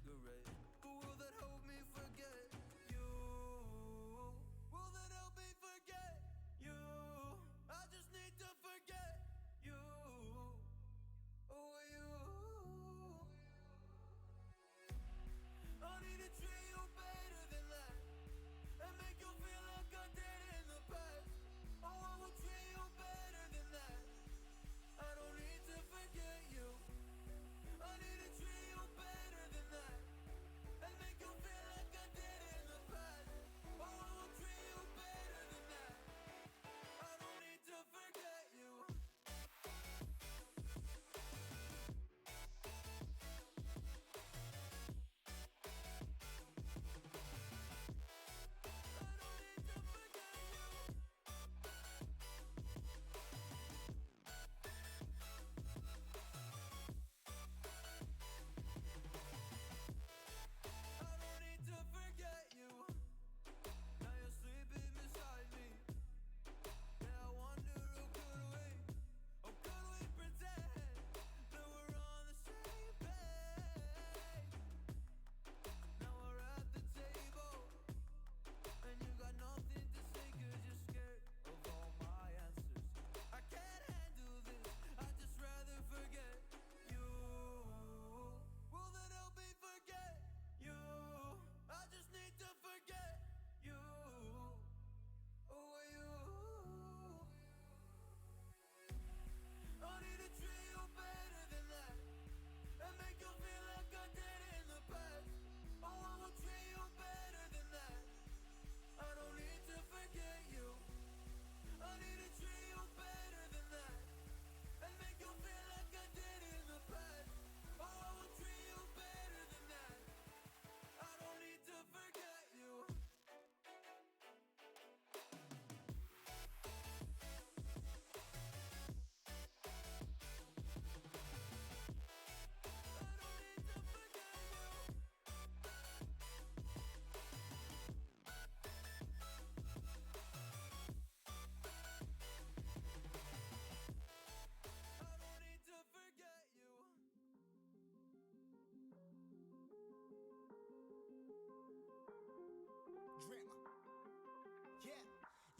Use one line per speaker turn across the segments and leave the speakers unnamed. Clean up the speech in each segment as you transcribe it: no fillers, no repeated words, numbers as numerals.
cigarette. But will that help me forget you? Will that help me forget you? I just need to forget you. Oh, you. I need to treat you better than that and make you feel like I did in the past. Oh, I will treat you better than that. I don't need to forget you. I need to treat you better than that and make you feel like I did in the past. Oh, I will treat you better than that. I don't need to forget you.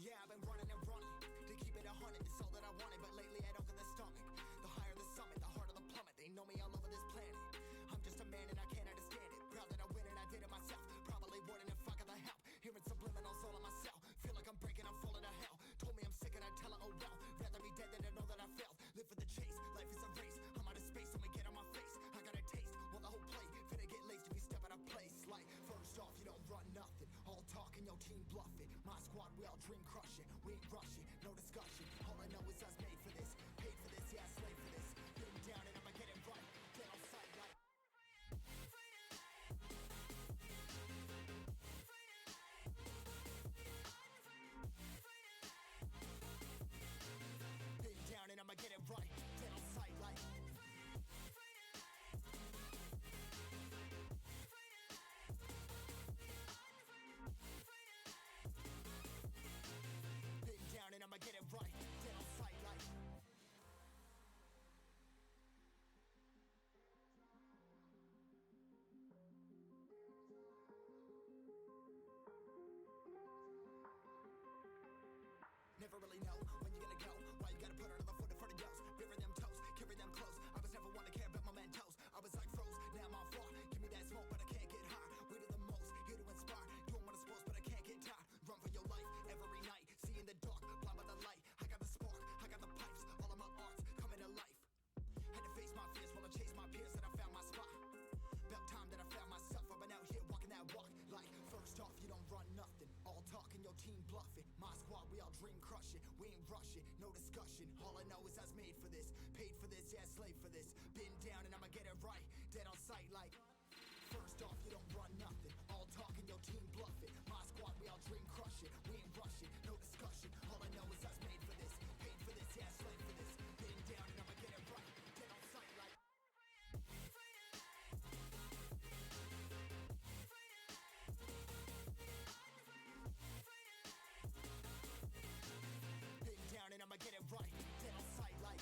Yeah, I've been running and running to keep it 100, it's all that I wanted. But lately I don't get the stomach. The higher the summit, the harder the plummet. They know me all over this planet. I'm just a man and I can't understand it. Proud that I win and I did it myself. Probably wouldn't if I got the help. Hearing subliminals all on myself. Feel like I'm breaking, I'm falling to hell. Told me I'm sick and I tell her, oh well. Rather be dead than to know that I failed. Live for the chase, life is a race. I'm out of space, so me get on my face. I got a taste, well the whole plate. Finna get laced if you step out of place. Like, first off, you don't run nothing. All talk and your team bluff it. My squad, we all dream crush it. We ain't rushing, no discussion. All I know is us made for this. Paid for this, yeah, slave for this. Been down and I'ma get it right. Get on sight like. Down and I'ma get it right. Get on sight like. Been down and I'ma get it right. Get on sight like. Never really know when you're gonna go. Why you gotta put another foot in front of yours? Bury them toes, carry them close. I was never one to care about my mentos. I was like froze, now I'm on floor. Give me that smoke, but I can't get high. We do the most, here to inspire. Doing what I'm supposed, but I can't get tired. Run for your life every night. See in the dark, blind by the light. I got the spark, I got the pipes. All of my arts coming to life. Had to face my fears while I chased my peers that I found my spot. About time that I found myself. I've been out here walking that walk. Like, first off, you don't run nothing. All talk and your team bluff it. My squad, we all dream crush it. We ain't rushing, no discussion. All I know is I was made for this. Paid for this, yeah, slave for this. Been down and I'ma get it right. Dead on sight like. First off, you don't run nothing. All talk and your team bluff it. My squad, we all dream crush it. We ain't rushing, no discussion. All I know is I was made for this. Paid for this, yeah, slave for this. Been down and I'ma get it right. Dead on sight like. Down and I'ma get it right. Dead on sight like.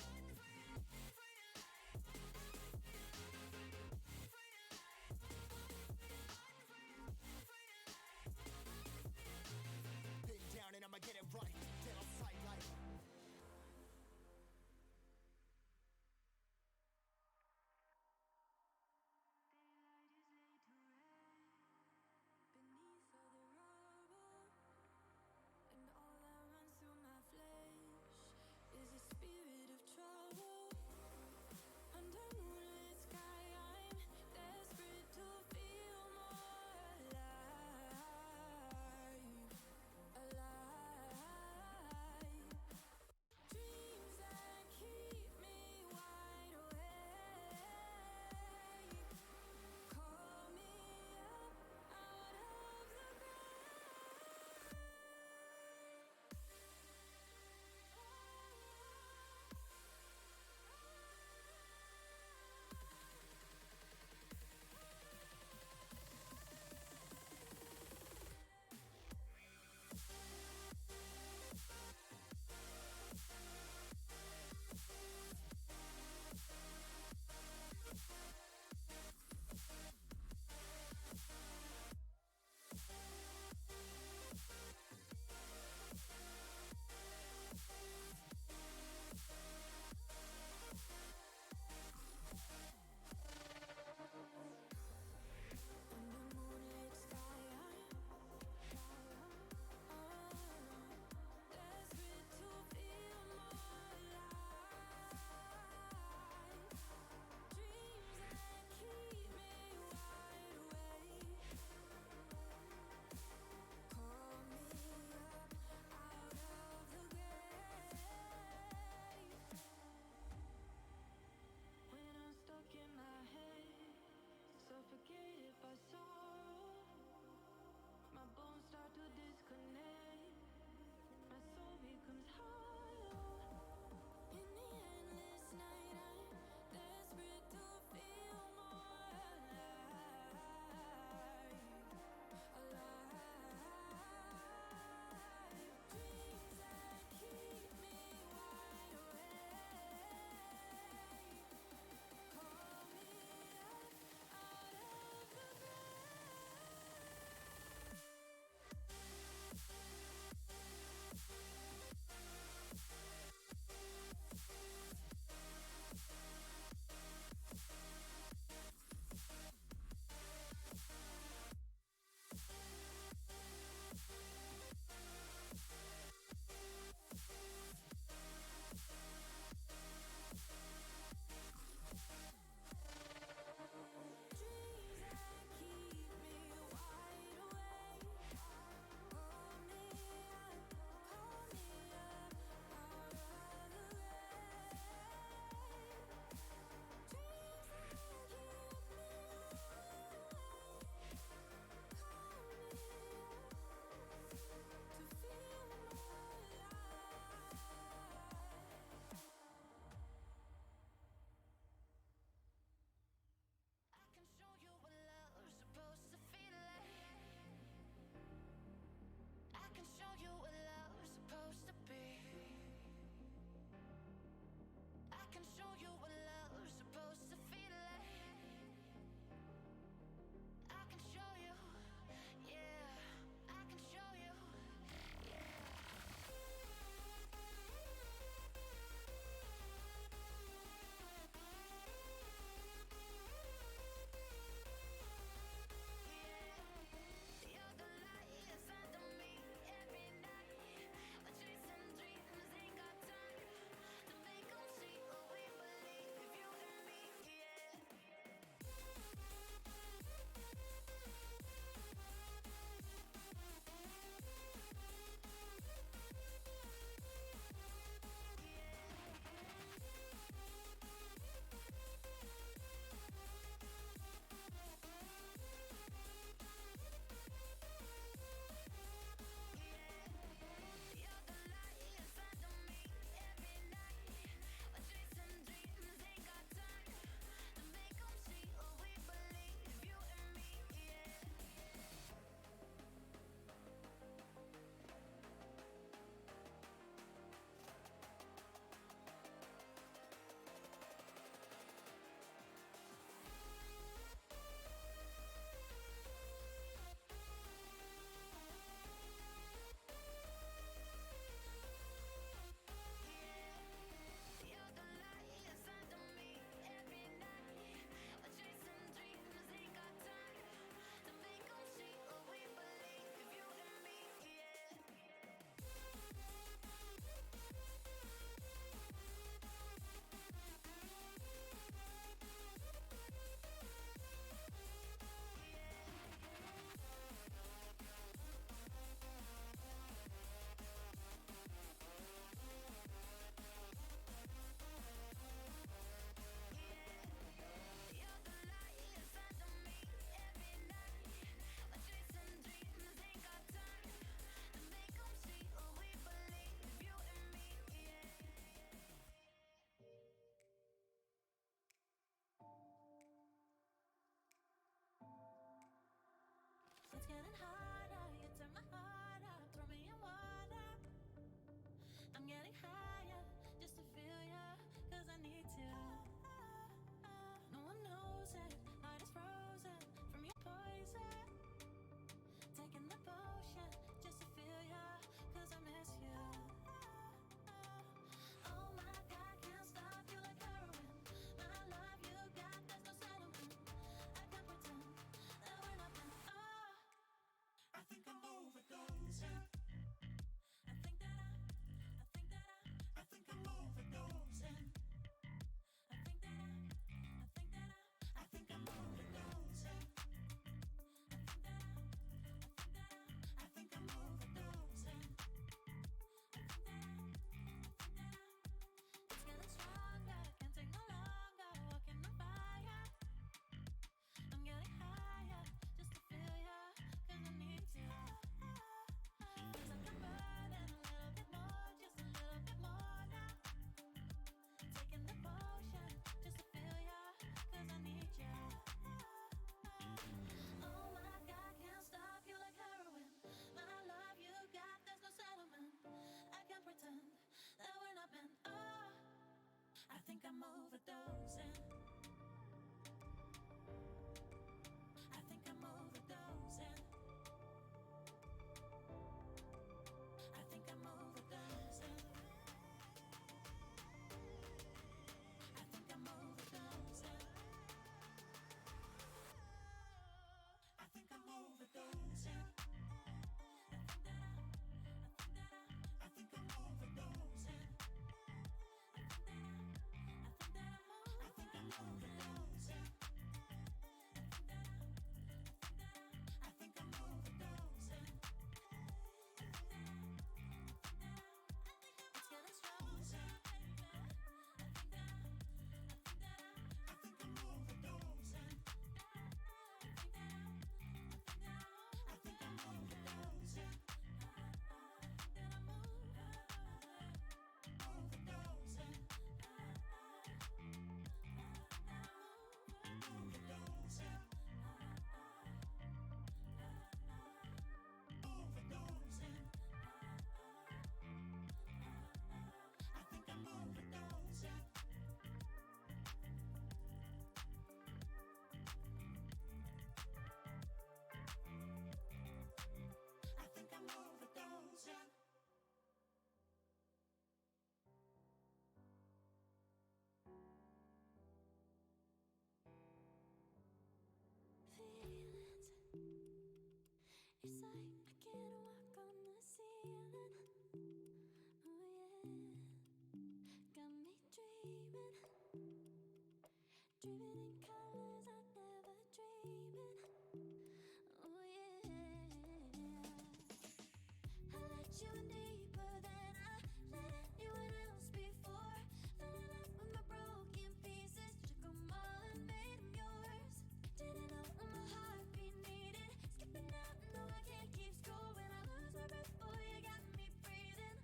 than I let anyone else before. Fell in love with my broken pieces, took them all and made them yours. Didn't know what my heartbeat needed, skipping out, no I can't keep score. When I lose my breath, boy, you got me breathing.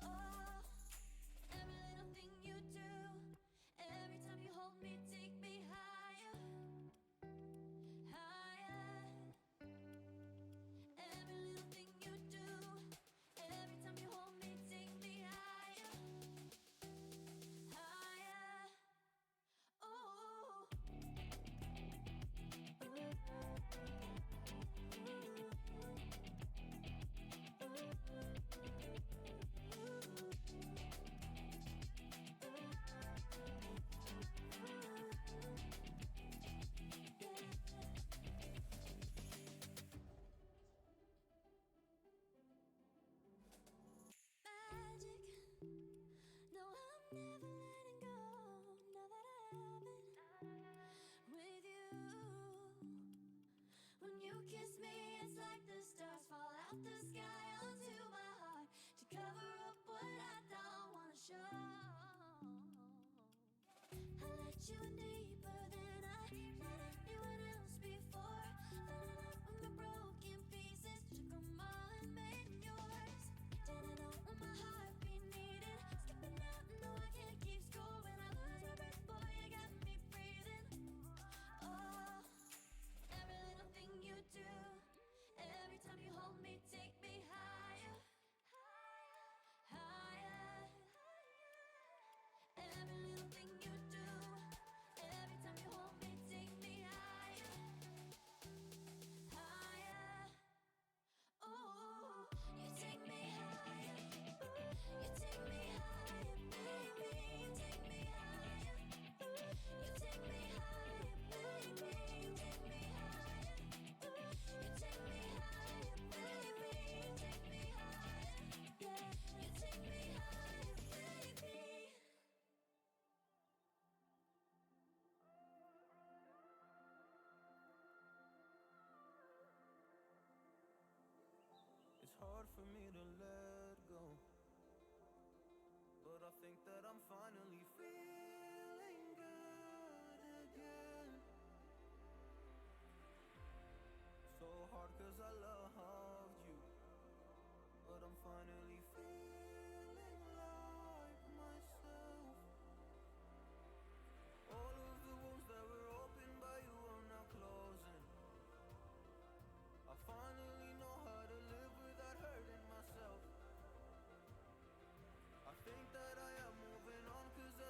Oh, every little thing you do, every time you hold me, take me higher, higher. Every little thing you do, every time you hold me, take me higher, higher. Oh. Magic. No, I'm never letting go. Now that I have it with you. When you kiss me, it's like the stars fall out the sky onto my heart to cover up what I don't wanna show. I let you in deeper than I let anyone else before. Fell in love with my broken pieces, took them all and made them yours. Didn't know what my heartbeat needed, skipping out, no I can't keep score. When I lose my breath, boy, you got me breathing. Oh, every little thing you do, every time you hold me, take me higher, higher. Every little thing you do, every time you hold me, take me higher, higher. Oh, you take me higher, you take me higher, baby, you take me higher, you take me higher, baby, you take me higher, you take me higher, baby, you take me higher, yeah, you take me higher, baby.
It's hard for me to let go, but I think that I'm finally feeling good again. So hard 'cause I loved you, but I'm finally feeling like myself. All of the wounds that were opened by you are now closing. I finally know how to live without hurting myself. I think that I am moving on 'cause I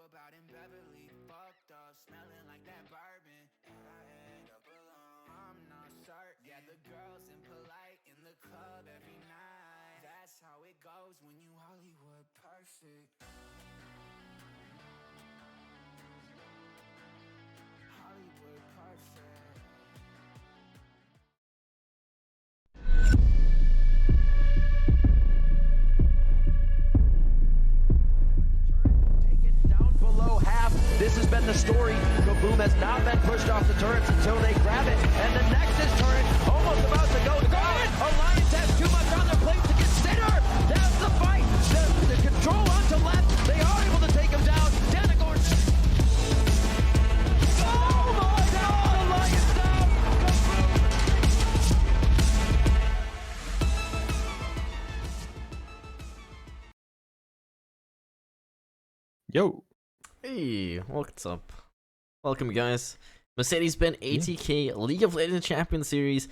about in Beverly, fucked up, smelling like that bourbon, and I end up alone. I'm not certain. Yeah, the girls impolite in the club every night. That's how it goes when you Hollywood perfect. Hollywood perfect.
Below half. This has been the story. Kaboom has not been pushed off the turrets until they grab it. And the Nexus turret almost about to go down. Alliance has too much on their plate to consider. That's the fight. The control onto left. They are able to take him down. Denigorn. Oh my God! Alliance down.
Yo.
Hey, what's up? Welcome, guys. Mercedes-Benz ATK League of Legends Champion Series.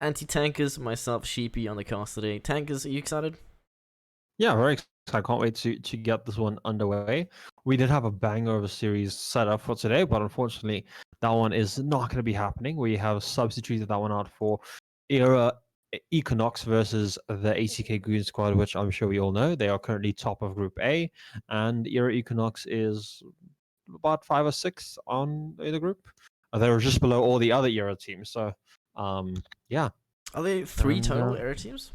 Anti-tankers, myself, Sheepy on the cast today. Tankers, are you excited?
Yeah, very excited. I can't wait to get this one underway. We did have a banger of a series set up for today, but unfortunately, that one is not going to be happening. We have substituted that one out for Equinox versus the ATK Green Squad, which I'm sure we all know. They are currently top of Group A, and Equinox is about 5 or 6 on the group. They were just below all the other Era teams. So, yeah.
Are there 3 total Era teams?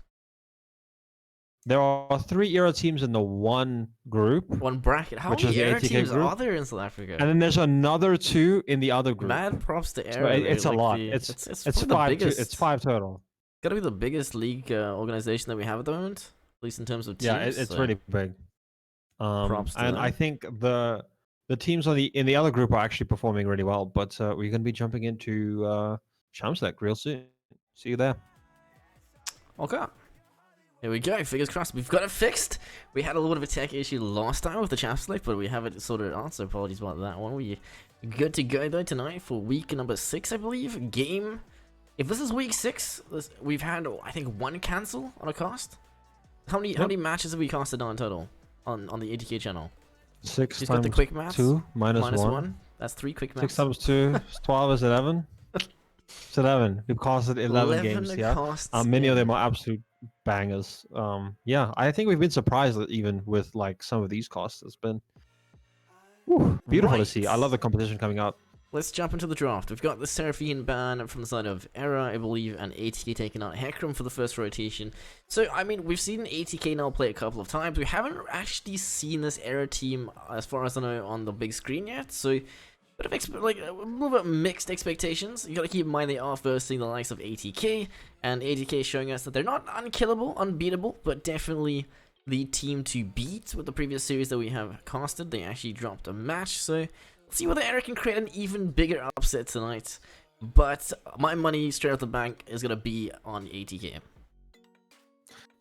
There are 3 Era teams in the one group.
One bracket. How many Era teams are there in South Africa?
And then there's another 2 in the other group.
Mad props to Era.
So it's a lot.
The,
it's
5.
It's 5 total.
Gotta be the biggest league organization that we have at the moment, at least in terms of teams.
Yeah, it's really big.
Props to
and
them.
I think the teams in the other group are actually performing really well. But we're going to be jumping into Champs Select real soon. See you there.
Okay. Here we go, fingers crossed. We've got it fixed. We had a little bit of a tech issue last time with the Champs Select, but we have it sorted out, so apologies about that one. We're good to go though tonight for week number 6, I believe. Game. If this is week 6, we've had, I think, 1 cancel on a cast. How many matches have we casted on in total on the ATK channel?
6
Just
times
got the quick maths.
2 minus
Minus
1.
1. That's 3 quick maths.
6 times 2 is 12 is 11. It's 11. We've casted 11 games, yeah. Many of them are absolute bangers. Yeah, I think we've been surprised that even with like some of these casts, it's been beautiful to see. I love the competition coming out.
Let's jump into the draft. We've got the Seraphine ban from the side of Era, I believe, and ATK taking out Hecarim for the first rotation. So, I mean, we've seen ATK now play a couple of times. We haven't actually seen this Era team, as far as I know, on the big screen yet. So, a little bit mixed expectations. You got to keep in mind they are versing the likes of ATK, and ATK showing us that they're not unkillable, unbeatable, but definitely the team to beat. With the previous series that we have casted, they actually dropped a match, so let's see whether Eric can create an even bigger upset tonight. But my money straight out the bank is gonna be on ATK.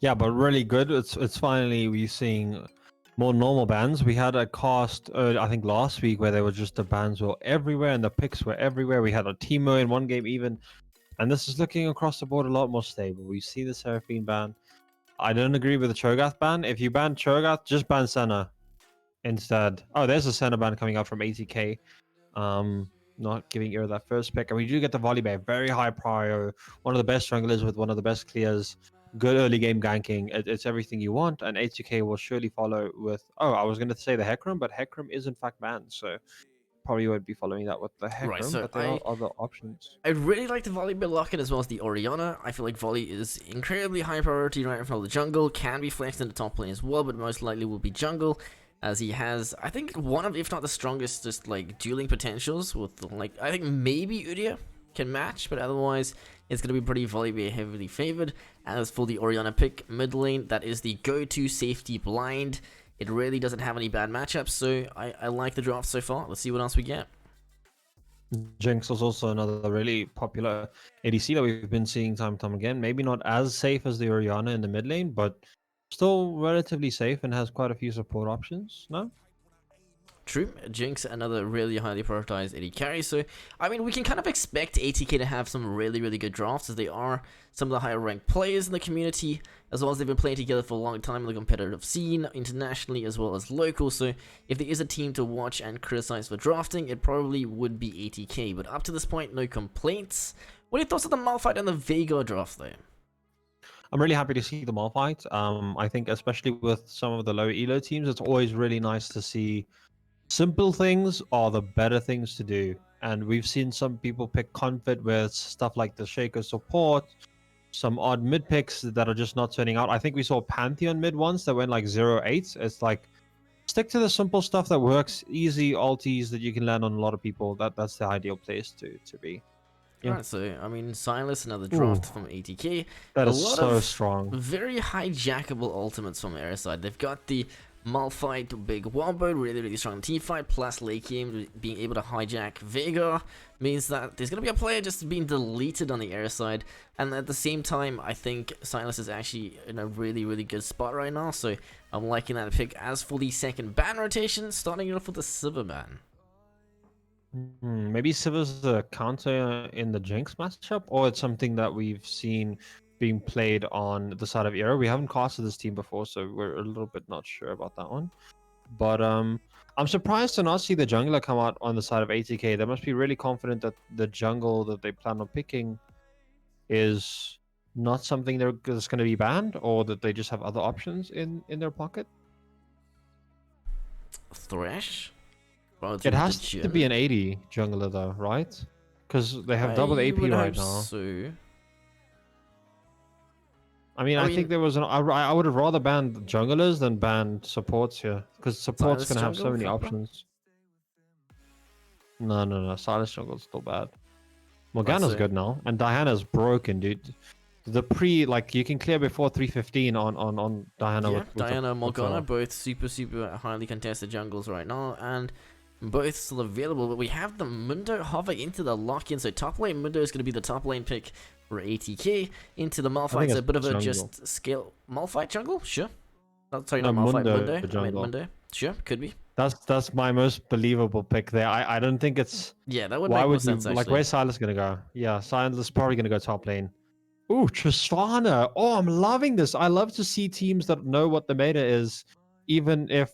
Yeah, but really good. It's finally we're seeing more normal bans. We had a cast, I think last week, where there were just the bans were everywhere and the picks were everywhere. We had a Teemo in one game even, and this is looking across the board a lot more stable. We see the Seraphine ban. I don't agree with the Cho'Gath ban. If you ban Cho'Gath, just ban Senna instead. Oh, there's a Senna ban coming out from ATK. Not giving Era that first pick, and we do get the Volley Bear, very high prio, one of the best junglers with one of the best clears. Good early game ganking. It's everything you want, and ATK will surely follow with. Oh, I was going to say the Hecarim, but Hecarim is in fact banned, so probably won't be following that with the Hecarim.
Right, so
but there are other options.
I really like the Volley lock-in as well as the Orianna. I feel like Volley is incredibly high priority right in front of the jungle. Can be flexed in the top lane as well, but most likely will be jungle, as he has, I think, one of, if not the strongest, just like dueling potentials. With like, I think maybe Udyr can match, but otherwise it's going to be pretty Volley heavily favored. As for the Orianna pick, mid lane, that is the go-to safety blind. It really doesn't have any bad matchups, so I like the draft so far. Let's see what else we get.
Jinx was also another really popular ADC that we've been seeing time and time again. Maybe not as safe as the Orianna in the mid lane, but still relatively safe and has quite a few support options, no?
True, Jinx, another really highly prioritized AD carry. So, I mean, we can kind of expect ATK to have some really, really good drafts, as they are some of the higher ranked players in the community, as well as they've been playing together for a long time in the competitive scene, internationally as well as local. So, if there is a team to watch and criticize for drafting, it probably would be ATK. But up to this point, no complaints. What are your thoughts on the Malphite and the Veigar draft, though?
I'm really happy to see the Malphite. I think especially with some of the low elo teams, it's always really nice to see simple things are the better things to do. And we've seen some people pick Confit with stuff like the Shaker support, some odd mid picks that are just not turning out. I think we saw Pantheon mid once that went like 0-8. It's like, stick to the simple stuff that works, easy ultis that you can land on a lot of people. That's the ideal place to be. Yeah.
Alright, so, I mean, Silas, another draft from ATK.
That
a
is
lot
so
of
strong.
Very hijackable ultimates from their side. They've got the Malphite, big wombo, really, really strong team fight, plus late game being able to hijack Veigar means that there's going to be a player just being deleted on the air side. And at the same time, I think Silas is actually in a really, really good spot right now. So I'm liking that pick. As for the second ban rotation, starting it off with the Silver ban.
Maybe Silver's a counter in the Jinx matchup, or it's something that we've seen being played on the side of Era. We haven't casted this team before, so we're a little bit not sure about that one. But I'm surprised to not see the jungler come out on the side of ATK. They must be really confident that the jungle that they plan on picking is not something that's going to be banned, or that they just have other options in their pocket.
Thresh?
It has to be an 80 jungler though, right? Because they have double AP right now.
So.
I mean, I think there was I would have rather banned junglers than banned supports here, because support's gonna have so many options. No. Silas jungle's still bad. Morgana's good now, and Diana's broken, dude. The like you can clear before 315 on Diana.
Yeah, Diana and Morgana, both super highly contested jungles right now, and both still available. But we have the Mundo hover into the lock-in, so top lane Mundo is going to be the top lane pick for ATK. Into the Malphite, a bit of a just scale Malphite jungle, sure. Sorry, not Malphite, Mundo. I meant Mundo. Sure, could be.
That's my most believable pick there. I don't think it's.
Yeah, that would make more sense.
Like, where's Silas gonna go? Yeah, Silas is probably gonna go top lane. Ooh, Tristana. Oh, I'm loving this. I love to see teams that know what the meta is, even if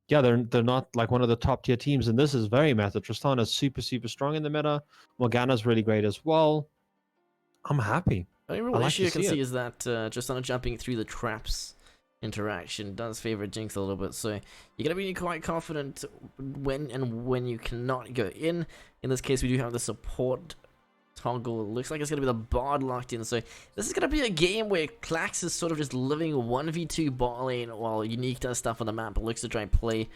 yeah, they're not like one of the top tier teams, and this is very meta. Tristana's super strong in the meta. Morgana's really great as well. I'm happy.
The only real issue you can see is that Tristana jumping through the traps interaction does favor Jinx a little bit, so you gotta be quite confident when you cannot go in. In this case, we do have the support toggle. It looks like it's gonna be the Bard locked in, so this is gonna be a game where Klax is sort of just living 1v2 bot lane while Unique does stuff on the map, looks to try and play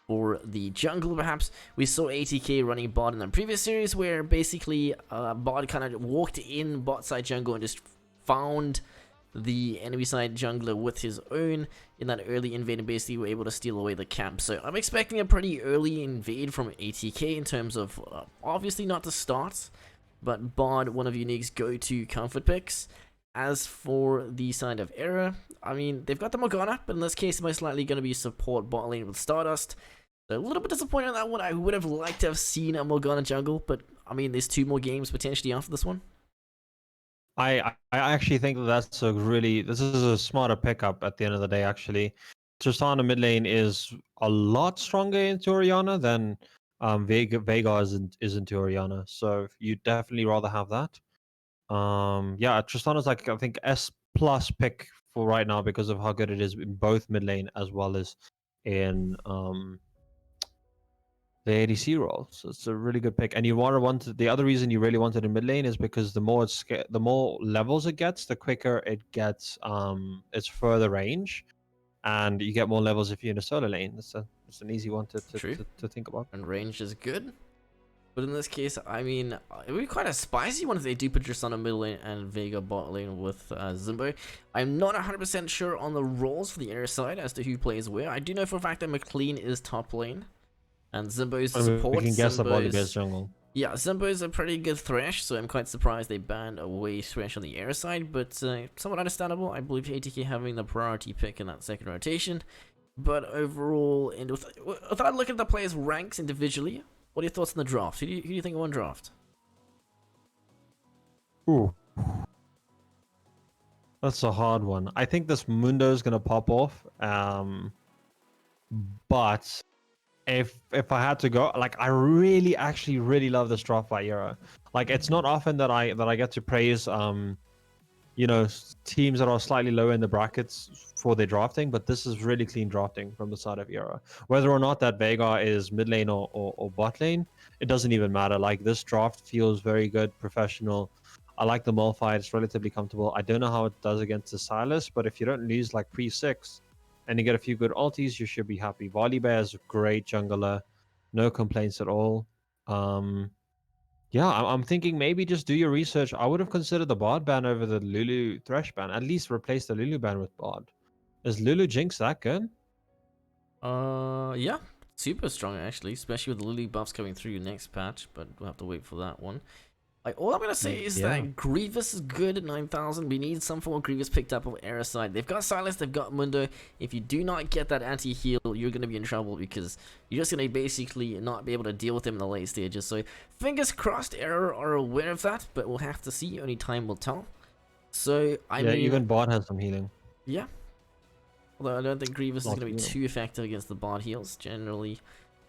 for the jungle. Perhaps we saw ATK running bot in the previous series, where basically bot kind of walked in bot side jungle and just found the enemy side jungler with his own in that early invade, and basically were able to steal away the camp. So I'm expecting a pretty early invade from ATK in terms of obviously not to start, but Bard, one of Unique's go-to comfort picks. As for the side of Era, I mean, they've got the Morgana, but in this case, most likely going to be support bot lane with Stardust. So a little bit disappointed on that one. I would have liked to have seen a Morgana jungle, but I mean, there's 2 more games potentially after this one.
I actually think this is a smarter pickup at the end of the day, actually. Tristana mid lane is a lot stronger into Orianna than Veigar is into Orianna, so you definitely rather have that. Yeah, Tristana's like, I think, S+ pick for right now because of how good it is in both mid lane as well as in the ADC role. So it's a really good pick. And the other reason you really wanted in mid lane is because the more levels it gets, the quicker it gets its further range, and you get more levels if you're in a solo lane. It's an easy one to think about.
And range is good. But in this case, I mean, it would be quite a spicy one if they do put Tristana mid lane and Veigar bot lane with Zimbo. I'm not 100% sure on the roles for the air side as to who plays where. I do know for a fact that McLean is top lane, and Zimbo's support.
We can guess about the best jungle.
Yeah, Zimbo's a pretty good Thresh, so I'm quite surprised they banned away Thresh on the air side, but somewhat understandable. I believe ATK having the priority pick in that second rotation. But overall, and without looking at the players' ranks individually, what are your thoughts on the draft? Who do you think won draft?
Ooh. That's a hard one. I think this Mundo is gonna pop off. But if I had to go, like I really actually really love this draft by Era. Like it's not often that I get to praise teams that are slightly lower in the brackets for their drafting, but this is really clean drafting from the side of Era. Whether or not that Veigar is mid lane or bot lane, it doesn't even matter. Like this draft feels very good, professional. I like the Malphite, it's relatively comfortable. I don't know how it does against the Silas, but if you don't lose like pre-6 and you get a few good ultis, you should be happy. Volibear is a great jungler, no complaints at all. Yeah, I'm thinking maybe just do your research. I would have considered the Bard ban over the Lulu Thresh ban. At least replace the Lulu ban with Bard. Is Lulu Jinx that good?
Yeah, super strong actually, especially with the Lily buffs coming through next patch, but we'll have to wait for that one. Like, all I'm gonna say is that Grievous is good at 9,000. We need some form of Grievous picked up on Era side. They've got Silas, they've got Mundo. If you do not get that anti-heal, you're gonna be in trouble because you're just gonna basically not be able to deal with him in the late stages. So fingers crossed Era are aware of that, but we'll have to see. Only time will tell. So I mean,
even Bard has some healing.
Yeah. Although I don't think Grievous is gonna be too effective against the Bard heals. Generally,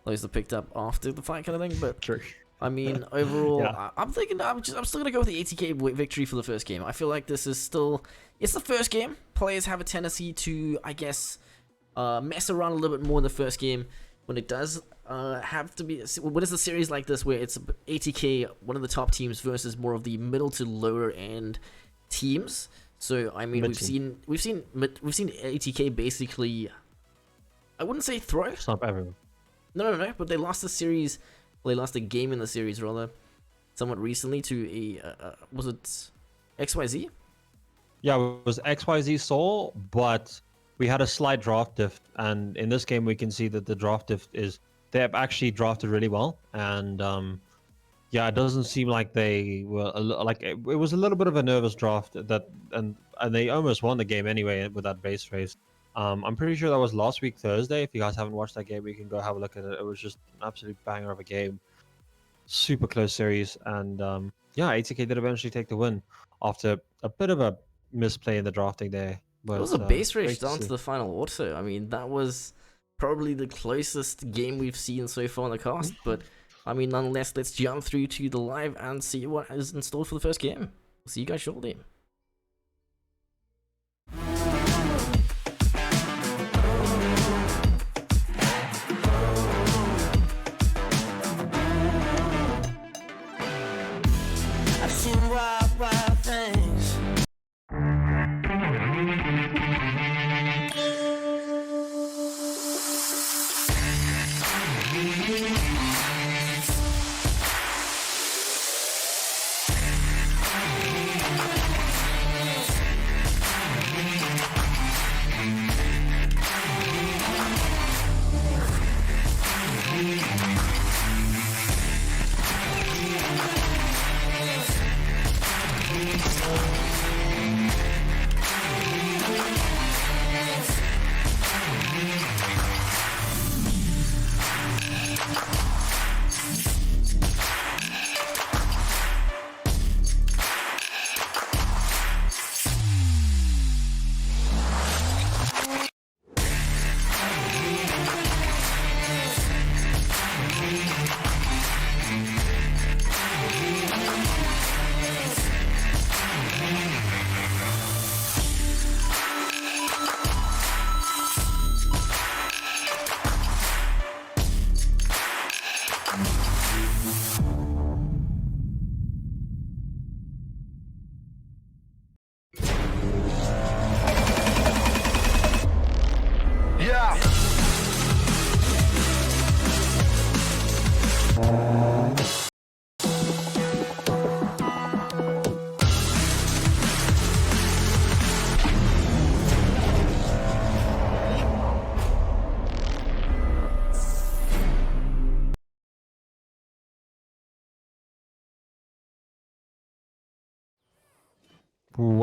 those are picked up after the fight kind of thing, but.
True.
I mean, overall, I'm thinking I'm still gonna go with the ATK victory for the first game. I feel like this is still, it's the first game. Players have a tendency to, I guess, mess around a little bit more in the first game when it does have to be. What is a series like this where it's ATK, one of the top teams, versus more of the middle to lower end teams? So I mean, we've seen ATK basically, I wouldn't say throw.
Stop everyone.
No, but they lost the series. Well, they lost a game in the series, rather, somewhat recently to a, was it XYZ?
Yeah, it was XYZ Soul, but we had a slight draft diff, and in this game we can see that the draft diff is, they have actually drafted really well, and yeah, it doesn't seem like they were, like, it was a little bit of a nervous draft, and they almost won the game anyway with that base race. I'm pretty sure that was last week Thursday. If you guys haven't watched that game, you can go have a look at it. It was just an absolute banger of a game. Super close series. And yeah, ATK did eventually take the win after a bit of a misplay in the drafting there. But,
it was a base race down to the final auto. I mean, that was probably the closest game we've seen so far in the cast. But I mean, nonetheless, let's jump through to the live and see what is installed for the first game. We'll see you guys shortly.
I've seen wild, wild things.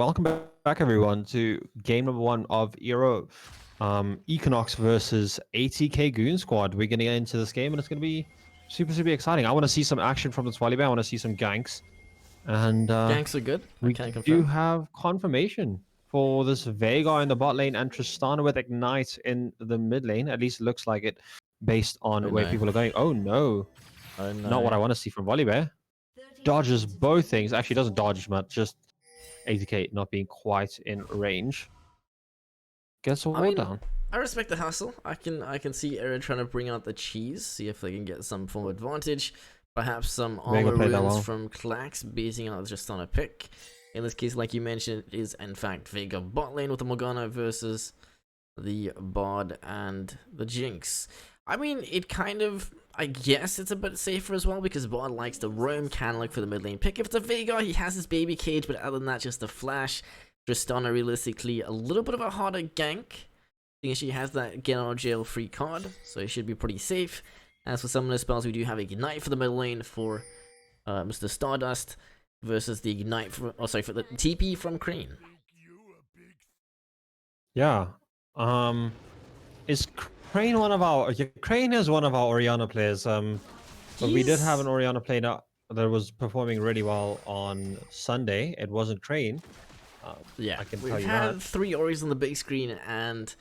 welcome back back everyone to game number 1 of Euro Equinox versus ATK Goon Squad. We're gonna get into this game and it's gonna be super exciting. I want to see some action from this volleyball. I want to see some ganks, and
Ganks are good. I
we
can
do
confirm.
have confirmation for this Vega in the bot lane and Tristana with Ignite in the mid lane. At least it looks like it based on
Oh,
where
no.
people are going. Oh no,
Oh no.
not what I want to see from Volibear. Dodges both things. Actually doesn't dodge much, just ATK not being quite in range. Gets a wall down.
I respect the hustle. I can see Era trying to bring out the cheese, see if they can get some form of advantage. Perhaps some
Vega
armor
played that
runes
well.
from Klax beating out just on a pick. In this case, like you mentioned, it is in fact Vega bot lane with the Morgana versus the Bard and the Jinx. I mean, it kind of, I guess it's a bit safer as well because Bard likes to roam, can look for the mid lane pick. If it's a Vega, he has his baby cage, but other than that, just a flash. Tristana realistically a little bit of a harder gank. She has that get out of jail free card, so it should be pretty safe. As for some of the spells, we do have Ignite for the middle lane for Mr. Stardust versus the Ignite for, for the TP from Crane.
Yeah. Is Crane one of our? Yeah, Crane is one of our Orianna players. But we did have an Orianna player that was performing really well on Sunday. It wasn't Crane.
Yeah,
I can
we've
tell you
had
that.
3 Oris on the big screen, and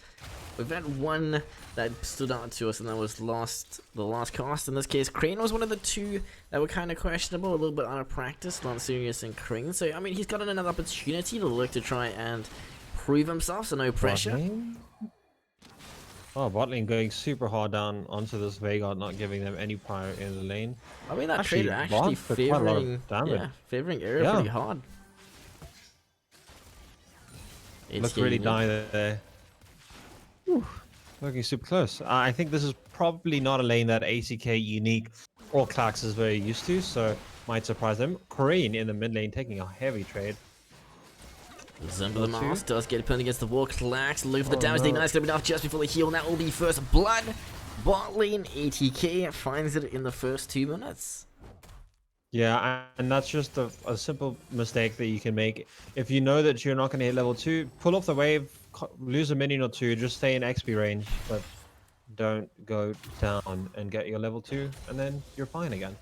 we've had one that stood out to us, and that was the last cast. In this case, Crane was one of the 2 that were kind of questionable, a little bit out of practice, not serious in Crane. So, I mean, he's gotten another opportunity to look to try and prove himself, so no pressure.
Oh, bot lane going super hard down onto this Vega, not giving them any prior in the lane.
I mean, that
Actually,
trade actually
Bard did quite a lot of
favoring,
damage.
favoring Era
Yeah.
pretty hard.
Looks really dying there. Whew. Looking super close. I think this is probably not a lane that ACK Unique or Klax is very used to, so might surprise them. Crane in the mid lane taking a heavy trade.
Zimba the Mouse does get pinned against the wall. Klax, look for the damage. The Ignite's gonna be enough just before the heal, and that will be first blood. Bot lane, ATK finds it in the first 2 minutes.
Yeah, and that's just a simple mistake that you can make. If you know that you're not going to hit level 2, pull off the wave, lose a minion or 2, just stay in XP range, but don't go down and get your level 2, and then you're fine again.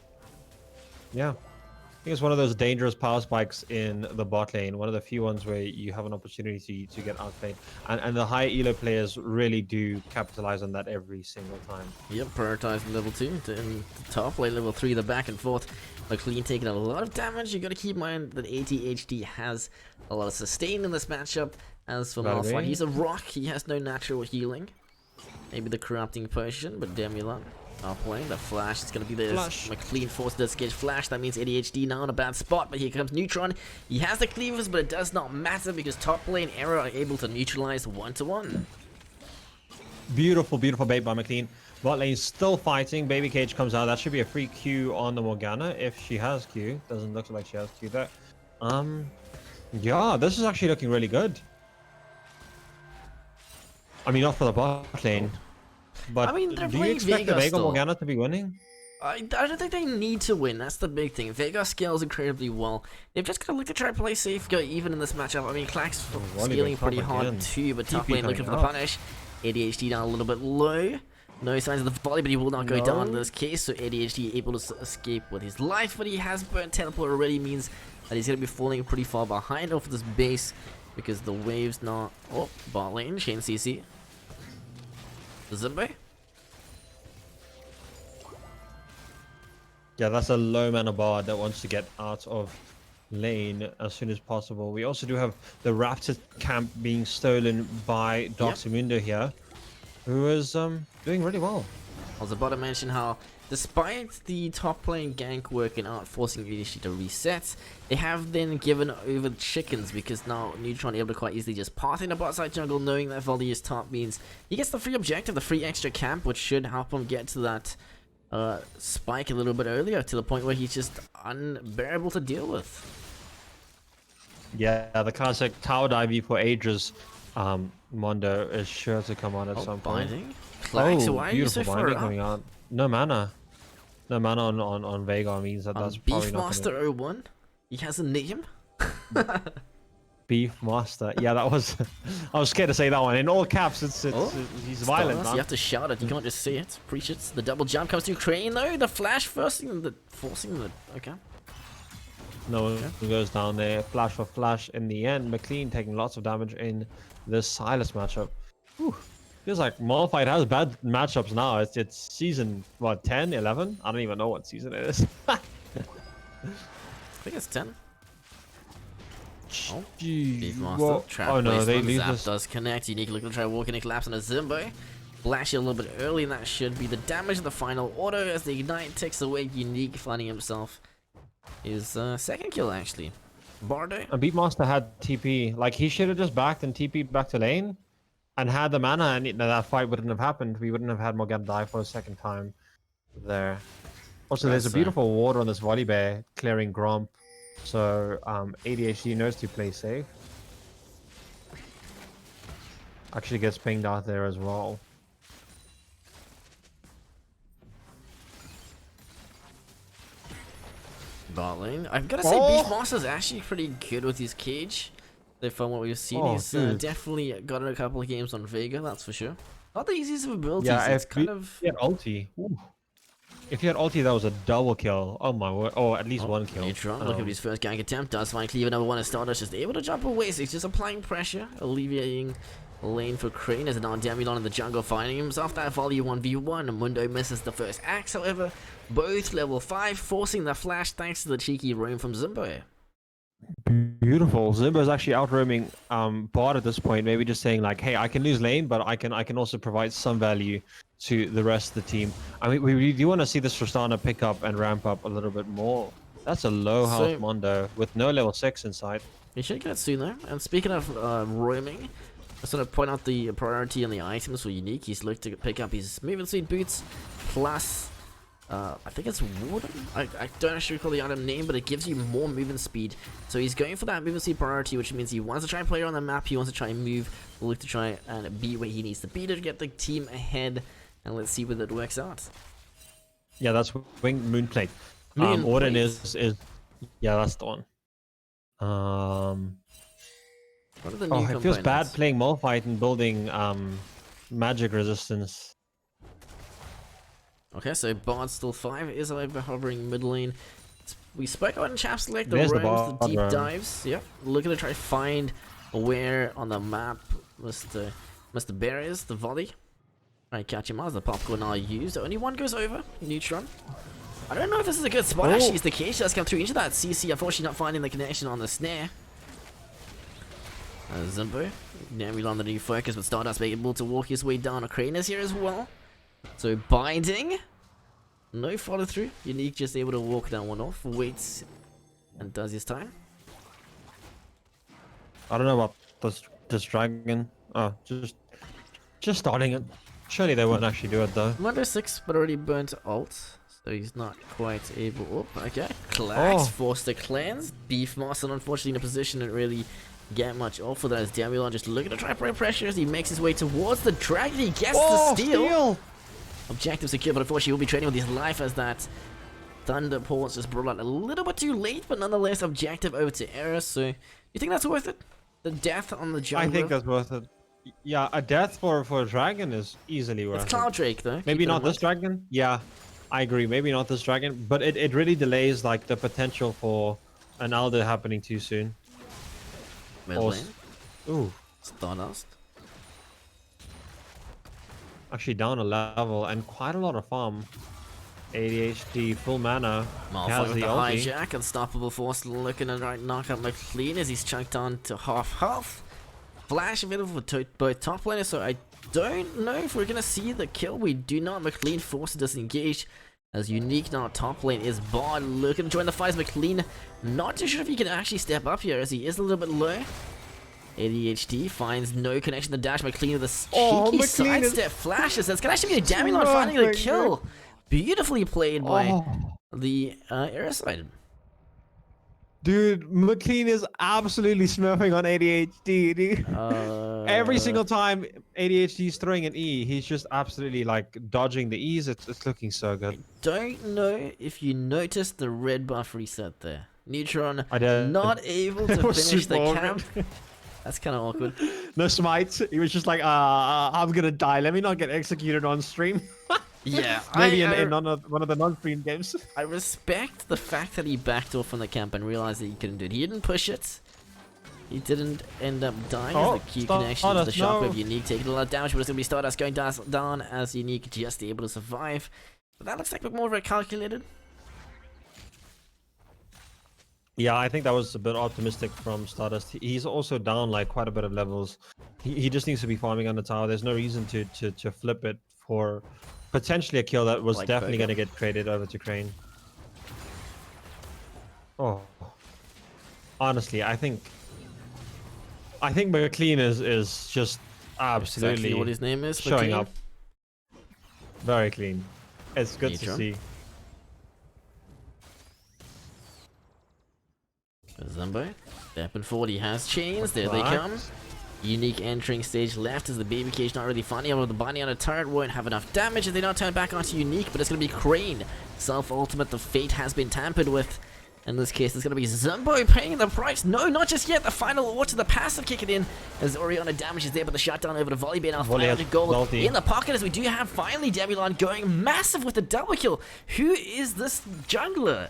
Yeah. I think it's one of those dangerous power spikes in the bot lane, one of the few ones where you have an opportunity to get outplayed. And the high elo players really do capitalize on that every single time.
Yep, prioritize level 2 to in the top lane, level 3, the back and forth. McLean taking a lot of damage. You gotta keep in mind that ATHD has a lot of sustain in this matchup. As for Malphite, he's a rock, he has no natural healing. Maybe the corrupting potion, but Demulan not playing. The flash is gonna be there. McLean forced to sketch flash. That means ADHD now in a bad spot, but here comes Neutron. He has the cleavers, but it does not matter because top lane Era are able to neutralize 1-to-1.
Beautiful bait by McLean. Bot lane still fighting. Baby Cage comes out. That should be a free Q on the Morgana if she has Q. Doesn't look like she has Q there. Yeah, this is actually looking really good. I mean, not for the bot lane. But
I mean, they're
do you
playing
expect the
Vega
Vega
still.
Morgana to be winning?
I don't think they need to win. That's the big thing. Vega scales incredibly well. They've just got to look to try to play safe, go even in this matchup. I mean, Klax scaling pretty hard too, but top lane looking for the punish. ADHD down a little bit low. No signs of the volley, but he will not go down in this case. So ADHD able to escape with his life, but he has burnt teleport already, means that he's going to be falling pretty far behind off this base because the wave's not... Oh, bot lane, Shane CC. Zimbe.
Yeah, that's a low mana Bard that wants to get out of lane as soon as possible. We also do have the Raptor camp being stolen by Doximundo here, who is doing really well.
I was about to mention how, despite the top lane gank working out, forcing ADHD to reset, they have then given over the chickens because now Neutron able to quite easily just path in the bot side jungle, knowing that volley is top means he gets the free objective, the free extra camp, which should help him get to that spike a little bit earlier, to the point where he's just unbearable to deal with.
Yeah, the classic tower dive for ages. Mondo is sure to come on at some point.
Binding? Klax, why are you so
beautiful
far
binding
up?
coming out. No mana. No mana on Vega means that that's probably not gonna...
Beefmaster 01? He has a name?
Beef Master. Yeah, that was. I was scared to say that one. In all caps, he's violent,
Stardust,
man.
you have to shout it. You can't just say it. Preach it. The double jump comes to Crane though. The flash forcing the okay.
No one goes down there. Flash for flash in the end. McLean taking lots of damage in the Silas matchup. Whew. Feels like Malphite has bad matchups now. It's season, what, 10, 11? I don't even know what season it is.
I think it's 10. Oh, Beef Master. Trap
oh no, they
placement.
leave
Zap
this.
does connect. Unique looking to try walking a collapse on a Zimbo. Flash it a little bit early, and that should be the damage of the final auto as the Ignite takes away Unique, finding himself his second kill actually. Bardo.
And Beatmaster had TP. Like, he should have just backed and TP'd back to lane and had the mana, and that fight wouldn't have happened. We wouldn't have had Morgan die for a second time there. Also, there's a beautiful ward on this volley bear clearing Gromp. So, ADHD knows to play safe. Actually gets pinged out there as well.
Bot lane. I've got to say, Beefmaster's actually pretty good with his cage. From what we've seen, he's definitely gotten a couple of games on Vega, that's for sure. Not the easiest of abilities,
Yeah,
it's
if
kind
he
of...
had ulti. Ooh. If he had ulti, that was a double kill. Oh my word. Oh, at least one kill.
Neutron, look at his first gank attempt. Does find Cleaver number 1 as Stardust just able to jump away, so he's just applying pressure, alleviating lane for Crane as now Damilon in the jungle finding himself that volley 1v1. Mundo misses the first axe, however, both level 5, forcing the flash thanks to the cheeky roam from Zimbo.
Beautiful. Zimbo's actually out roaming bot at this point, maybe just saying like, hey, I can lose lane, but I can also provide some value to the rest of the team. I mean, we really do want to see this Tristana pick up and ramp up a little bit more. That's a low health Mondo with no level 6 inside.
He should get it soon though. And speaking of roaming, I sort of point out the priority on the items for Unique. He's looked to pick up his movement speed boots plus I think it's Warden. I don't actually recall the item name, but it gives you more movement speed. So he's going for that movement speed priority, which means he wants to try and play around the map. He wants to try and move, look to try and be where he needs to be to get the team ahead. And let's see whether it works out.
Yeah, that's Winged Moonplate. Warden is yeah, that's the one.
What are the new
it feels bad playing Malphite and building magic resistance.
Okay, so Bard still 5 is over hovering mid lane. We spoke about in Chap Select the
There's
roams, the deep
roam.
dives. Yep, looking to try to find where on the map Mr. Bear is, the volley. Alright, catch him as the popcorn are used. Only one goes over, Neutron. I don't know if this is a good spot. Actually, it's the case. Does come through into that CC. Unfortunately, not finding the connection on the snare. Zimbo. Namely on the new focus, but Stardust being able to walk his way down. Crane is here as well. So binding, no follow through. Unique just able to walk that one off, waits, and does his time.
I don't know about this dragon. Oh, just starting it. Surely they won't actually do it though.
Mundo 6, but already burnt ult, so he's not quite able. Oh, okay. Clax forced to cleanse. Beefmaster unfortunately in a position to really get much off for that as Damilon just looking to try to pressure as he makes his way towards the dragon. He gets the steal. Objective secure, but unfortunately he will be trading with his life as that Thunder Pulse just brought out a little bit too late, but nonetheless objective over to Eris. So you think that's worth it? The death on the jungle?
I think that's worth it. Yeah, a death for a dragon is easily worth it.
It's Cloud Drake though.
Maybe not this dragon. Yeah, I agree. Maybe not this dragon, but it really delays like the potential for an Alder happening too soon.
Mid lane.
Ooh.
Stardust.
Actually down a level and quite a lot of farm. ADHD, full mana.
Malphite with the hijack, unstoppable force looking to right knock out McLean as he's chunked on to half health. Flash available for both top laners, so I don't know if we're gonna see the kill. We do not. McLean forced to disengage as Unique now top lane is Bard looking to join the fight as McLean. Not too sure if he can actually step up here as he is a little bit low. ADHD finds no connection to dash. McLean with a cheeky sidestep flashes. That's gonna actually be a Damilon finding the kill. Beautifully played by the Aeroside.
Dude, McLean is absolutely smurfing on ADHD, dude. Every single time ADHD is throwing an E, he's just absolutely like dodging the E's. It's looking so good.
Don't know if you noticed the red buff reset there. Neutron
I did.
not able to
It was
finish the
super awkward.
camp. That's kind of awkward.
No smites. He was just like, I'm gonna die. Let me not get executed on stream.
Yeah,
Maybe in one of the non-stream games.
I respect the fact that he backed off from the camp and realized that he couldn't do it. He didn't push it. He didn't end up dying as the Q connection to the shockwave. Unique taking a lot of damage, but it's going to be Stardust going down as Unique just able to survive. But that looks like a bit more of a calculated.
Yeah, I think that was a bit optimistic from Stardust. He's also down like quite a bit of levels. He just needs to be farming on the tower. There's no reason to flip it for potentially a kill that was
Like
definitely
Burger.
going to get traded over to Crane. Oh, honestly, I think McLean is just absolutely
Exactly what his name is.
showing
McLean.
up. Very clean. It's good
Neutron.
to see.
Zumbo. Stepping forward, he has chains. There they
Right.
come. Unique entering stage left as the baby cage not really finding out. The binding on a turret won't have enough damage if they not turn back onto Unique, but it's going to be Crane. Self-ultimate, the fate has been tampered with. In this case, it's going to be Zumbo paying the price. No, not just yet. The final order, the passive kicking in as Oriana damages there, but the shutdown over to Volley now.
Volley has
500 gold
ulti.
in the pocket as we do have finally Demilon going massive with the double kill. Who is this jungler?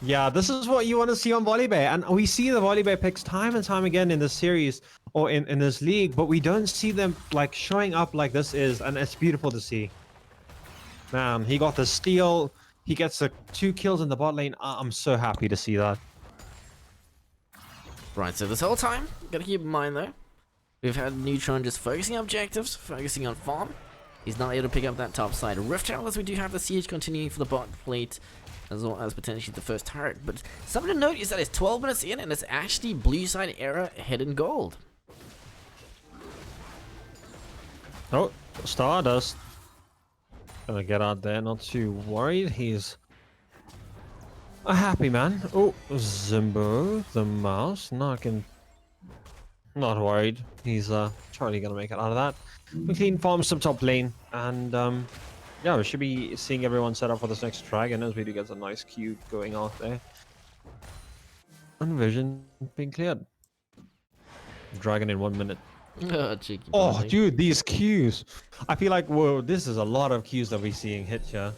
Yeah, this is what you want to see on Volleybay. And we see the Volleybay picks time and time again in this series or in this league, but we don't see them like showing up like this is, and it's beautiful to see. Man, he got the steal. He gets the 2 kills in the bot lane. I'm so happy to see that.
Right, so this whole time, gotta keep in mind though, we've had Neutron just focusing on objectives, focusing on farm. He's not able to pick up that top side Rift Tower as we do have the siege continuing for the bot plate, as well as potentially the first turret. But something to note is that it's 12 minutes in and it's actually blue side era head in gold.
Oh, Stardust. Gonna get out there, not too worried. He's a happy man. Oh, Zimbo, the mouse. Not worried. He's totally gonna make it out of that. McLean farms some top lane, and yeah, we should be seeing everyone set up for this next dragon as we do get a nice queue going out there. And vision being cleared. Dragon in 1 minute.
Cheeky
Oh,
body.
dude, these queues. I feel like, whoa, this is a lot of queues that we're seeing hit here.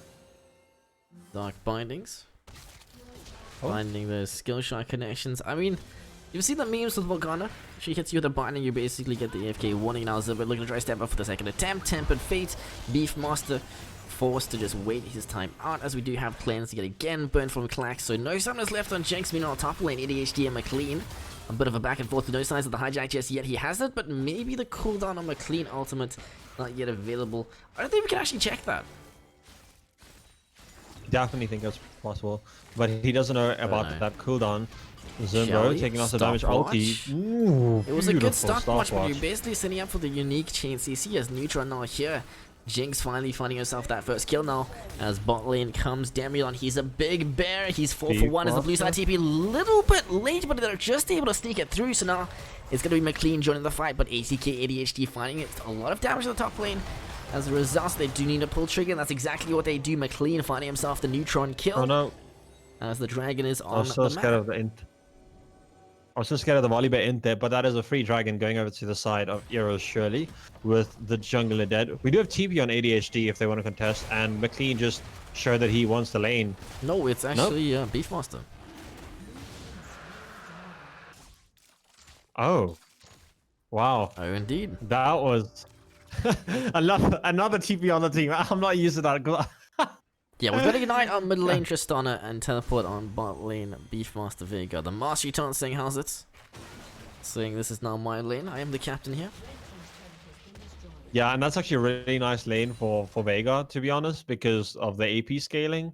Dark bindings.
Oh.
Finding those skill shot connections. I mean, you've seen the memes with Volcana. She hits you with a binding, you basically get the AFK warning. Now Zibber looking to try step up for the second attempt. Tempered Fate, Beefmaster forced to just wait his time out as we do have plans to get again burned from Clax. So no summoners left on Jinx. Meanwhile, top lane, ADHD and McLean. A bit of a back and forth, no signs of the hijack just yet. He has it, but maybe the cooldown on McLean ultimate not yet available. I don't think we can actually check that.
Definitely think that's possible, but he doesn't know about
know.
that cooldown. Zimbo
Shelly,
taking off the damage ulti.
stopwatch.
Ooh,
It was a good
beautiful
stopwatch, but you're
stopwatch.
basically setting up for the unique chain CC as Neutron now here. Jinx finally finding herself that first kill now as bot lane comes Demilon. He's a big bear. He's 4 for 1 as the blue side TP. Little bit late, but they're just able to sneak it through. So now it's going to be McLean joining the fight, but ATK ADHD finding it. A lot of damage on the top lane. As a result, they do need to pull trigger, and that's exactly what they do. McLean finding himself the Neutron kill.
Oh no,
As the dragon is
I
on
was so
the
scared
map.
of the int. I was so scared of the Volleybay int there, but that is a free dragon going over to the side of Eros Shirley with the jungler dead. We do have TP on ADHD if they want to contest, and McLean just showed that he wants the lane.
No, it's actually Beefmaster.
Oh, wow,
Oh, indeed.
that was another TP on the team. I'm not used to that.
Yeah, we've got to Ignite on mid lane Tristana and Teleport on bot lane Beefmaster Vega. The Mastery Taunt saying how's it? Saying this is now my lane. I am the captain here.
Yeah, and that's actually a really nice lane for Vega, to be honest, because of the AP scaling.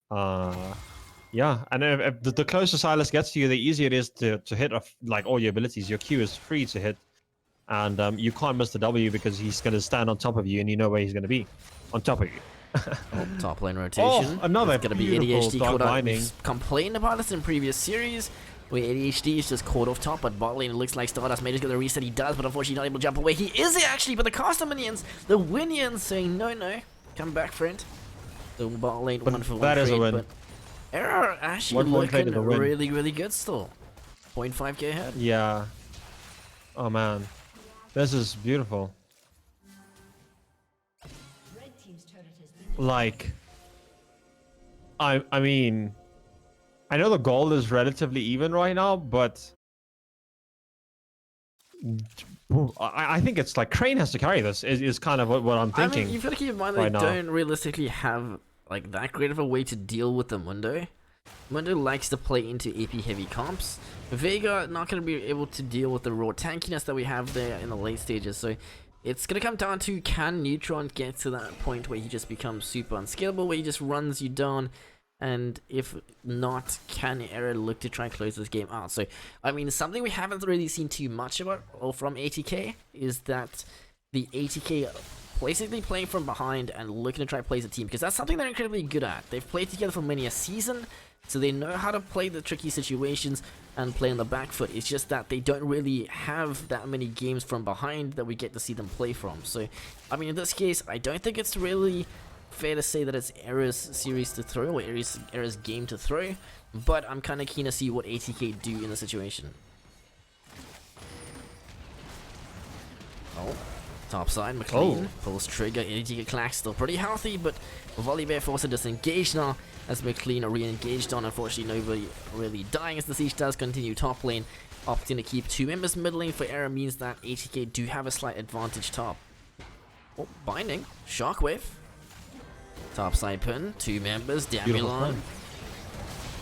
Yeah, and if the closer Silas gets to you, the easier it is to hit like all your abilities. Your Q is free to hit, and you can't miss the W because he's going to stand on top of you, and you know where he's going to be, on top of you.
Oh, top lane rotation.
another
It's gonna be
beautiful
ADHD
dark
caught out.
binding.
We've complained about this in previous series, where ADHD is just caught off top, but bot lane it looks like Stardust may just get the reset. He does, but unfortunately not able to jump away. He is actually, but the caster minions, the Winions saying no, come back, friend. The bot lane
But
1 for 1
that is a
trade,
win.
but Era actually
1-1 trade to
looking
the win.
really good still. 0.5k ahead.
Yeah. Oh man, this is beautiful. Like, I mean, I know the goal is relatively even right now, but I think it's like Crane has to carry this. Is kind of what I'm thinking.
I mean, you've got to keep in mind
right
they
now.
don't realistically have like that great of a way to deal with the Mundo. Mundo likes to play into AP heavy comps. Vega not going to be able to deal with the raw tankiness that we have there in the late stages. So it's going to come down to, can Neutron get to that point where he just becomes super unscalable, where he just runs you down, and if not, can Era look to try and close this game out? So, I mean, something we haven't really seen too much about or from ATK is that the ATK basically playing from behind and looking to try and play as a team, because that's something they're incredibly good at. They've played together for many a season, so they know how to play the tricky situations and play on the back foot. It's just that they don't really have that many games from behind that we get to see them play from. So, I mean, in this case, I don't think it's really fair to say that it's Era's series to throw or Era's game to throw, but I'm kind of keen to see what ATK do in the situation. Oh, top side, McLean pulls trigger. ATK Clack still pretty healthy, but Volibear forced to disengage now as McLean are re-engaged on. Unfortunately, nobody really dying as the siege does continue top lane. Opting to keep 2 members mid lane for Era means that ATK do have a slight advantage top. Oh, binding. Shockwave. Top side pin. 2 members. Damulon.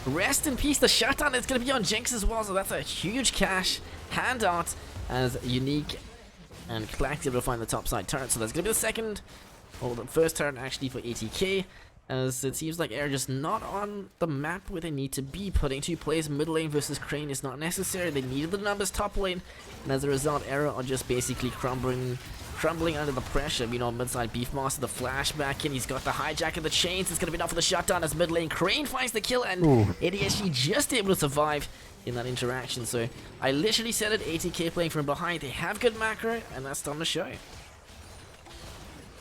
Rest in peace. The shutdown is going to be on Jinx as well, so that's a huge cash handout as Unique and Clack's able to find the top side turret. So that's going to be the second, or the first turret actually for ATK, as it seems like Era just not on the map where they need to be. Putting 2 players mid lane versus Crane is not necessary. They needed the numbers top lane, and as a result, Era are just basically crumbling under the pressure. You know, mid-side Beefmaster, the flashback in, he's got the hijack of the chains. It's going to be enough for the shutdown as mid lane Crane finds the kill, and ADSG just able to survive in that interaction. So I literally said it, ATK playing from behind. They have good macro, and that's time to show.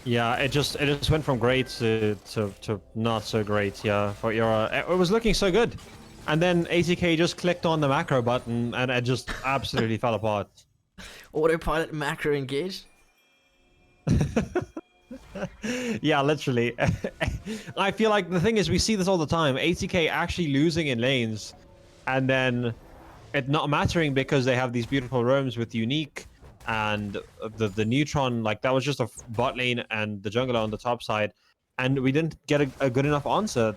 Yeah, it just went from great to not so great. Yeah, for Era, it was looking so good, and then ATK just clicked on the macro button, and it just absolutely fell apart.
Autopilot macro engaged.
Yeah, literally. I feel like the thing is, we see this all the time. ATK actually losing in lanes, and then it not mattering because they have these beautiful roams with Unique and the Neutron. Like, that was just a bot lane and the jungler on the top side, and we didn't get a good enough answer.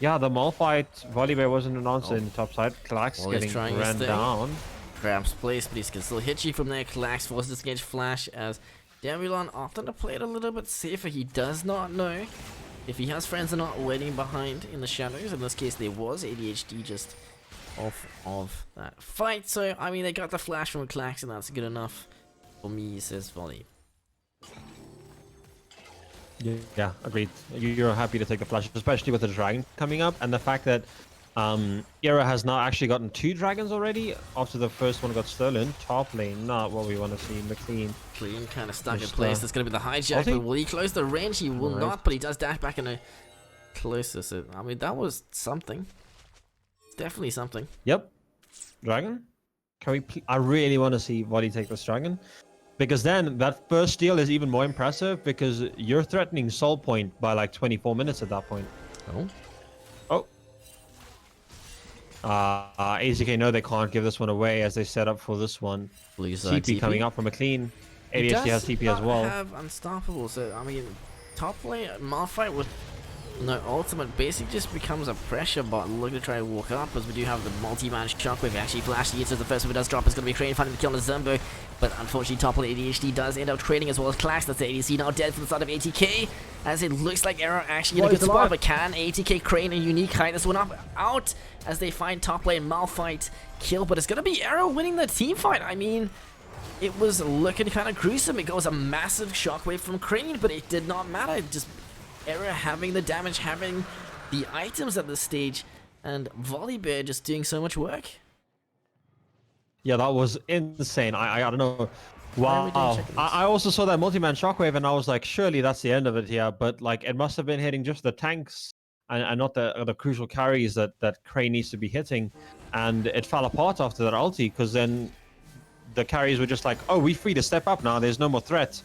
Yeah, the Malphite Volibear wasn't an answer in the top side. Clax getting ran down.
Grabs place, but he can still hit you from there. Clax forces this engage flash as Damulon opting to play it a little bit safer. He does not know if he has friends or not waiting behind in the shadows. In this case, there was ADHD just off of that fight. So, I mean, they got the flash from Clax, and that's good enough for me, says Volley.
Yeah, agreed. You're happy to take the flash, especially with the dragon coming up, and the fact that Era has now actually gotten 2 dragons already after the first one got stolen. Top lane, not what we want to see. McLean.
McLean kind of stuck in place. That's going to be the hijack, but will he close the range? He will not, but he does dash back in a closer. So, I mean, that was something. Definitely something.
Yep. Dragon? Can we? I really want to see Volley take this dragon, because then that first steal is even more impressive, because you're threatening Soul Point by like 24 minutes at that point.
Oh.
ATK know they can't give this one away as they set up for this one. TP coming up from McLean. ADHD has TP as well.
Have unstoppable, so I mean, top lane Malphite with no ultimate basically just becomes a pressure bot. Looking to try to walk up, as we do have the multi-man shockwave actually flashing into the first one. It does drop. It's going to be Crane finding the kill on the Zumbo, but unfortunately top lane ADHD does end up trading as well as Clash. That's the ADC now dead from the side of ATK, as it looks like Era actually in a good spot, but can ATK, Crane and Unique hide this one up out as they find top lane Malphite kill, but it's going to be Era winning the team fight. I mean, it was looking kind of gruesome. It goes a massive shockwave from Crane, but it did not matter. Just Era having the damage, having the items at this stage, and Volibear just doing so much work.
Yeah, that was insane. I don't know. Wow. I also saw that multi-man shockwave, and I was like, surely that's the end of it here. But like, it must have been hitting just the tanks and not the crucial carries that Crane needs to be hitting, and it fell apart after that ulti because then the carries were just like, oh, we free to step up now. There's no more threat,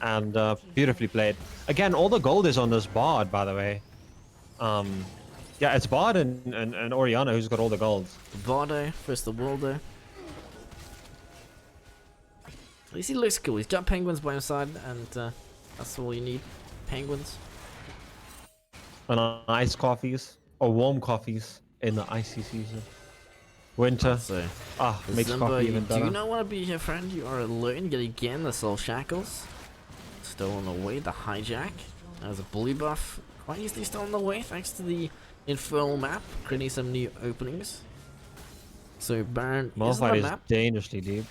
and beautifully played. Again, all the gold is on this Bard, by the way. Yeah, it's Bard and Oriana who's got all the gold.
Bardo versus the Waldo. At least he looks cool. He's got penguins by his side, and that's all you need. Penguins.
And ice coffees or warm coffees in the icy season. Winter.
So,
makes
Zimba,
coffee
you
even better.
do not want to be here, friend. You are alone. Yet again, the soul shackles. Still on the way. The hijack. There's a bully buff. Quite easily still on the way, thanks to the infernal map, creating some new openings. So Baron is on the map.
Dangerously deep.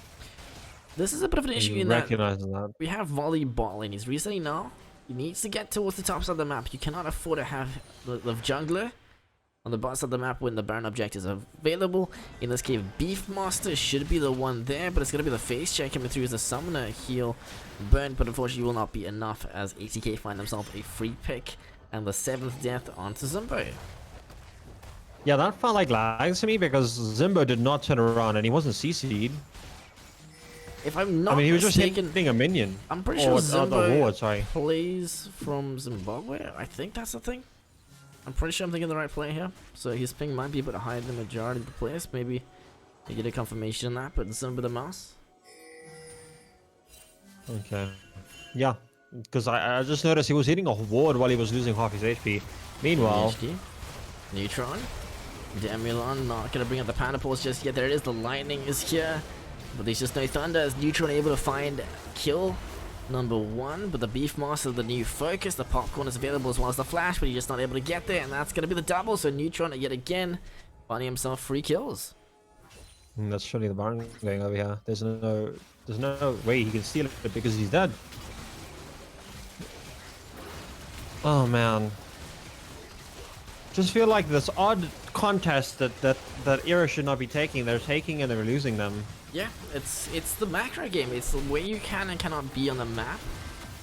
This is a bit of an issue in that we have Volley bot lane. He's resetting now. He needs to get towards the top side of the map. You cannot afford to have the jungler on the bottom side of the map when the Baron objectives are available. In this case, Beefmaster should be the one there, but it's going to be the face check coming through as a summoner heal burn, but unfortunately will not be enough as ATK find themselves a free pick and the 7th death onto Zimbo.
Yeah, that felt like lags to me because Zimbo did not turn around and he wasn't CC'd.
If I'm not
I mean, he was
mistaken,
just hitting a minion.
I'm pretty sure Zimbo
ward, sorry.
plays from Zimbabwe. I think that's the thing. I'm pretty sure I'm thinking the right player here. So his ping might be a bit higher than the majority of the players. Maybe you get a confirmation on that, but Zimbo the mouse.
Okay. Yeah, because I just noticed he was hitting a ward while he was losing half his HP. Meanwhile...
Neutron. Demulon not going to bring up the Panda Pulse just yet. There it is. The lightning is here. But there's just no thunder as Neutron able to find kill number 1. But the Beefmaster, the new focus. The popcorn is available as well as the flash, but he's just not able to get there. And that's going to be the double. So Neutron yet again finding himself 3 kills.
That's surely the Baron going over here. There's no way he can steal it because he's dead. Oh man. Just feel like this odd contest that Era should not be taking. They're taking and they're losing them.
Yeah, it's the macro game. It's the way you can and cannot be on the map.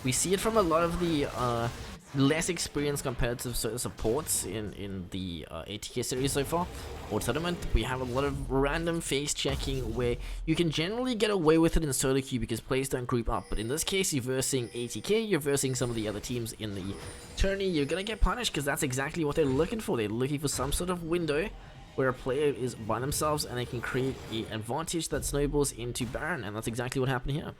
We see it from a lot of the less experienced competitive supports in the ATK series so far, or tournament. We have a lot of random face checking where you can generally get away with it in solo queue because players don't group up, but in this case you're versing ATK, you're versing some of the other teams in the tourney, you're gonna get punished because that's exactly what they're looking for. They're looking for some sort of window where a player is by themselves and they can create an advantage that snowballs into Baron, and that's exactly what happened here.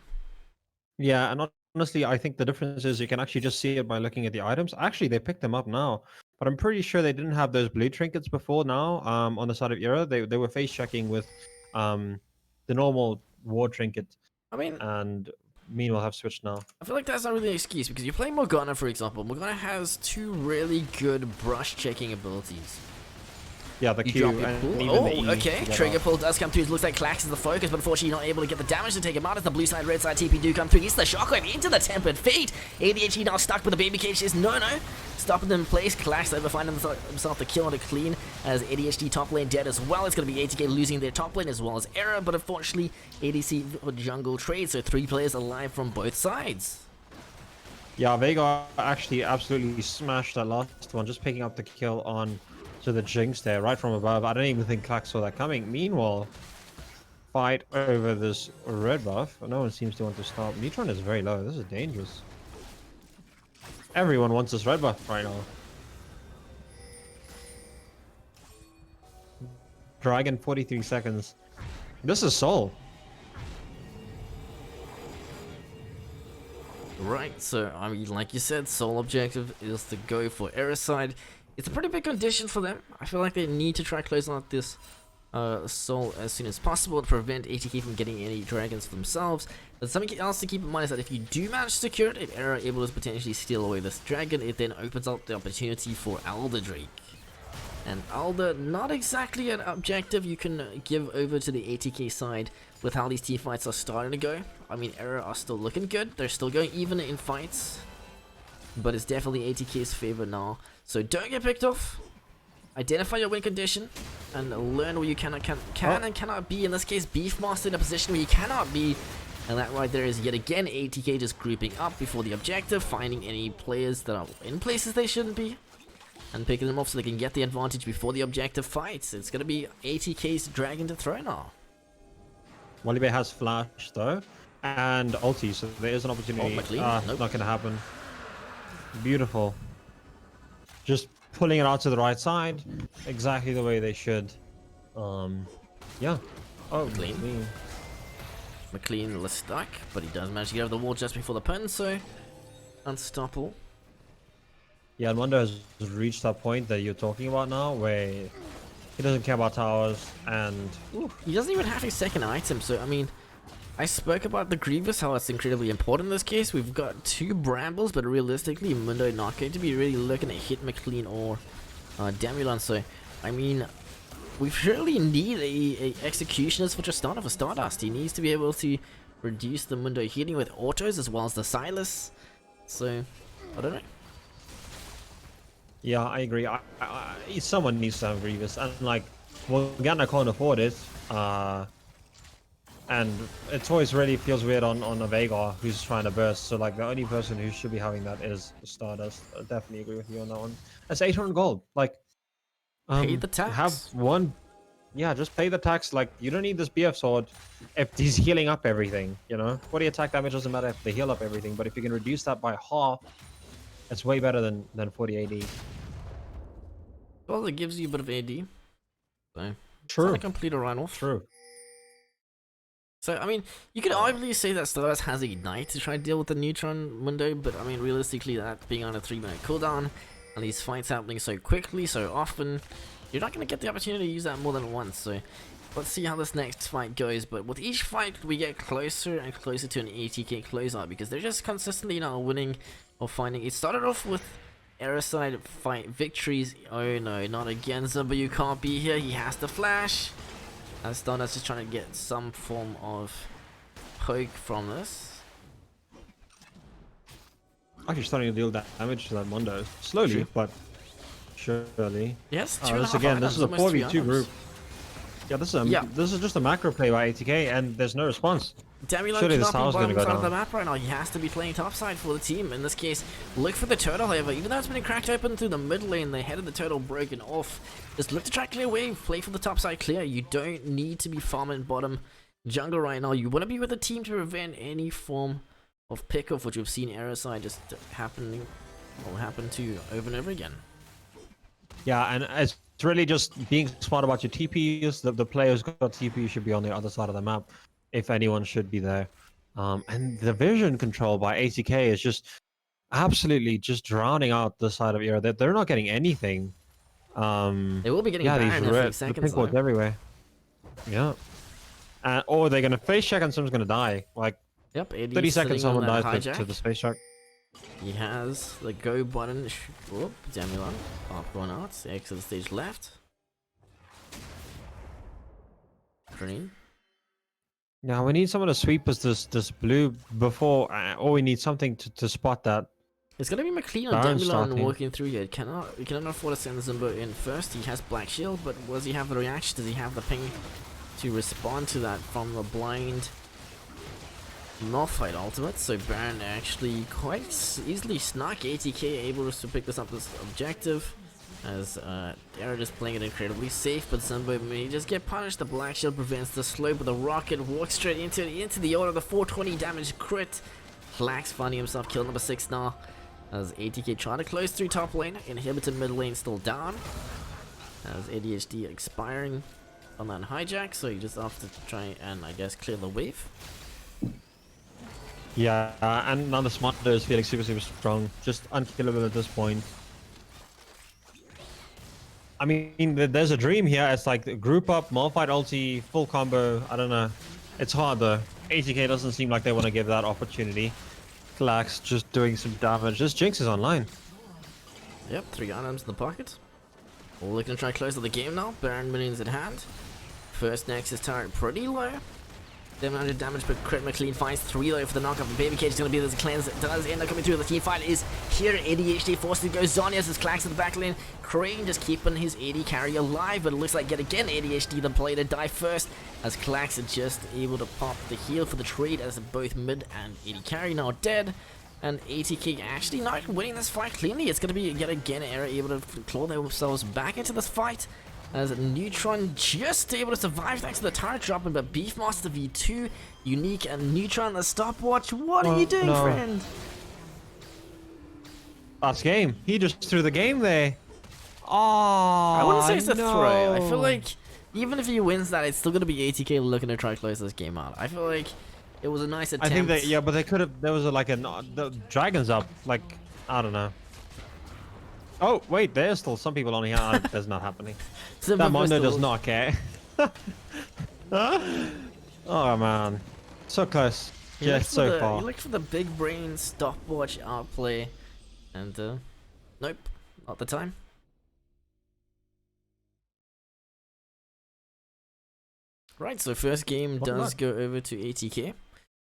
Yeah, and honestly, I think the difference is you can actually just see it by looking at the items. Actually, they picked them up now, but I'm pretty sure they didn't have those blue trinkets before now. On the side of Era, they were face checking with the normal war trinket.
I mean,
and meanwhile have switched now.
I feel like that's not really an excuse because you play Morgana, for example. Morgana has 2 really good brush checking abilities.
Yeah, the Q and even the E
okay. Trigger pull does come through. It looks like Klax is the focus, but unfortunately not able to get the damage to take him out as the blue side, red side TP do come through. Gets the shockwave into the Tempered Fate. ADHD now stuck with the baby cage. Says no. Stopping them in place. Klax over finding himself the kill on a clean as ADHD top lane dead as well. It's going to be ATK losing their top lane as well as Era, but unfortunately ADC jungle trade, so 3 players alive from both sides.
Yeah, Vega actually absolutely smashed that last one, just picking up the kill on to the Jinx there, right from above. I don't even think Klax saw that coming. Meanwhile, fight over this red buff. No one seems to want to stop. Neutron is very low. This is dangerous. Everyone wants this red buff right now. Dragon 43 seconds. This is Soul.
Right, so I mean, like you said, Soul objective is to go for Era side. It's a pretty big condition for them. I feel like they need to try closing out this Soul as soon as possible to prevent ATK from getting any dragons for themselves. But something else to keep in mind is that if you do manage to secure it, if Era are able to potentially steal away this dragon, it then opens up the opportunity for Alder Drake. And Alder, not exactly an objective you can give over to the ATK side with how these team fights are starting to go. I mean, Era are still looking good. They're still going even in fights. But it's definitely ATK's favor now. So don't get picked off. Identify your win condition and learn where you can and cannot be. In this case, Beefmaster in a position where you cannot be. And that right there is yet again ATK just grouping up before the objective, finding any players that are in places they shouldn't be. and picking them off so they can get the advantage before the objective fights. It's going to be ATK's Dragon to throw now.
Walibe has flash though, and ulti, so there is an opportunity.
Nope.
Not gonna happen. Beautiful. Just pulling it out to the right side, exactly the way they should. Yeah. Oh,
McLean was stuck, but he does manage to get over the wall just before the pin, so unstoppable.
Yeah, and Mundo has reached that point that you're talking about now, where he doesn't care about towers, and
he doesn't even have his second item. So I mean, I spoke about the Grievous, how it's incredibly important in this case. We've got 2 Brambles, but realistically, Mundo not going to be really looking to hit McLean or Demulon. So I mean, we really need a executionist for just start of a Stardust. He needs to be able to reduce the Mundo healing with autos as well as the Silas. So I don't know.
yeah, I agree. Someone needs to have Grievous, and like, well, Morgana can't afford it. And it always really feels weird on a Veigar who's trying to burst. So like, the only person who should be having that is Stardust. I definitely agree with you on that one. That's 800 gold. Like,
Pay the tax.
Have one. Yeah, just pay the tax. Like, you don't need this BF sword if he's healing up everything, you know? 40 attack damage doesn't matter if they heal up everything, but if you can reduce that by half, it's way better than 40 AD.
Well, it gives you a bit of AD. So
True.
It's not a complete run-off.
True.
So, I mean, you could arguably say that Stardust has Ignite to try to deal with the Neutron Mundo, but I mean, realistically, that being on a 3-minute cooldown, and these fights happening so quickly, so often, you're not going to get the opportunity to use that more than once. So, let's see how this next fight goes. But with each fight, we get closer and closer to an ATK closeout, because they're just consistently not winning or finding. It started off with Aeroside fight victories. Oh no, not again, Zumba, you can't be here. He has to flash. And Stardust is trying to get some form of poke from this.
Actually starting to deal damage to that Mundo. Slowly, but surely.
Yes,
this again, this is a 4v2 group. Yeah, this is just a macro play by ATK, and there's no response.
Demulon
Surely this
cannot be
tower's gonna
bottom
go
side of the
down.
map right now. He has to be playing top side for the team. In this case, look for the turtle, however. Even though it's been cracked open through the mid lane, the head of the turtle broken off. Just look to try clear wave, play for the top side clear. You don't need to be farming bottom jungle right now. You want to be with the team to prevent any form of pick-off, which we've seen Aeroside just happen to over and over again.
Yeah, and it's really just being smart about your TPs. The players who got TP should be on the other side of the map, if anyone should be there. And the vision control by ATK is just absolutely just drowning out the side of Era. They're not getting anything.
They will be getting
yeah,
banned
these
in a few
red, the
seconds,
pink wards
though.
everywhere. Yeah. Or they're gonna face check and someone's gonna die. Like,
Yep,
30 seconds someone dies
hijack.
to the space check.
He has the go button. Whoop, Demulon. Up one out. Exit the stage left. Green.
Now we need someone to sweep us this blue before, or we need something to spot that.
It's gonna be McLean or
Baron
Demulon
starting.
walking through here. We cannot afford to send the Zumbo in first. He has Black Shield, but does he have the reaction? Does he have the ping to respond to that from the blind Malphite ultimate? So Baron actually quite easily snuck. ATK able to pick this up as objective, as Era just playing it incredibly safe, but Zumbo may just get punished. The Black Shield prevents the slow, but the rocket walks straight into the order. The 420 damage crit. Flax finding himself kill number 6 now, as ATK trying to close through top lane. Inhibitor mid lane still down, as ADHD expiring on that hijack, so you just have to try and, I guess, clear the wave.
Yeah, and now the Smarter is feeling super strong, just unkillable at this point. I mean, there's a dream here. It's like the group up, Malphite ulti, full combo. I don't know. It's hard though. ATK doesn't seem like they want to give that opportunity. Flax just doing some damage. This Jinx is online.
Yep, 3 items in the pocket. We're looking to try to close out the game now. Baron minions at hand. First Nexus turret pretty low. 700 damage, but crit McLean finds 3 though for the knockoff. The baby cage is going to be the cleanse. Does end up coming through. The team fight is here. ADHD forced to go. Zonias is Clax in the back lane. Crane just keeping his AD carry alive, but it looks like yet again ADHD the player to die first, as Clax is just able to pop the heal for the trade, as both mid and AD carry now dead. And ATK actually not winning this fight cleanly. It's going to be yet again Era able to claw themselves back into this fight. As Neutron just able to survive thanks to the turret dropping, but Beefmaster V2, Unique and Neutron the stopwatch. What are you doing, friend?
That's game. He just threw the game there. Oh,
I wouldn't say it's a throw. I feel like even if he wins that, it's still going to be ATK looking to try to close this game out. I feel like it was a nice attempt.
I think that, yeah, but they could have, there was like the dragon's up, like, I don't know. Oh, wait, there's still some people on here. That's not happening. That Mondo does not care. Oh, man. So close. Just so far.
You looked for the big brain stopwatch outplay. And, nope, not the time. Right, so first game does go over to ATK.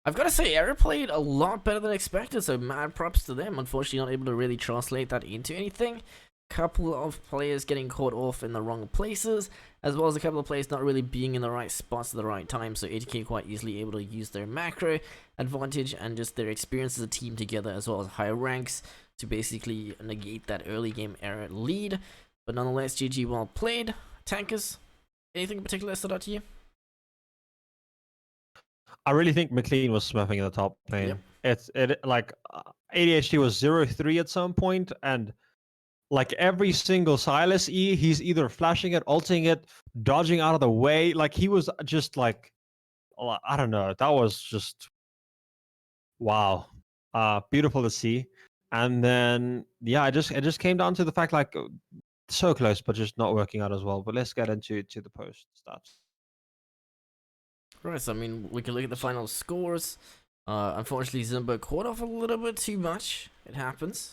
I've got to say, Era played a lot better than expected, so mad props to them. Unfortunately, not able to really translate that into anything. Couple of players getting caught off in the wrong places, as well as a couple of players not really being in the right spots at the right time, so ATK quite easily able to use their macro advantage and just their experience as a team together, as well as higher ranks, to basically negate that early game Era lead. But nonetheless, GG well played. Tankers, anything in particular that stood out to you?
I really think McLean was smurfing in the top lane.
Yep.
Like ADHD was 0-3 at some point, and like every single Silas E, he's either flashing it, ulting it, dodging out of the way. Like he was just like, I don't know. That was just wow, beautiful to see. And then yeah, it just came down to the fact like so close, but just not working out as well. But let's get into the post stats.
Right, so I mean, we can look at the final scores. Unfortunately, Zimbo caught off a little bit too much. It happens.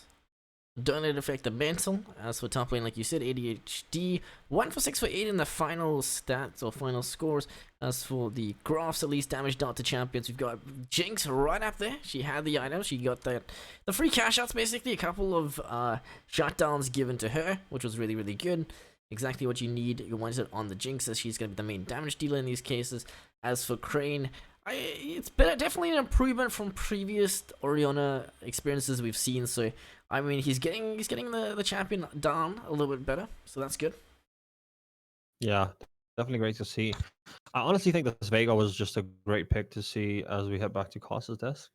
Don't let it affect the mental. As for top lane, like you said, ADHD 1 for 6 for 8 in the final stats or final scores. As for the graphs, at least damage dealt to champions, we've got Jinx right up there. She had the item. She got the free cash outs, basically. A couple of shutdowns given to her, which was really, really good. Exactly what you need. You want it on the Jinx, as she's going to be the main damage dealer in these cases. As for Crane, it's been definitely an improvement from previous Oriana experiences we've seen. So I mean, he's getting the champion down a little bit better, so that's good.
Yeah, definitely great to see. I honestly think that this Vega was just a great pick to see as we head back to Costa's desk.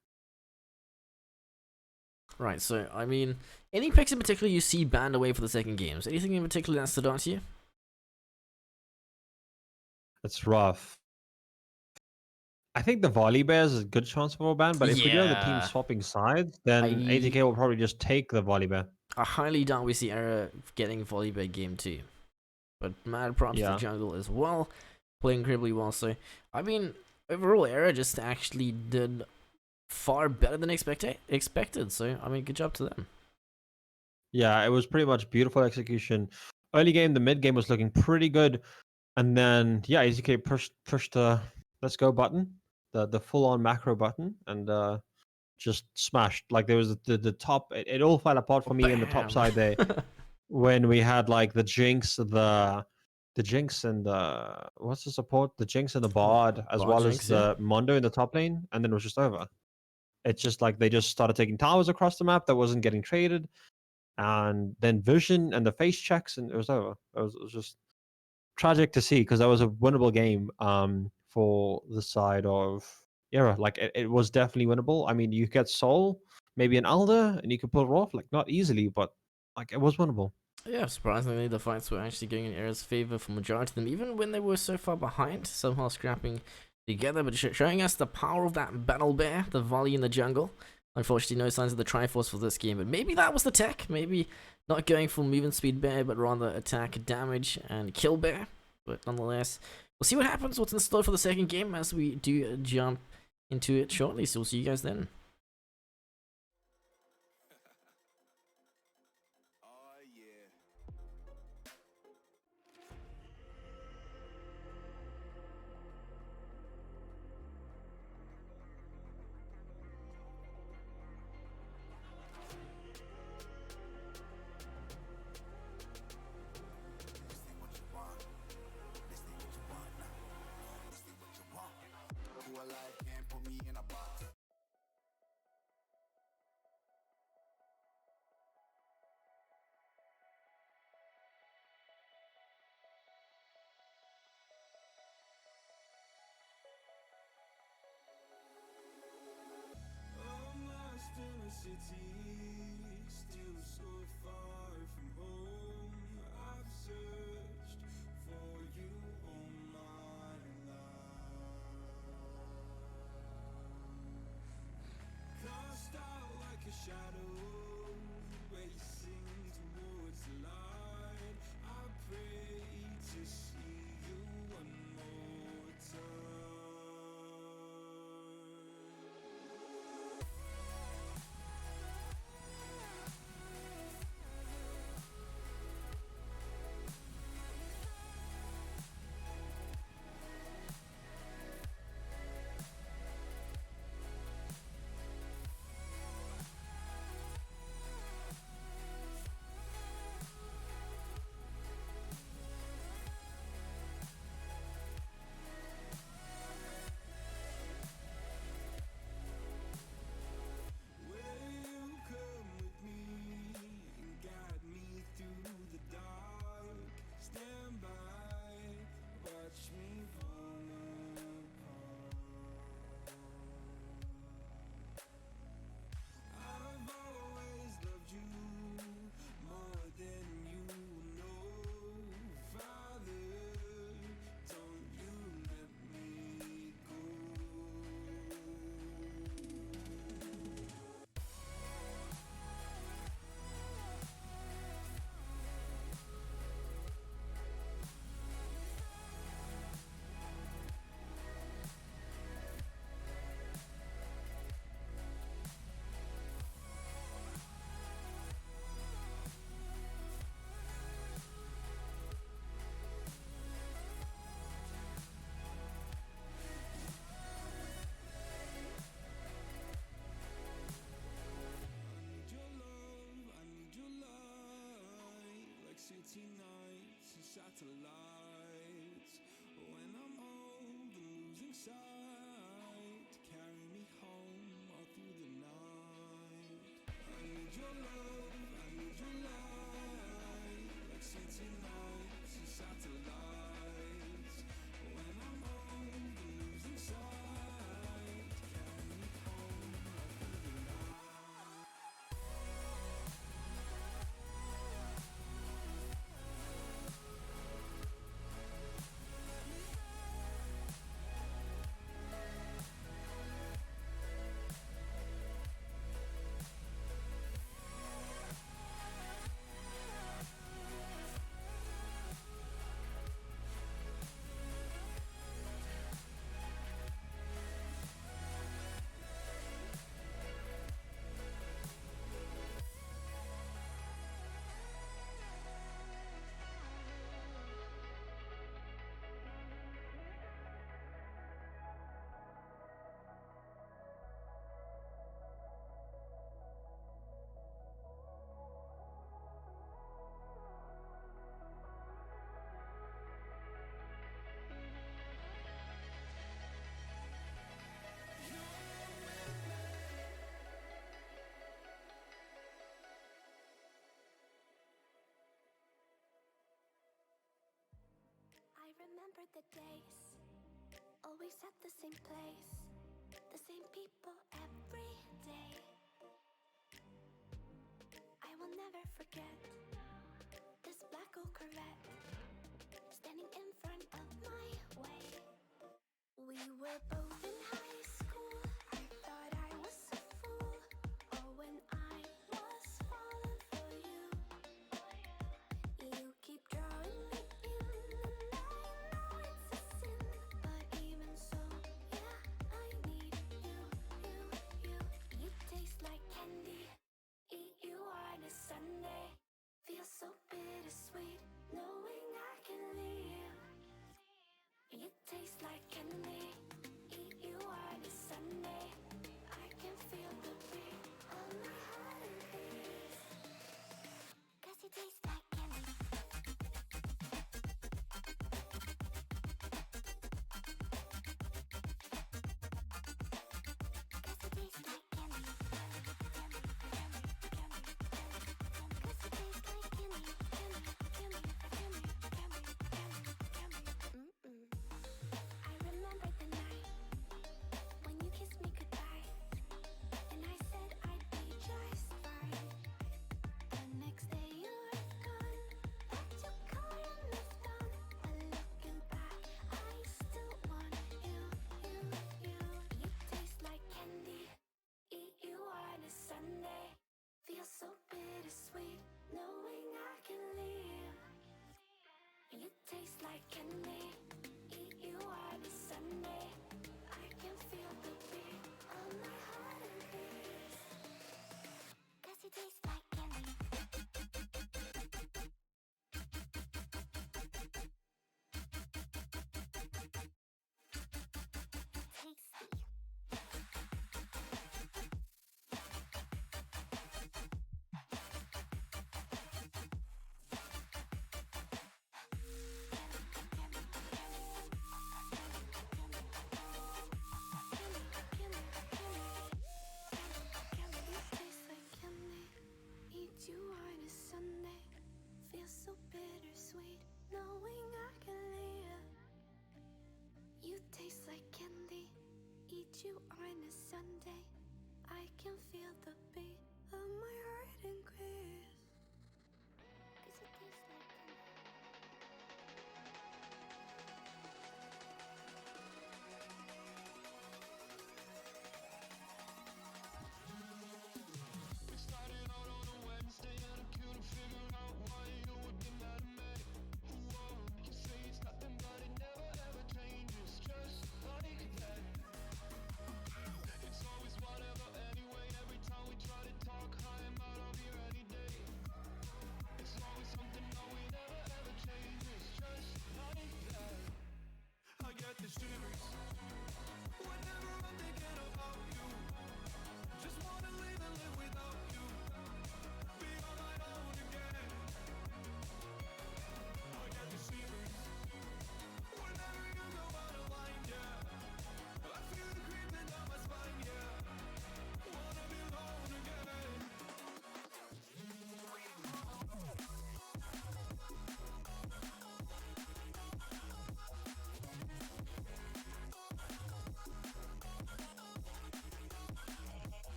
Right, so I mean, any picks in particular you see banned away for the second games? Anything in particular that stood out to you?
It's rough. I think the volley bear is a good chance for a ban, but if we do have the team swapping sides, then ATK will probably just take the volley bear.
I highly doubt we see Era getting volley bear game 2. But mad props to jungle as well, playing incredibly well. So I mean, overall, Era just actually did far better than expected. So I mean, good job to them.
Yeah, it was pretty much beautiful execution. Early game, the mid game was looking pretty good, and then yeah, ATK pushed the let's go button, the full on macro button, and just smashed. Like there was the top. It all fell apart for me in the top side there when we had like the Jinx, the Jinx and the what's the support? The Jinx and the Bard, as well
Jinx,
as the Mondo in the top lane, and then it was just over. It's just like they just started taking towers across the map that wasn't getting traded, and then Vision and the face checks, and it was over. It was just tragic to see because that was a winnable game for the side of Era. Like it was definitely winnable. I mean, you get Soul, maybe an Alder, and you could pull it off, like not easily, but like it was winnable.
Yeah, surprisingly, the fights were actually going in Era's favor for majority of them, even when they were so far behind, somehow scrapping together, but showing us the power of that Battle Bear, the volley in the jungle. Unfortunately, no signs of the Triforce for this game, but maybe that was the tech. Maybe not going for movement speed bear, but rather attack, damage, and kill bear. But nonetheless, we'll see what happens, what's in store for the second game as we do jump into it shortly. So we'll see you guys then.
city nights and satellites. When I'm old and losing sight, carry me home all through the night. I need your love, I need your light, like city nights and satellites. When I'm old and losing sight, carry me home all through the night.
I remember the days, always at the same place, the same people every day. I will never forget this black old Corvette standing in front of my way. We were both in high school. I thought I was a fool. Oh, when I was falling for you. You keep drawing me in, and I know it's a sin. But even so, yeah, I need you. You taste like candy. Eat you on a Sunday. Feel so bittersweet, knowing I can leave. You taste like candy. Eat you on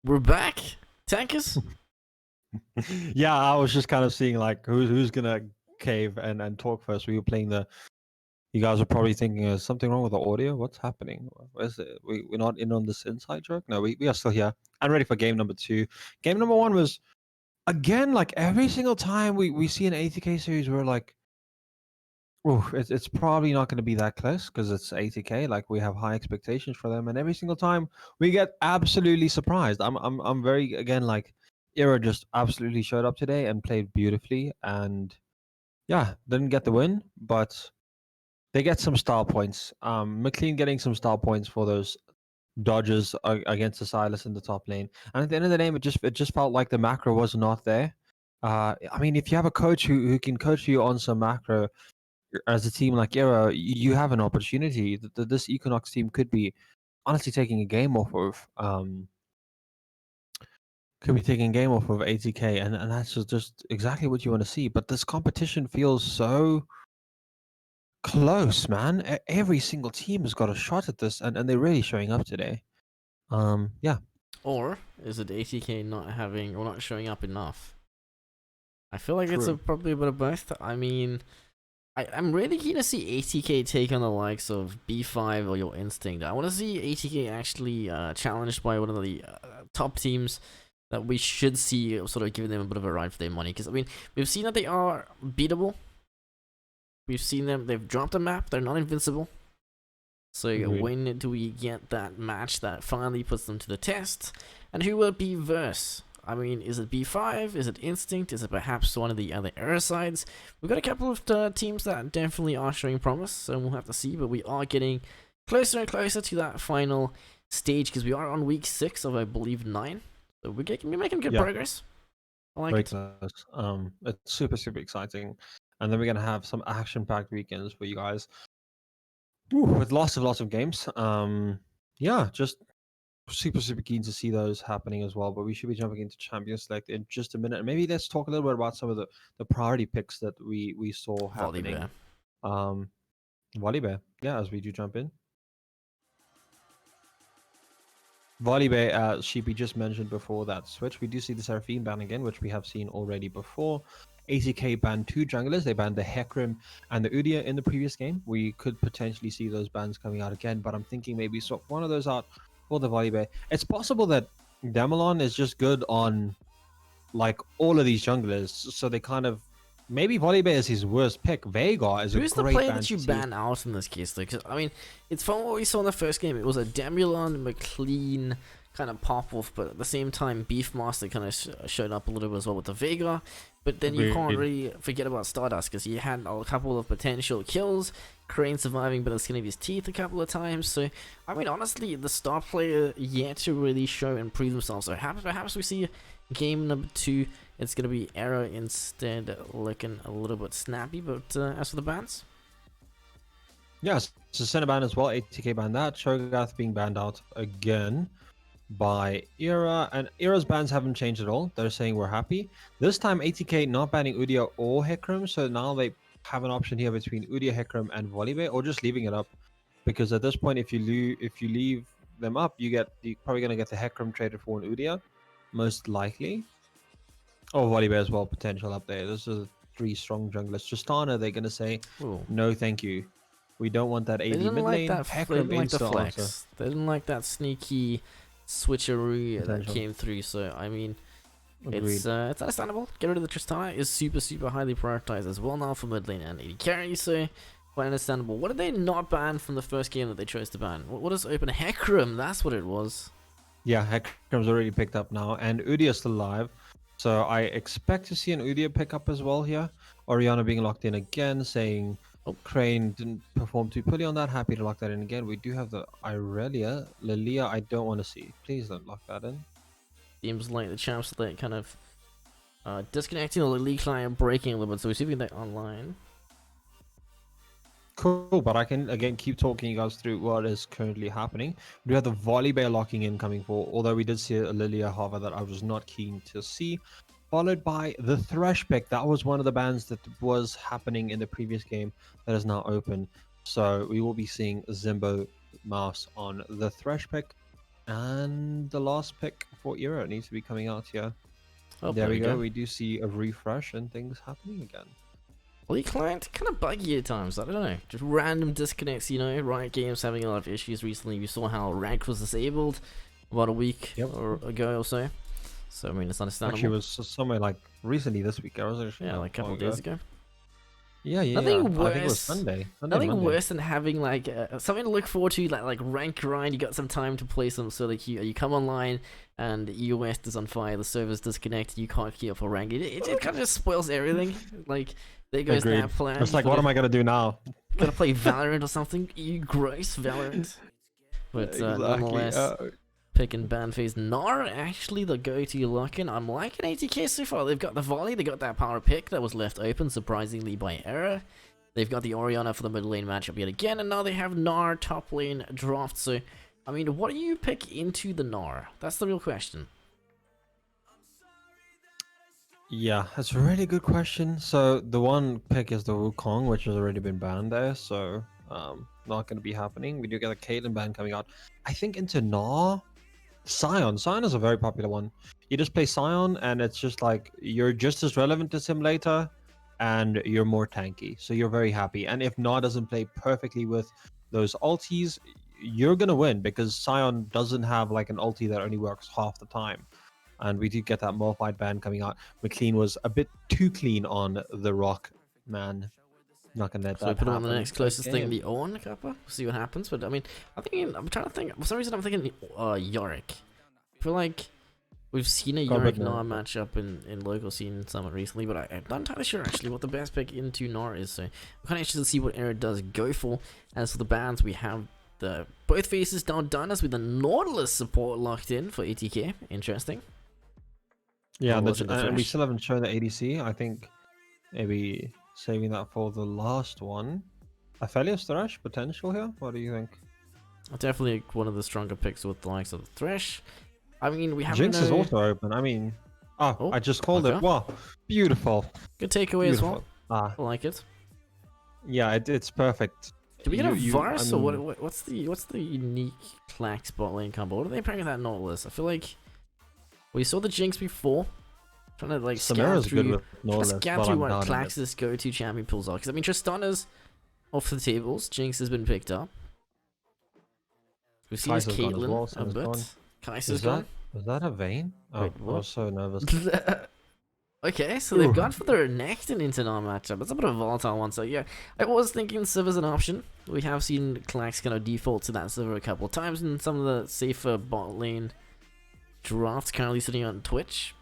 We're back, tankers.
Yeah, I was just kind of seeing like who's gonna cave and talk first. We were playing the. You guys are probably thinking, is something wrong with the audio? What's happening? Where's it? We're not in on this inside joke. No, we are still here and ready for game number 2. Game number 1 was again like every single time we see an ATK series, we're like, oh, it's probably not going to be that close because it's ATK. Like we have high expectations for them, and every single time we get absolutely surprised. I'm very again like Era just absolutely showed up today and played beautifully, and yeah, didn't get the win, but they get some style points. McLean getting some style points for those dodges against the Silas in the top lane, and at the end of the day, it just felt like the macro was not there. I mean, if you have a coach who can coach you on some macro as a team like Era, you have an opportunity. This Equinox team could be honestly taking a game off of ATK, and that's just exactly what you want to see. But this competition feels so close, man. Every single team has got a shot at this, and they're really showing up today. Yeah.
Or is it ATK not having or not showing up enough? I feel like it's probably a bit of both. I mean, I'm really keen to see ATK take on the likes of B5 or your Instinct. I want to see ATK actually challenged by one of the top teams that we should see, sort of giving them a bit of a ride for their money. Because, I mean, we've seen that they are beatable. We've seen them, they've dropped a map, they're not invincible. So when do we get that match that finally puts them to the test? And who will it be verse? I mean, is it B5? Is it Instinct? Is it perhaps one of the other Era sides? We've got a couple of teams that definitely are showing promise, so we'll have to see. But we are getting closer and closer to that final stage because we are on week 6 of, I believe, 9. So we're making good progress. I like it.
Close. It's super, super exciting. And then we're going to have some action-packed weekends for you guys. With lots of games. Yeah, just super, super keen to see those happening as well. But we should be jumping into Champion Select in just a minute. And maybe let's talk a little bit about some of the priority picks that we saw happening. Volibear. Yeah, as we do jump in. Volibear, Sheepy just mentioned before that switch. We do see the Seraphine ban again, which we have seen already before. ATK banned 2 junglers. They banned the Hecarim and the Udyr in the previous game. We could potentially see those bans coming out again, but I'm thinking maybe swap one of those out for the Volibear. It's possible that Demelon is just good on like all of these junglers, so they kind of maybe Volibear is his worst pick. Veigar is
Who's
a great
the player
ban
that you
to see.
ban out in this case, though? Because, I mean, it's from what we saw in the first game. It was a Demulon, McLean kind of pop-off, but at the same time, Beefmaster kind of showed up a little bit as well with the Veigar. But then you can't really forget about Stardust, because he had a couple of potential kills, Crane surviving by the skin of his teeth a couple of times. So, I mean, honestly, the star player yet to really show and prove themselves. So perhaps we see game number 2. It's going to be Era instead, looking a little bit snappy. But as for the bans?
Yes, so center ban as well. ATK banned that. Cho'Gath being banned out again by Era. And Era's bans haven't changed at all. They're saying we're happy. This time ATK not banning Udyr or Hecarim. So now they have an option here between Udyr, Hecarim, and Volibear, or just leaving it up. Because at this point, if you leave them up, you're probably going to get the Hecarim traded for an Udyr, most likely. Oh, Volibear as well, potential up there. This is 3 strong junglers. Tristana, they're going to say, no, thank you. We don't want that AD mid lane.
They didn't like the flex. They didn't like that sneaky switcheroo that came through. So, I mean, it's understandable. Get rid of the Tristana is super, super highly prioritized as well now for mid lane and AD carry. So, quite understandable. What did they not ban from the first game that they chose to ban? What is open? Hecarim, that's what it was. Yeah,
Hecarim's already picked up now. And Udyr's still alive. So I expect to see an Udyr pick up as well here. Orianna being locked in again, saying Crane didn't perform too poorly on that. Happy to lock that in again. We do have the Irelia. Lilia, I don't want to see. Please don't lock that in.
Seems like the champs are like kind of disconnecting the Lily client, breaking a little bit. So we're seeing that online.
Cool, but I can again keep talking you guys through what is currently happening. We have the Volibear locking in coming for, although we did see a Lilia hover that I was not keen to see. Followed by the Thresh pick. That was one of the bans that was happening in the previous game that is now open. So we will be seeing Zimbo Mouse on the Thresh pick. And the last pick for Era needs to be coming out here.
Oh,
there we go. We do see a refresh and things happening again.
Well, your client kind of buggy at times. I don't know. Just random disconnects, you know. Riot Games having a lot of issues recently. We saw how rank was disabled about a week ago or so. So, I mean, it's understandable.
Actually, it was somewhere like recently this week. I was actually
like a couple of days ago.
Yeah.
Nothing worse.
I think it was Sunday.
Nothing worse than having like something to look forward to, like rank grind. You got some time to play some, so like you come online and your West is on fire, the server's disconnected, you can't keep up a rank. It kind of just spoils everything. Like there goes that plan.
It's like, what am I gonna do now?
Gotta play Valorant or something. You gross Valorant. But nonetheless. Pick and ban phase. Gnar actually the go-to lock-in. I'm liking ATK so far. They've got the volley, they got that power pick that was left open surprisingly by Error. They've got the Orianna for the mid lane matchup yet again, and now they have Gnar top lane draft. So, I mean, what do you pick into the Gnar? That's the real question.
Yeah, that's a really good question. So the one pick is the Wukong, which has already been banned there, so not going to be happening. We do get a Caitlyn ban coming out. I think into Gnar. Sion is a very popular one. You just play Sion and it's just like you're just as relevant to Simulator and you're more tanky, so you're very happy. And if Gnar doesn't play perfectly with those ultis, you're gonna win because Sion doesn't have like an ulti that only works half the time. And we did get that modified ban coming out. McLean was a bit too clean on the Rock, man. Not gonna let that
we put him on the
happen.
next closest thing, the Ornn Kappa. We'll see what happens. But I mean, I'm trying to think. For some reason, I'm thinking Yorick. I feel like we've seen a Yorick Gnar matchup in local scene summit recently, but I'm not entirely sure actually what the best pick into Gnar is. So I'm kind of interested to see what Era does go for. As for the bans, we have the both faces now done as with the Nautilus support locked in for ATK. Interesting.
Yeah, and we still haven't shown the ADC. I think maybe saving that for the last one. Aphelios Thresh potential here? What do you think?
Definitely one of the stronger picks with the likes of Thresh. I mean, we have
Jinx is also open. I mean, I just called it. Wow, beautiful.
Good takeaway as well. I like it.
Yeah, it's perfect.
Do we get a Varus or what's the unique Clax bot lane combo? What are they playing with that Nautilus? I feel like we saw the Jinx before. Trying to like scan through what Clax's go-to champion pulls are. Because I mean, Tristana's off the tables. Jinx has been picked up. We've seen his Caitlyn a bit. Kai'Sa's gone.
Was that a Vayne? Oh,
Wait,
I was so nervous.
Okay, so they've gone for the Renekton into Gnar matchup. It's a bit of a volatile one, so yeah. I was thinking Siv's an option. We have seen Clax kind of default to that Siv a couple of times in some of the safer bot lane drafts currently sitting on Twitch.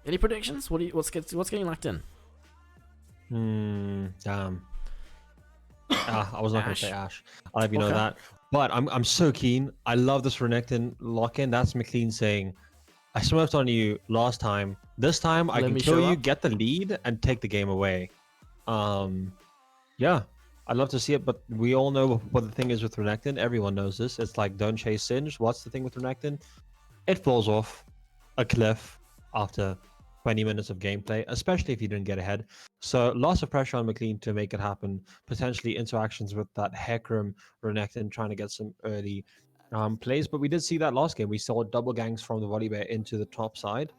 Any predictions? What's getting locked in?
Damn. I was not gonna say Ashe. I'll have you know that. But I'm so keen. I love this Renekton lock-in. That's McLean saying, I smurfed on you last time. This time I can kill you, get the lead, and take the game away. Yeah, I'd love to see it, but we all know what the thing is with Renekton. Everyone knows this. It's like, don't chase Singed. What's the thing with Renekton? It falls off a cliff after 20 minutes of gameplay, especially if you didn't get ahead. So lots of pressure on McLean to make it happen. Potentially interactions with that Hecarim Renekton trying to get some early plays. But we did see that last game. We saw double gangs from the Volibear into the top side.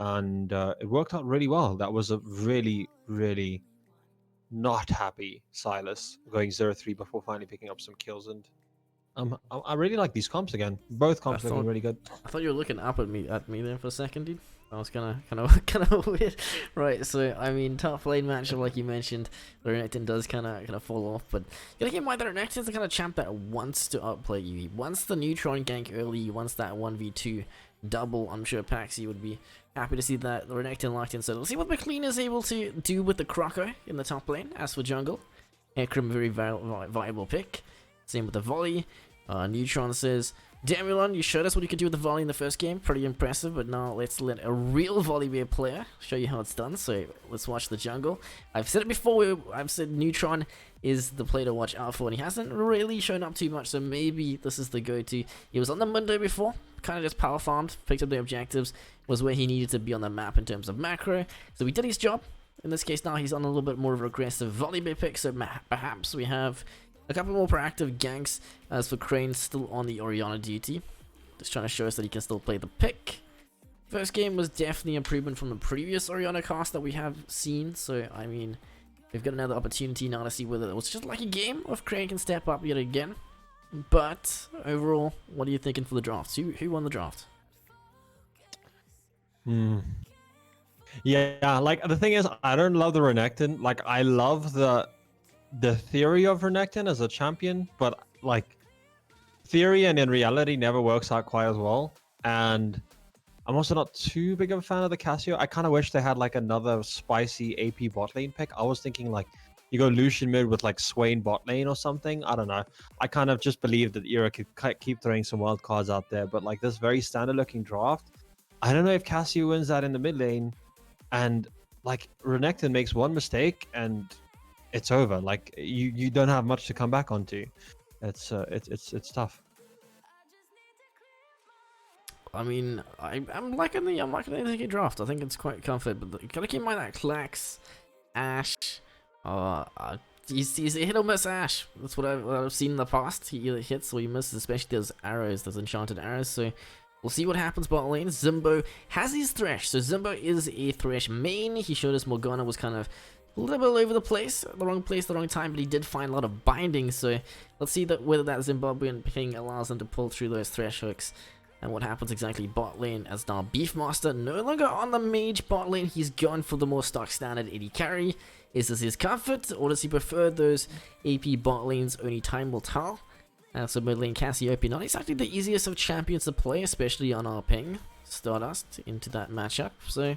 And it worked out really well. That was a really, really not happy Silas going 0-3 before finally picking up some kills. And I really like these comps again. Both comps looking really good.
I thought you were looking up at me there for a second, dude. That was kind of weird, right? So I mean, top lane matchup, like you mentioned, the Renekton does kind of fall off, but you gotta keep in mind that Renekton's the kind of champ that wants to outplay you. He wants the neutron gank early. He wants that 1v2 double. I'm sure Paxi would be happy to see that the Renekton locked in. So let's see what McLean is able to do with the Croco in the top lane. As for jungle, Hecarim, very viable pick. Same with the volley. Neutron says, Damulon, you showed us what you could do with the volley in the first game. Pretty impressive, but now let's let a real Volibear player show you how it's done. So let's watch the jungle. I've said it before, I've said Neutron is the player to watch out for, and he hasn't really shown up too much, so maybe this is the go-to. He was on the Mundo before, kind of just power farmed, picked up the objectives, was where he needed to be on the map in terms of macro. So he did his job. In this case now he's on a little bit more of an aggressive Volibear pick, so perhaps we have a couple more proactive ganks. As for Crane, still on the Orianna duty. Just trying to show us that he can still play the pick. First game was definitely improvement from the previous Oriana cast that we have seen. So, I mean, we've got another opportunity now to see whether it was just like a game of Crane can step up yet again. But overall, what are you thinking for the draft? Who won the draft?
Yeah, like the thing is, I don't love the Renekton. Like I love the theory of Renekton as a champion, but like theory and in reality never works out quite as well. And I'm also not too big of a fan of the Cassio. I kind of wish they had like another spicy AP bot lane pick. I was thinking like you go Lucian mid with like Swain bot lane or something. I don't know. I kind of just believe that Era could keep throwing some wild cards out there. But like this very standard looking draft, I don't know if Cassio wins that in the mid lane. And like Renekton makes one mistake and it's over. Like you don't have much to come back onto. It's tough.
I mean, I'm liking the ATK draft. I think it's quite comfort, but you gotta keep in mind that Klax, Ashe, he's a hit or miss Ashe. That's what I've seen in the past. He either hits or he misses, especially those arrows, those enchanted arrows. So we'll see what happens bot lane. Zimbo has his Thresh. So Zimbo is a Thresh main. He showed us Morgana was kind of a little bit all over the place, the wrong place, the wrong time, but he did find a lot of binding. So let's see whether that Zimbabwean ping allows him to pull through those Thresh hooks. And what happens exactly bot lane as now Beefmaster no longer on the mage bot lane. He's gone for the more stock standard AD carry. Is this his comfort, or does he prefer those AP bot lanes? Only time will tell. So mid lane Cassiopeia, not exactly the easiest of champions to play, especially on our ping Stardust into that matchup. So,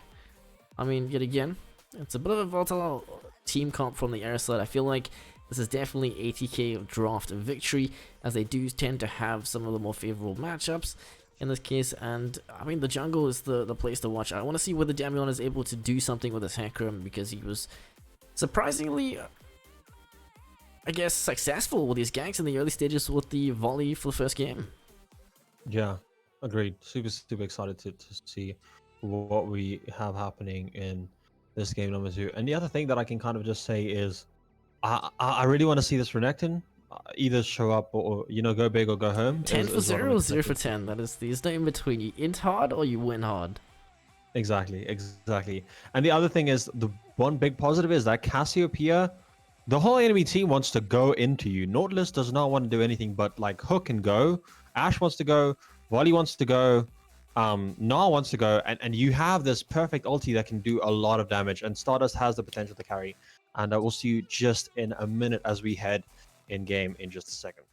I mean, yet again, it's a bit of a volatile team comp from the air side. I feel like this is definitely ATK draft victory, as they do tend to have some of the more favorable matchups in this case. And I mean, the jungle is the place to watch. I want to see whether Damian is able to do something with his Hecarim, because he was surprisingly, I guess, successful with his ganks in the early stages with the volley for the first game.
Yeah, agreed. Super excited to see what we have happening in this game number 2. And the other thing that I can kind of just say is I really want to see this Renekton either show up or go big or go home.
10 for 0 or 0 for 10. There's no in between. You int hard or you win hard.
Exactly. And the other thing is, the one big positive is that Cassiopeia, the whole enemy team wants to go into you. Nautilus does not want to do anything but like hook and go. Ashe wants to go. Volley wants to go. Gnar wants to go. And you have this perfect ulti that can do a lot of damage. And Stardust has the potential to carry. And we'll see you just in a minute as we head in game in just a second.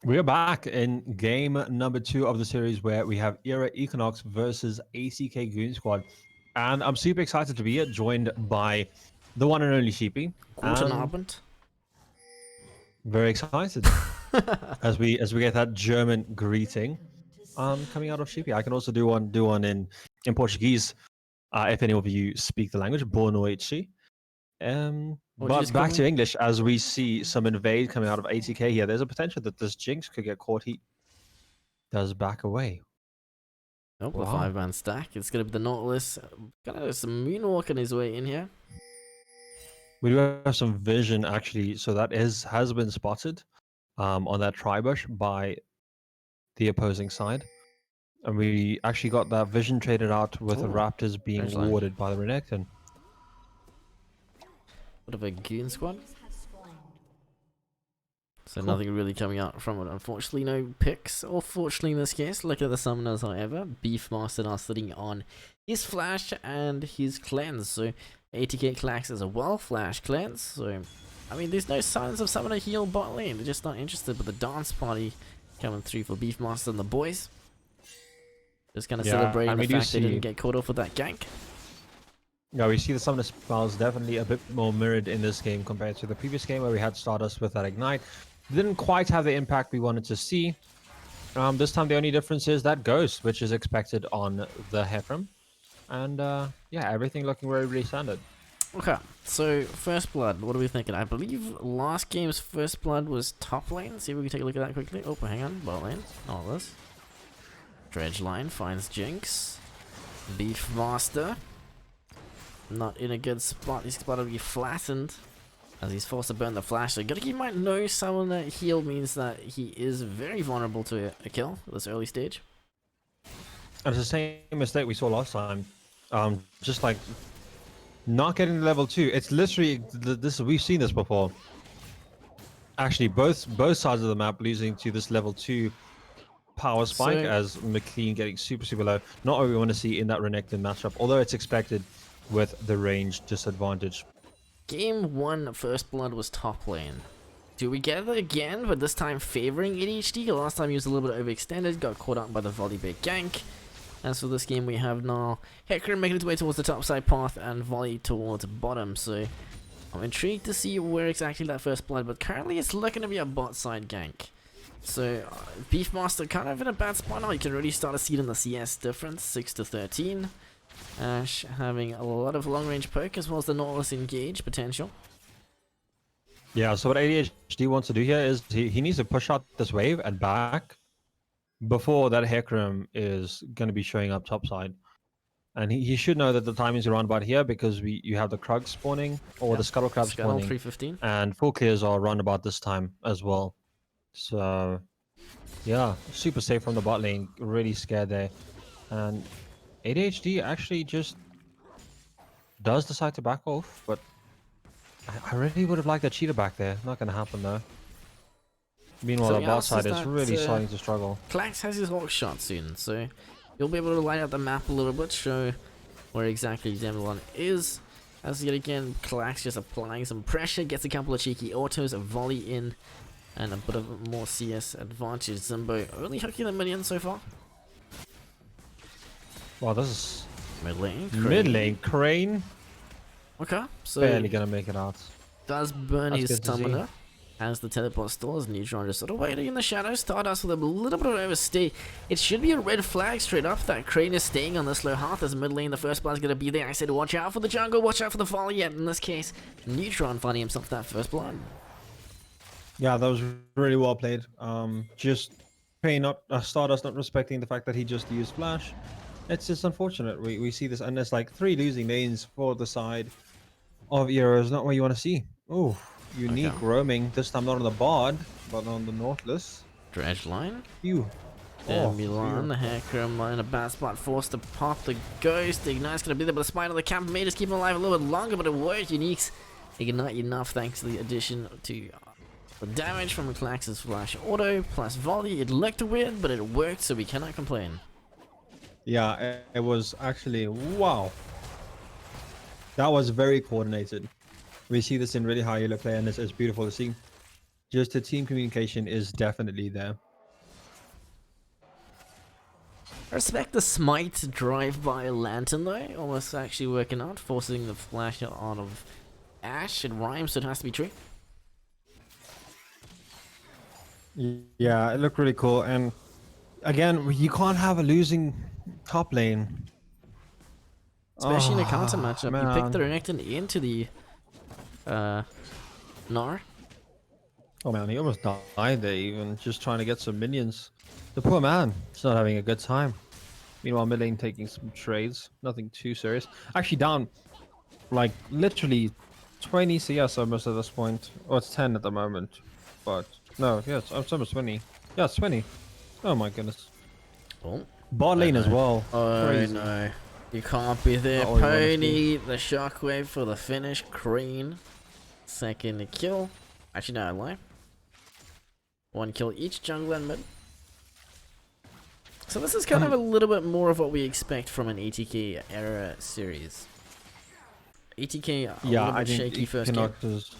We're back in game number 2 of the series, where we have Era Equinox versus ATK Goon Squad. And I'm super excited to be here, joined by the one and only Sheepy.
Guten Abend.
Very excited as we get that German greeting coming out of Sheepy. I can also do one in Portuguese if any of you speak the language. Boa noite.
What did you
But
just call
back to
me?
English, as we see some invade coming out of ATK here, there's a potential that this Jinx could get caught. He does back away.
Nope, the
Wow.
5-man stack. It's gonna be the Nautilus. Kind of some moonwalk on his way in here.
We do have some vision actually, so that has been spotted on that tri-bush by the opposing side. And we actually got that vision traded out with the
Oh,
Raptors being
strange line.
warded by the Renekton.
Bit of a goon squad. So
Cool.
nothing really coming out from it. Unfortunately, no picks. Or fortunately in this case, look at the summoners, however. Beefmaster now sitting on his flash and his cleanse. So ATK Clax is a well flash cleanse. So, I mean, there's no signs of summoner heal bot lane. They're just not interested. But the dance party coming through for Beefmaster and the boys. Just kind of celebrating
and
the
we do
fact they
see-
didn't get caught off with that gank.
Yeah, we see the summoner spells definitely a bit more mirrored in this game compared to the previous game where we had Stardust with that Ignite. Didn't quite have the impact we wanted to see. This time the only difference is that Ghost, which is expected on the Hecarim. And yeah, everything looking very, really standard.
Okay, so First Blood, what are we thinking? I believe last game's First Blood was top lane. See if we can take a look at that quickly. Oh, hang on, bot lane. All this. Dredge line finds Jinx. Beefmaster. Not in a good spot. He's about to be flattened as he's forced to burn the flash. So gotta keep in mind, no summoner heal means that he is very vulnerable to a kill at this early stage.
And it's the same mistake we saw last time. Just like not getting to level 2. It's literally this. We've seen this before. Actually, both sides of the map losing to this level 2 power spike,
So-
as McLean getting super low. Not what we want to see in that Renekton matchup, although it's expected with the range disadvantage.
Game 1 First Blood was top lane. Do we get it again, but this time favoring ADHD? Last time he was a little bit overextended, got caught out by the volley bait gank. As for this game, we have now Hecarim making its way towards the top side path and volley towards bottom. So I'm intrigued to see where exactly that First Blood, but currently it's looking to be a bot side gank. So Beefmaster kind of in a bad spot now. You can already start to see it in the CS difference, 6-13. Ash having a lot of long range poke as well as the Nautilus engage potential.
Yeah, so what ADHD wants to do here is he needs to push out this wave and back before that Hecarim is going to be showing up topside. And he should know that the timing's around about here because you have the Krug spawning or the Scuttle Crab
Scuttle
spawning.
315.
And full clears are around about this time as well. So yeah, super safe from the bot lane. Really scared there. And ADHD actually just does decide to back off, but I really would have liked a cheetah back there. Not going to happen though. Meanwhile,
So
the
he
bot
asks
side
us
is
that,
really starting to struggle.
Clax has his Hawk shot soon, so you'll be able to light up the map a little bit, show where exactly Zemlon is. As yet again, Clax just applying some pressure, gets a couple of cheeky autos, a volley in, and a bit of more CS advantage. Zimbo only hooking the minion so far.
Wow, this is
Mid lane.
mid lane. Crane
Okay, so
barely going to make it out.
does burn
That's
his
good to see.
stamina as the teleport stalls. Neutron just sort of waiting in the shadows. Stardust with a little bit of overstay. It should be a red flag straight up that Crane is staying on the slow hearth as mid lane. The first blood is going to be there. I said watch out for the jungle, watch out for the volley. Yet in this case, Neutron finding himself that first blood.
Yeah, that was really well played. Just Crane not Stardust not respecting the fact that he just used flash. It's just unfortunate. We see this, and there's like 3 losing lanes for the side of Eros. Not what you want to see. Oh, unique
Okay.
roaming. This time not on the Bard, but on the Nautilus.
Dredge line.
Phew.
And
Oh,
Milan, the Hecarim in a bad spot, forced to pop the Ghost. The Ignite's going to be there, but the Spider, the camp made us keep him alive a little bit longer, but it worked. Unique's Ignite enough thanks to the addition to the damage from Clax's Flash Auto plus Volley. It looked weird, but it worked, so we cannot complain.
Yeah, it was actually wow. That was very coordinated. We see this in really high elo play, and it's beautiful to see. Just the team communication is definitely there.
I respect the Smite drive-by Lantern though, almost actually working out, forcing the Flash out of Ash. It rhymes, so it has to be true.
Yeah, it looked really cool. And again, you can't have a losing top lane.
Especially in a
Oh,
counter matchup. You pick the
man.
Renekton into the Nar.
Oh man, he almost died there even, just trying to get some minions. The poor man, he's not having a good time. Meanwhile, mid lane taking some trades, nothing too serious. Actually down, like, literally 20 CS almost at this point. Oh, it's 10 at the moment. But, no, yeah, it's almost 20. Yeah, it's 20. Oh my goodness.
Oh.
Bot lane as well.
Oh
Crazy.
no. You can't be there,
Not all you wanna
Pony. The shockwave for the finish. Crane. Second kill. Actually, no, I lie. One kill each, jungle and mid. So this is kind of a little bit more of what we expect from an ATK era series. ATK a
Yeah,
little
I
bit
think
shaky first game.
Equinox is...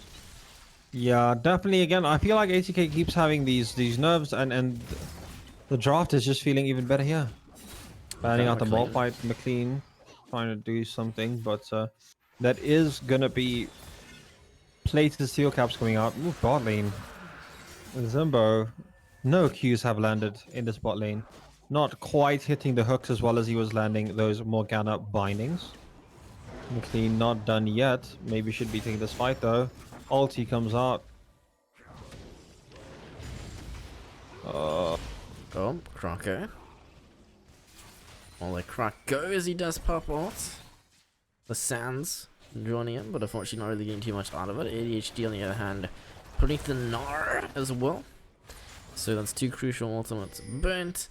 Yeah, definitely. Again, I feel like ATK keeps having these nerves, and the draft is just feeling even better here. Banning out the ball fight, McLean trying to do something, but that is gonna be plated steel caps coming out. Ooh, bot lane. Zimbo, no Qs have landed in this bot lane. Not quite hitting the hooks as well as he was landing those Morgana bindings. McLean not done yet. Maybe should be taking this fight though. Ulti comes out.
Oh, Croco. Well, the Croco as he does pop out. The Sands joining in, but unfortunately not really getting too much out of it. ADHD on the other hand, putting the Gnar as well. So that's two crucial ultimates burnt.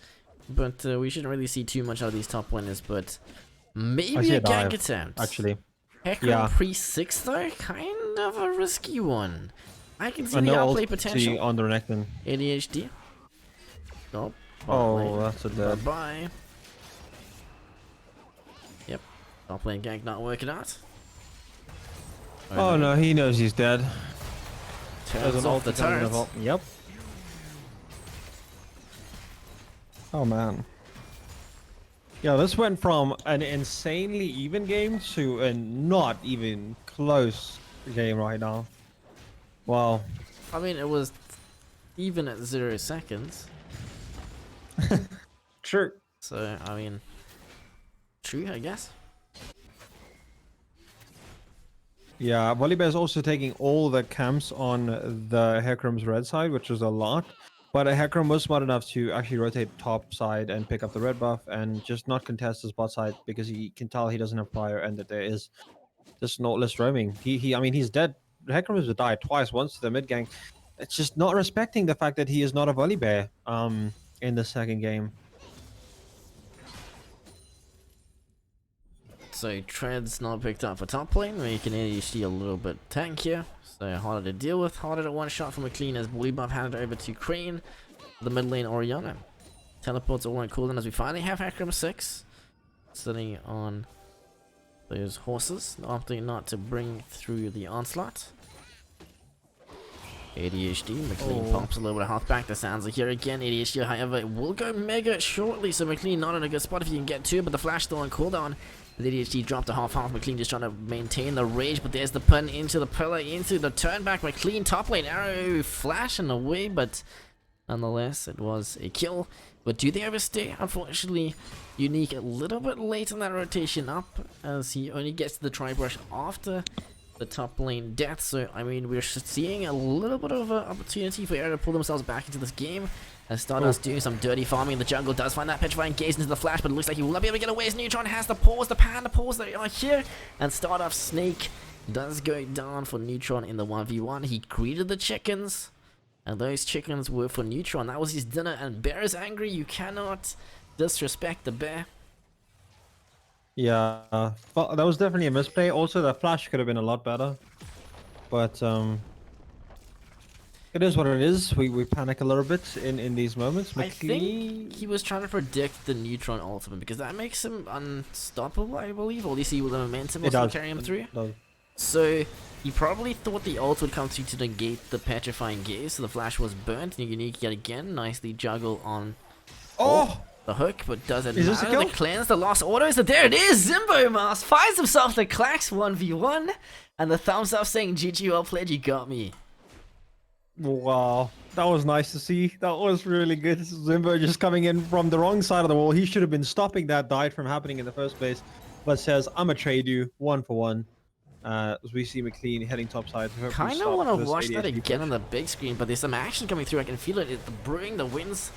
But we shouldn't really see too much out of these top winners, but maybe a gank attempt.
Actually.
Hecarim
Yeah.
pre-6 though, kind of a risky one. I can see the outplay potential.
On the Renekton.
ADHD. Nope.
Oh, that's a dead.
Bye. Yep. Top lane gank not working out.
Oh no, he knows he's dead.
Turns off the turret.
Yep. Oh man. Yeah, this went from an insanely even game to a not even close game right now. Wow.
I mean, it was even at 0 seconds.
True.
So, I mean, true, I guess.
Yeah, Volibear is also taking all the camps on the Hecarim's red side, which is a lot. But Hecarim was smart enough to actually rotate top side and pick up the red buff and just not contest his bot side because he can tell he doesn't have prior and that there is just notless roaming. I mean, he's dead. Hecarim has died twice, once to the mid gang. It's just not respecting the fact that he is not a Volibear in the second game.
So Tread's not picked up for top lane, making ADHD a little bit tankier. So harder to deal with, harder to one shot from McLean as blue buff handed over to Crane, the mid lane Oriana. Teleports all on cooldown as we finally have Hecarim 6 sitting on those horses, opting not to bring through the onslaught. ADHD, McLean pops a little bit of health back. The sounds are here again. ADHD, however, will go mega shortly, so McLean not in a good spot if you can get to it, but the flash still on cooldown. The ADHD dropped to half health. McLean just trying to maintain the rage, but there's the pun into the pillar, into the turn back. McLean top lane arrow flashing away, but nonetheless, it was a kill. But do they overstay? Unfortunately, Unique a little bit late on that rotation up, as he only gets to the tri-brush after the top lane death. So, I mean, we're seeing a little bit of an opportunity for Era to pull themselves back into this game. As Stardust doing some dirty farming in the jungle, does find that petrifying gaze into the flash, but it looks like he will not be able to get away as Neutron has the pause, the pan, the pause that are here. And Stardust Snake does go down for Neutron in the 1v1. He greeted the chickens, and those chickens were for Neutron. That was his dinner, and Bear is angry. You cannot disrespect the bear.
Yeah, that was definitely a misplay. Also, the flash could have been a lot better. But, it is what it is. We panic a little bit in these moments.
I think he was trying to predict the Neutron ultimate, because that makes him unstoppable, I believe. Or at least he will the momentum will carry him through. So he probably thought the ult would come through to negate the petrifying gaze, so the flash was burnt. And Unique yet again, nicely juggle on the hook, but does it matter? The cleanse, the lost orders, there it is! Zimbo Mars finds himself the Clax 1v1, and the thumbs up saying, GG, well played, you got me.
Wow, that was nice to see. That was really good. Zimbo just coming in from the wrong side of the wall. He should have been stopping that dive from happening in the first place, but says, I'm gonna trade you 1 for 1. As we see McLean heading topside.
Kind of want to watch that again on the big screen, but there's some action coming through. I can feel it. The brewing, the winds.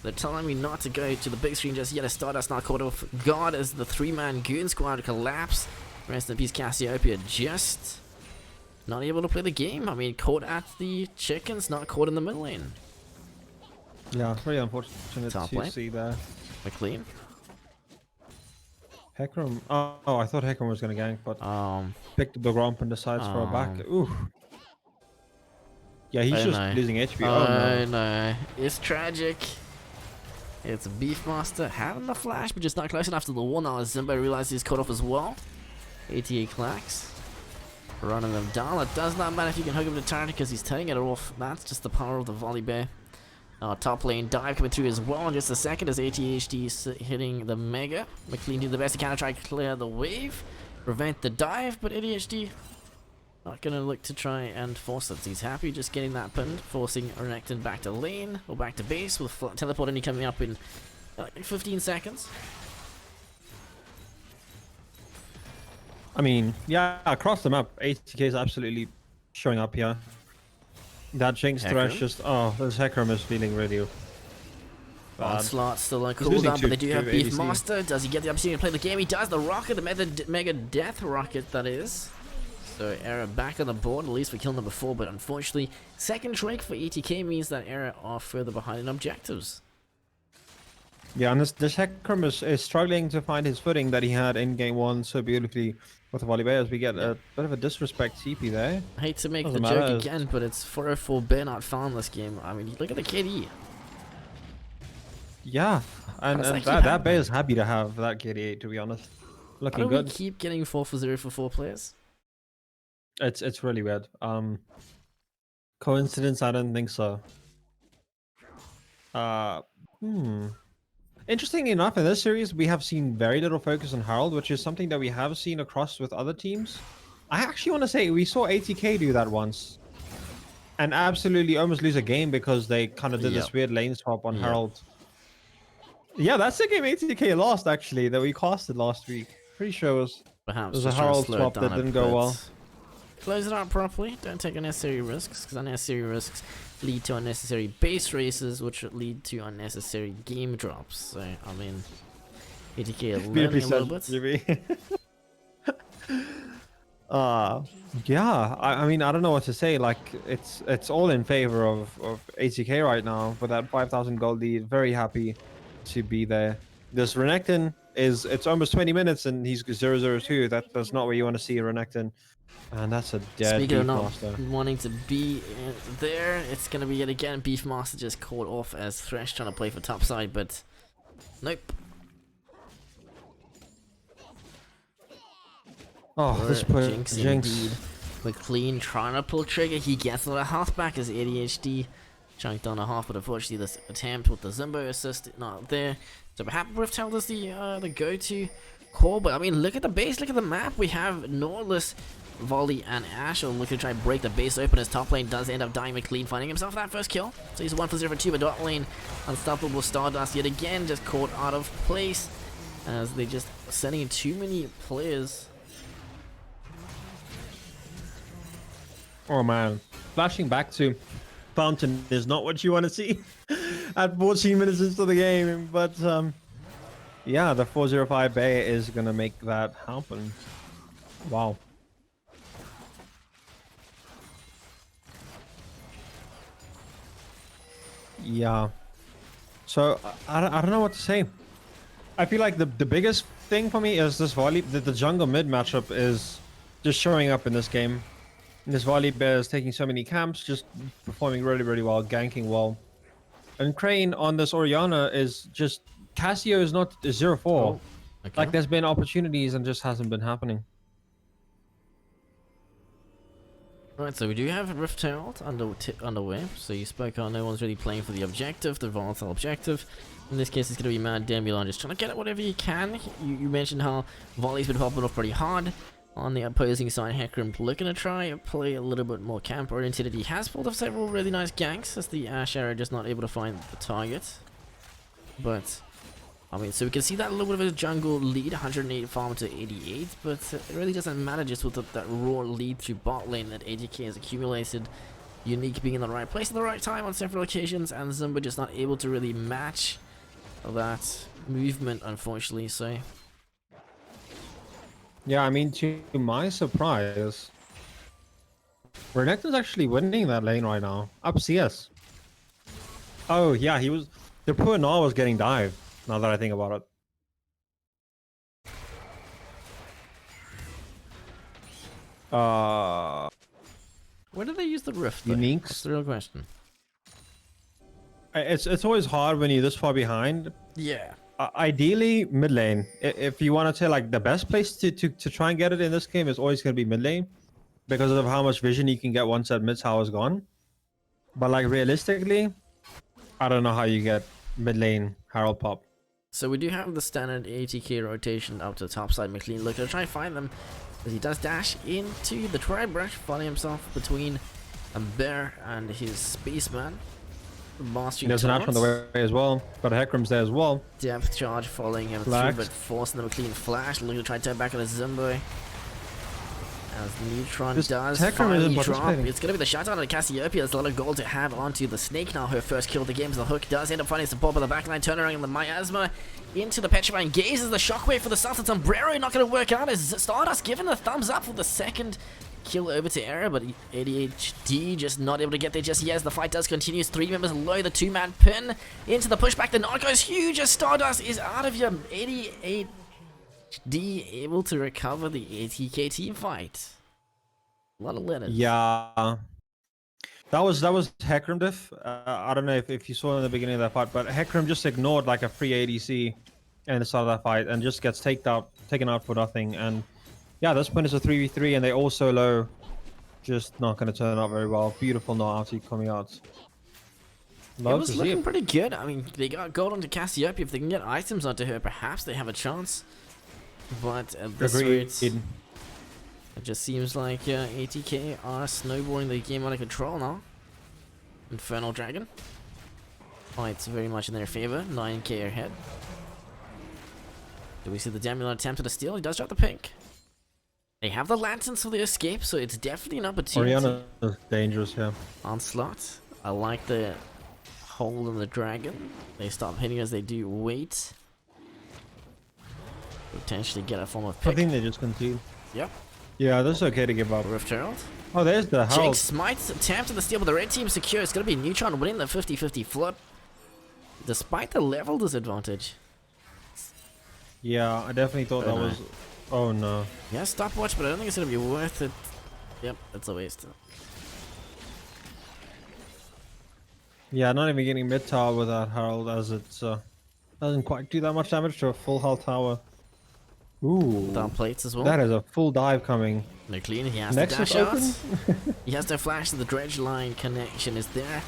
They're telling me not to go to the big screen just yet. Stardust not caught off guard as the 3-man goon squad collapse. Rest in peace, Cassiopeia. Just not able to play the game. I mean, caught at the chickens, not caught in the mid lane.
Yeah, very unfortunate
Top
to
lane.
see that.
McLean.
Hecarim. Oh, I thought Hecarim was gonna gank, but picked the Gromp and decides for a back. Ooh. Yeah, he's just losing HP.
Oh no. It's tragic. It's Beefmaster having the flash, but just not close enough to the wall now as Zimbo realizes he's caught off as well. ATA Clax. Running them down. It does not matter if you can hook him to turret because he's turning it off. That's just the power of the volley bear. Top lane dive coming through as well in just a second as ATHD hitting the Mega. McLean doing the best he can to try to clear the wave, prevent the dive, but ATHD not going to look to try and force it. He's happy just getting that pinned, forcing Renekton back to lane or back to base with teleport only coming up in 15 seconds.
I mean, yeah, across the map, ATK is absolutely showing up here. That Jinx thresh just, this Hecarim is feeling really bad.
Onslaught still on cooldown, but they do have Beefmaster. Does he get the opportunity to play the game? He does. The rocket, the Mega Death Rocket, that is. So Era back on the board, at least for kill number 4, but unfortunately, second Drake for ATK means that Era are further behind in objectives.
Yeah, and this Hecarim is struggling to find his footing that he had in game 1 so beautifully with the volley bear, as we get a bit of a disrespect CP there.
I hate to make the joke again, but it's 404 bear not found this game. I mean, look at the KD.
Yeah, and that bear is happy to have that KD, to be honest. Looking good.
We keep getting 4 for 0 for 4 players.
It's really weird. Coincidence? I don't think so. Interestingly enough, in this series, we have seen very little focus on Harold, which is something that we have seen across with other teams. I actually want to say we saw ATK do that once, and absolutely almost lose a game because they kind of did this weird lane swap on Harold. Yeah, that's the game ATK lost, actually, that we casted last week. Pretty sure it was,
perhaps
it was a Harold swap that didn't go well.
Close it out properly. Don't take unnecessary risks, because unnecessary risks lead to unnecessary base races, which lead to unnecessary game drops. So, I mean, ATK are learning a little bit. Yeah, I mean, I don't know what to say. Like, it's all in favor of ATK right now for that 5,000 gold lead. Very happy to be there. This Renekton it's almost 20 minutes and he's 0-0-2. That's not where you want to see Renekton. And that's a dead Speaking of not
Beefmaster.
wanting to be there, it's going to be yet again Beefmaster just caught off as Thresh trying to play for topside, but nope.
Oh, this poor
Jinx.
Jinx.
McLean trying to pull trigger. He gets a little health back as ADHD chunked on a half, but unfortunately this attempt with the Zimbo assist not there. So perhaps Rift Herald is the go-to call, but I mean, look at the base, look at the map. We have Norless, Volley, and Ash are looking to try and break the base open as top lane does end up dying. McLean finding himself that first kill. So he's 1 for 0 for 2, but bot lane unstoppable Stardust yet again just caught out of place as they just sending in too many players.
Oh man, flashing back to Fountain is not what you want to see at 14 minutes into the game, but yeah, the 405 Bay is gonna make that happen. Wow. Yeah. So I don't know what to say. I feel like the biggest thing for me is this volley. The jungle mid matchup is just showing up in this game. This volley bear is taking so many camps, just performing really, really well, ganking well. And Crane on this Orianna is just... Cassio is not 0-4.
Oh, okay.
Like, there's been opportunities and just hasn't been happening.
Right, so we do have Rift Herald underway. So you spoke on no one's really playing for the objective, the volatile objective. In this case, it's going to be Mad Damulon just trying to get it whatever you can. You mentioned how Volley's been popping off pretty hard. On the opposing side, Hecarim looking to try and play a little bit more camp oriented. He has pulled off several really nice ganks as the Ash arrow just not able to find the target. But I mean, so we can see that a little bit of a jungle lead, 108 farm to 88, but it really doesn't matter just with that raw lead through bot lane that ATK has accumulated. Unique being in the right place at the right time on several occasions, and Zumba just not able to really match that movement, unfortunately, so...
Yeah, I mean, to my surprise, Renekton's actually winning that lane right now. Up CS. Oh, yeah, he was... The poor Gnar was getting dived, now that I think about it.
Where did they use the rift, though?
Uniques?
That's the real question.
It's always hard when you're this far behind.
Yeah.
Ideally, mid lane. If you want to say, like, the best place to try and get it in this game is always going to be mid lane, because of how much vision you can get once that mid tower is gone. But, like, realistically, I don't know how you get mid lane Herald pop.
So we do have the standard ATK rotation up to the top side. McLean looking to try and find them, as he does dash into the tri-brush, finding himself between a bear and his spaceman.
There's an Ash on the way as well, but Hecarim's there as well.
Depth charge following him through, but forcing the McLean flash. Looking to try and turn back on his Zumbo. As Neutron does finally drop. It's going to be the shutdown on Cassiopeia. There's a lot of gold to have onto the Snake now. Her first kill of the game. The Hook does end up finding support by the backline. Turnaround on the Miasma into the Petrifying Gaze. As the Shockwave for the Sultan Sombrero not going to work out. As Stardust given a thumbs up for the second kill over to Era, but ADHD just not able to get there just yet. As the fight does continue. 3 members low. The 2-man pin into the pushback. The knock goes huge as Stardust is out of here. 88 D able to recover the ATK team fight. A lot of letters.
Yeah, that was Hecarim diff. I don't know if you saw in the beginning of that fight, but Hecarim just ignored like a free ADC in the start of that fight and just gets taken out for nothing. And yeah, this point is a 3v3 and they all solo, just not going to turn out very well. Beautiful not coming out.
It was looking pretty good. I mean, they got gold onto Cassiopeia. If they can get items onto her, perhaps they have a chance. But at this rate, it just seems like ATK are snowballing the game out of control now. Infernal Dragon. Fight's very much in their favor. 9k ahead. Do we see the Damulon attempted to steal? He does drop the pink. They have the lanterns for the escape, so it's definitely an opportunity.
Oriana is dangerous, yeah.
Onslaught. I like the hold on the dragon. They stop hitting as they do wait. Potentially get a form of pick.
I think they just concede.
Yep.
Yeah, that's okay to give up.
Rift Herald.
Oh, there's the Herald.
Jake Smite's attempt at the steal, but the red team secure. It's going to be Neutron winning the 50-50 flip, despite the level disadvantage.
Yeah, I definitely thought that was... Oh, no.
Yeah, stopwatch, but I don't think it's going to be worth it. Yep, it's a waste.
Yeah, not even getting mid tower with that Herald, as it doesn't quite do that much damage to a full health tower. Ooh.
Down plates as well.
That is a full dive coming.
McLean, he has
Nexus
to dash out.
open?
He has to flash, the dredge line connection is there.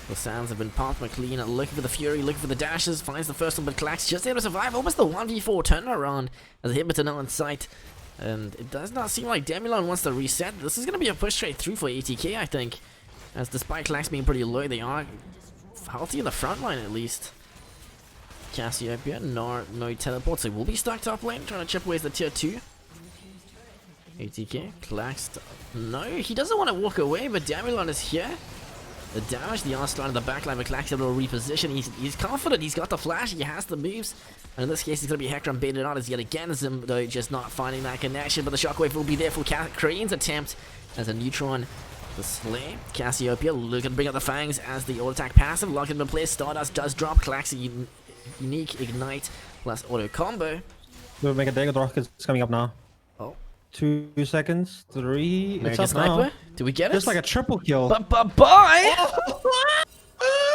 The sands have been popped. McLean looking for the Fury, looking for the dashes, finds the first one, but Clax just able to survive. Almost the 1v4 turnaround as a Hibbiton now in sight. And it does not seem like Demulon wants to reset. This is going to be a push straight through for ATK, I think. As despite Clax being pretty low, they are healthy in the front line at least. Cassiopeia, no teleport, so we'll be stuck top lane, trying to chip away the tier 2. ATK, Clax, no, he doesn't want to walk away, but Damulon is here. The damage, the onslaught in the backline, but Clax able to reposition. He's confident, he's got the flash, he has the moves. And in this case, he's going to be Hecarim baited out as yet again, though just not finding that connection, but the shockwave will be there for Crane's attempt as a Neutron. The Slay, Cassiopeia looking to bring out the Fangs as the auto attack passive, locked into place. Stardust does drop, Clax unique ignite plus auto combo.
We'll make a Dagger Rocket. It's coming up now.
Oh.
2 seconds. 3.
American
it's up
Sniper.
now.
Do we get it?
Just like a triple kill.
Bye.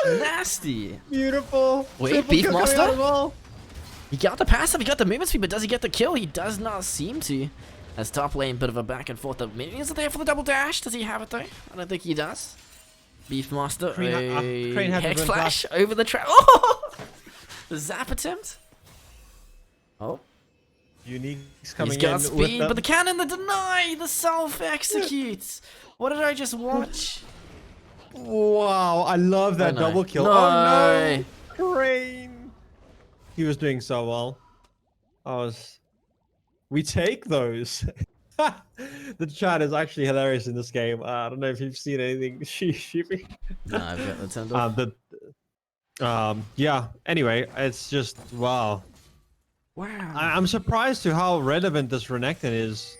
Nasty.
Beautiful.
Wait,
triple
Beef
kill
Master?
coming out as well.
He got the passive, he got the movement speed, but does he get the kill? He does not seem to. As top lane, bit of a back and forth. The minions are there for the double dash. Does he have it though? I don't think he does. Beefmaster,
Crane had
Hex
the
Flash over the trap. Oh! The zap attempt. Oh.
Unique's coming
He's got
in
speed,
with
but the cannon, the deny, the self executes. What did I just watch?
Wow, I love that
no.
double kill.
No.
Oh no! Crane! He was doing so well. We take those. The chat is actually hilarious in this game. I don't know if you've seen anything, Sheepy.
No, I've got the turned off.
Yeah. Anyway, it's just wow.
Wow.
I'm surprised to how relevant this Renekton is.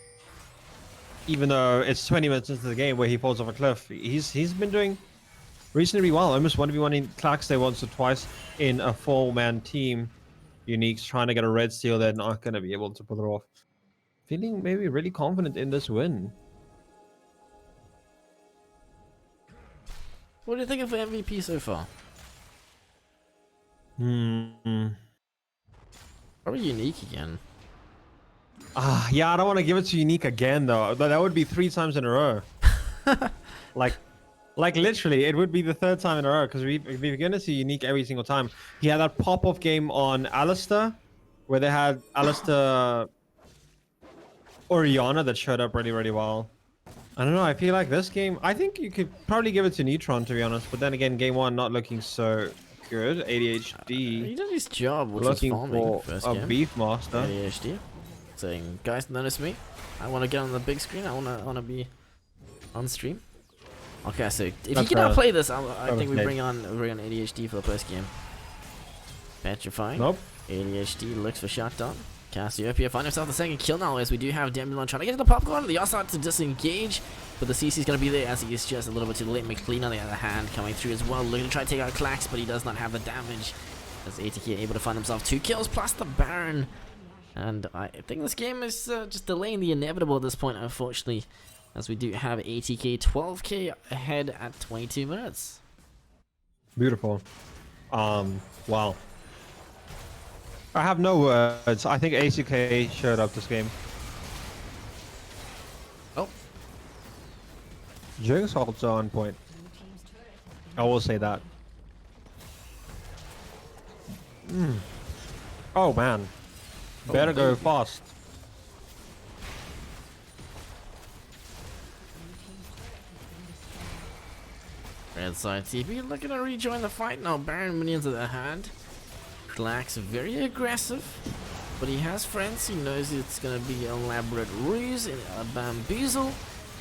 Even though it's 20 minutes into the game where he falls off a cliff, he's been doing reasonably well. Almost 1v1 in Claxday once or twice in a 4-man team. Unique's trying to get a red steal. They're not going to be able to pull it off. Feeling maybe really confident in this win.
What do you think of MVP so far? Probably Unique again.
Yeah, I don't want to give it to Unique again though. That would be 3 times in a row. like literally, it would be the 3rd time in a row because we're going to see Unique every single time. He had that pop-off game on Alistair, where they had Alistair Oriana that showed up really, really well. I don't know. I feel like this game, I think you could probably give it to Neutron, to be honest. But then again, game 1 not looking so good. ADHD.
He did his job, which
looking
was farming
for
first
a
game.
beef master.
ADHD. Saying, guys, notice me. I want to get on the big screen. I want to be on stream. Okay, so if you cannot play this, I think we bring on ADHD for the first game. Petrifying.
Nope.
ADHD looks for shutdown. Cassiopeia find himself the second kill now as we do have Demulon trying to get to the popcorn. The start to disengage, but the CC is going to be there as he is just a little bit too late. McLean on the other hand coming through as well, looking to try to take out Clax, but he does not have the damage. As ATK able to find himself 2 kills plus the Baron. And I think this game is just delaying the inevitable at this point, unfortunately, as we do have ATK 12k ahead at 22 minutes.
Beautiful. Wow. I have no words. I think ATK showed up this game.
Oh.
Jinx also on point. I will say that. Oh man. Better go fast.
Red side TV looking to rejoin the fight now. Baron minions at the hand. Clax very aggressive, but he has friends. He knows it's gonna be an elaborate ruse, a bamboozle.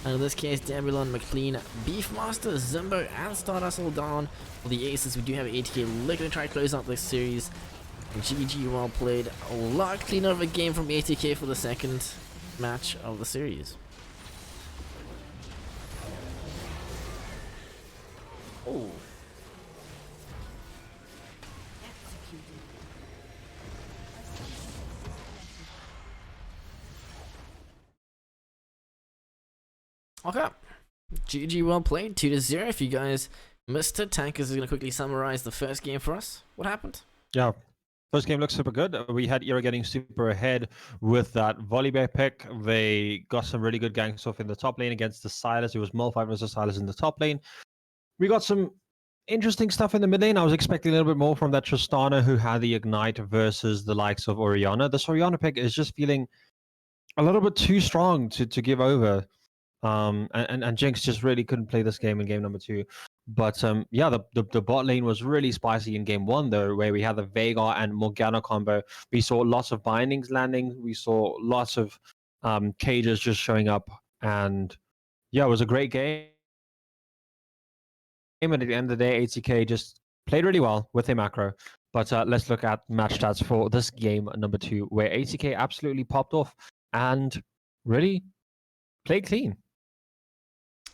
And in this case, Demulon, McLean, Beefmaster, Zimbo, and Stardust all down for the aces. We do have ATK looking to try to close out this series. GG, well played. A lot cleaner of a game from ATK for the second match of the series. Oh. Okay. GG, well played. 2-0. If you guys missed it, Tankers is going to quickly summarize the first game for us. What happened?
Yeah. First game looks super good. We had Era getting super ahead with that Volibear pick. They got some really good ganks off in the top lane against the Silas. It was Malphite versus Silas in the top lane. We got some interesting stuff in the mid lane. I was expecting a little bit more from that Tristana who had the Ignite versus the likes of Oriana. This Oriana pick is just feeling a little bit too strong to give over. And Jinx just really couldn't play this game in game number 2. But yeah, the bot lane was really spicy in game 1 though, where we had the Veigar and Morgana combo. We saw lots of bindings landing. We saw lots of cages just showing up. And yeah, it was a great game. And at the end of the day, ATK just played really well with their macro. But let's look at match stats for this game number 2, where ATK absolutely popped off and really played clean.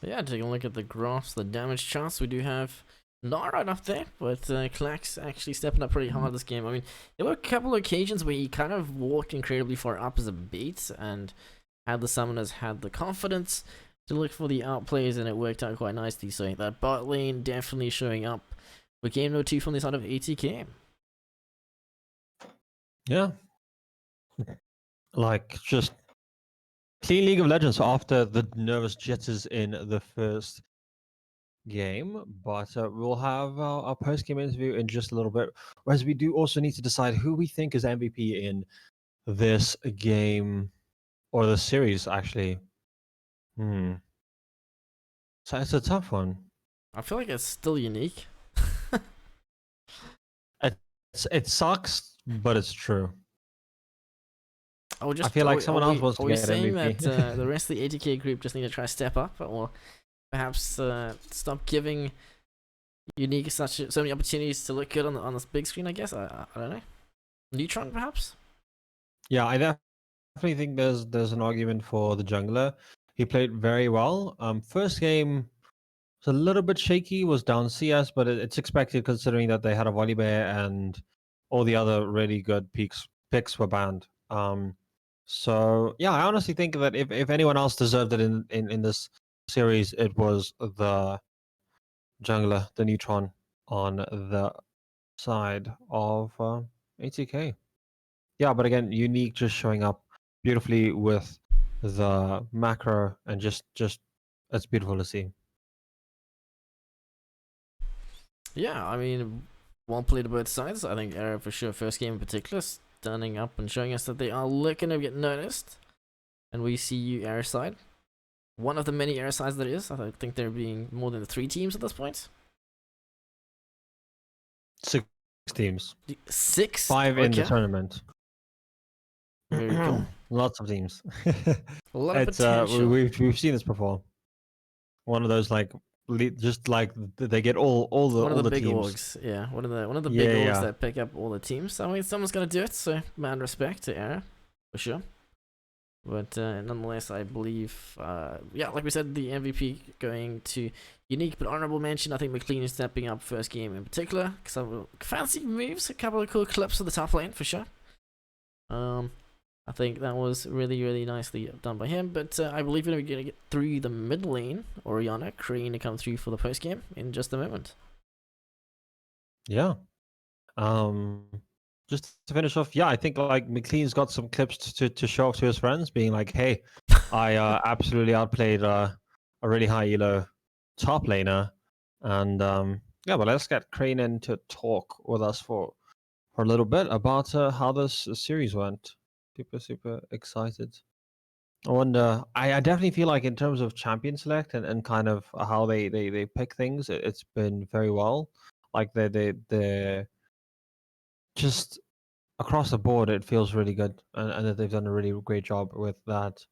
Yeah, taking a look at the graphs, the damage charts, we do have not right up there, but Clax actually stepping up pretty hard this game. I mean, there were a couple of occasions where he kind of walked incredibly far up as a bait, and had the summoners had the confidence to look for the outplays, and it worked out quite nicely. So that bot lane definitely showing up with game number 2 from the side of ATK.
Yeah. Like, just clean League of Legends after the nervous jitters in the first game. But we'll have our post-game interview in just a little bit. Whereas we do also need to decide who we think is MVP in this game, or the series, actually. So it's a tough one.
I feel like it's still unique.
It sucks but it's true.
Oh, just
I feel like someone else wants
are
to
we
get
saying
MVP.
that the rest of the ATK group just need to try step up, or perhaps stop giving Unique so many opportunities to look good on this big screen? I guess I don't know. Neutron, perhaps.
Yeah, I definitely think there's an argument for the jungler. He played very well. First game was a little bit shaky, was down CS, but it's expected considering that they had a Volibear and all the other really good picks were banned. So yeah, I honestly think that if anyone else deserved it in this series, it was the jungler, the Neutron on the side of ATK. Yeah, but again, Unique just showing up beautifully with the macro and just it's beautiful to see.
Yeah, I mean, well played on both sides. I think Era for sure, first game in particular, standing up and showing us that they are looking to get noticed. And we see you Era side. One of the many Era sides that is. I think there being more than 3 teams at this point.
6 teams.
6?
5 in the
Okay.
tournament.
Very cool.
Lots of teams.
A lot of
It's
potential.
we've seen this before. One of those like just like they get all
One of
the
the big
teams.
orgs, yeah. One of the
Yeah,
big orgs
yeah.
that pick up all the teams. I mean, someone's gonna do it, so mad respect to Era, for sure. But nonetheless, I believe, yeah, like we said, the MVP going to Unique, but honorable mention. I think McLean is stepping up first game in particular, because I fancy moves, a couple of cool clips of the top lane for sure. I think that was really, really nicely done by him. But I believe we're going to get through the mid lane. Orianna, Crane to come through for the post game in just a moment.
Yeah. Just to finish off, yeah, I think like McLean's got some clips to show off to his friends, being like, "Hey, I absolutely outplayed a really high elo top laner," and yeah, but let's get Crane in to talk with us for a little bit about how this series went. Super excited. I wonder. I definitely feel like in terms of champion select and kind of how they pick things, it's been very well. Like they just across the board, it feels really good, and that they've done a really great job with that.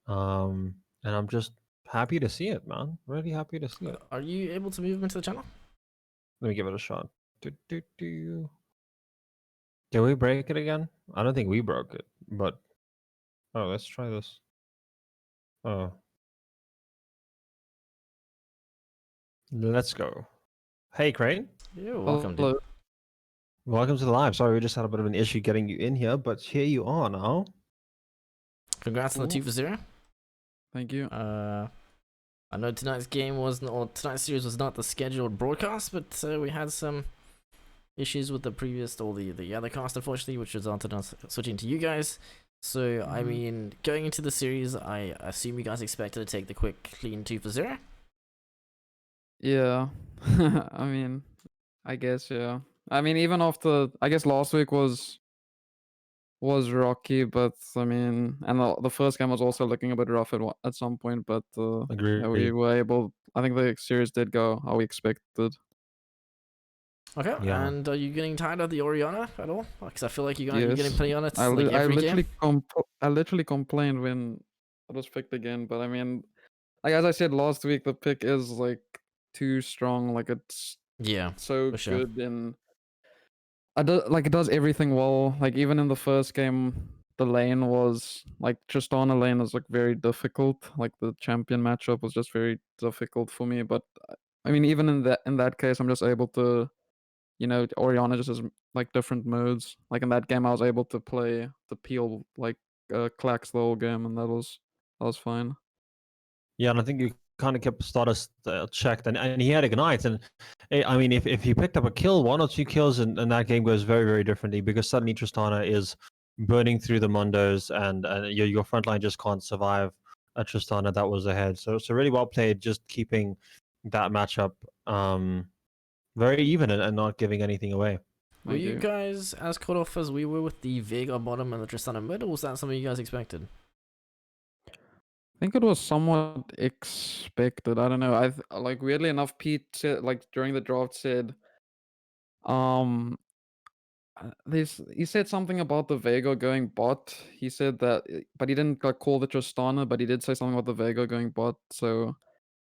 And I'm just happy to see it, man. Really happy to see it.
Are you able to move into the channel?
Let me give it a shot. Did we break it again? I don't think we broke it, but oh, let's try this. Oh, let's go. Hey, Crane.
You're welcome,
Hello.
dude.
Welcome to the live. Sorry, we just had a bit of an issue getting you in here, but here you are now.
Congrats on the
Cool.
2-0.
Thank you.
I know tonight's series was not the scheduled broadcast, but we had some issues with the previous or the other cast, unfortunately, which resulted in us switching to you guys. So I mean, going into the series, I assume you guys expected to take the quick clean 2-0.
Yeah. I mean, I guess, yeah. I mean, even after, I guess last week was rocky, but I mean, and the first game was also looking a bit rough at some point, but
Agreed.
yeah, we were able, I think the series did go how we expected.
Okay,
Yeah.
and are you getting tired of the Orianna at all? Because I feel like you're getting plenty on it
I
like every game.
I literally complained when it was picked again, but I mean, like as I said last week, the pick is like too strong. Like it's so
for sure.
good, and it does everything well. Like even in the first game, the lane was like Tristana lane is like very difficult. Like the champion matchup was just very difficult for me. But I mean, even in that case, I'm just able to, Orianna just has like different modes. Like in that game, I was able to play the peel like clacks the whole game, and that was fine.
Yeah, and I think you kind of kept status checked, and he had Ignite, and I mean, if he picked up a kill, 1 or 2 kills, and that game goes very, very differently because suddenly Tristana is burning through the Mundos, and your front line just can't survive a Tristana that was ahead. So really well played, just keeping that matchup very even and not giving anything away.
Were you guys as caught off as we were with the Veigar bottom and the Tristana mid, or was that something you guys expected?
I think it was somewhat expected. I don't know. Like weirdly enough, Pete said, like during the draft said, he said something about the Vega going bot. He said that, but he didn't like call the Tristana, but he did say something about the Vega going bot. So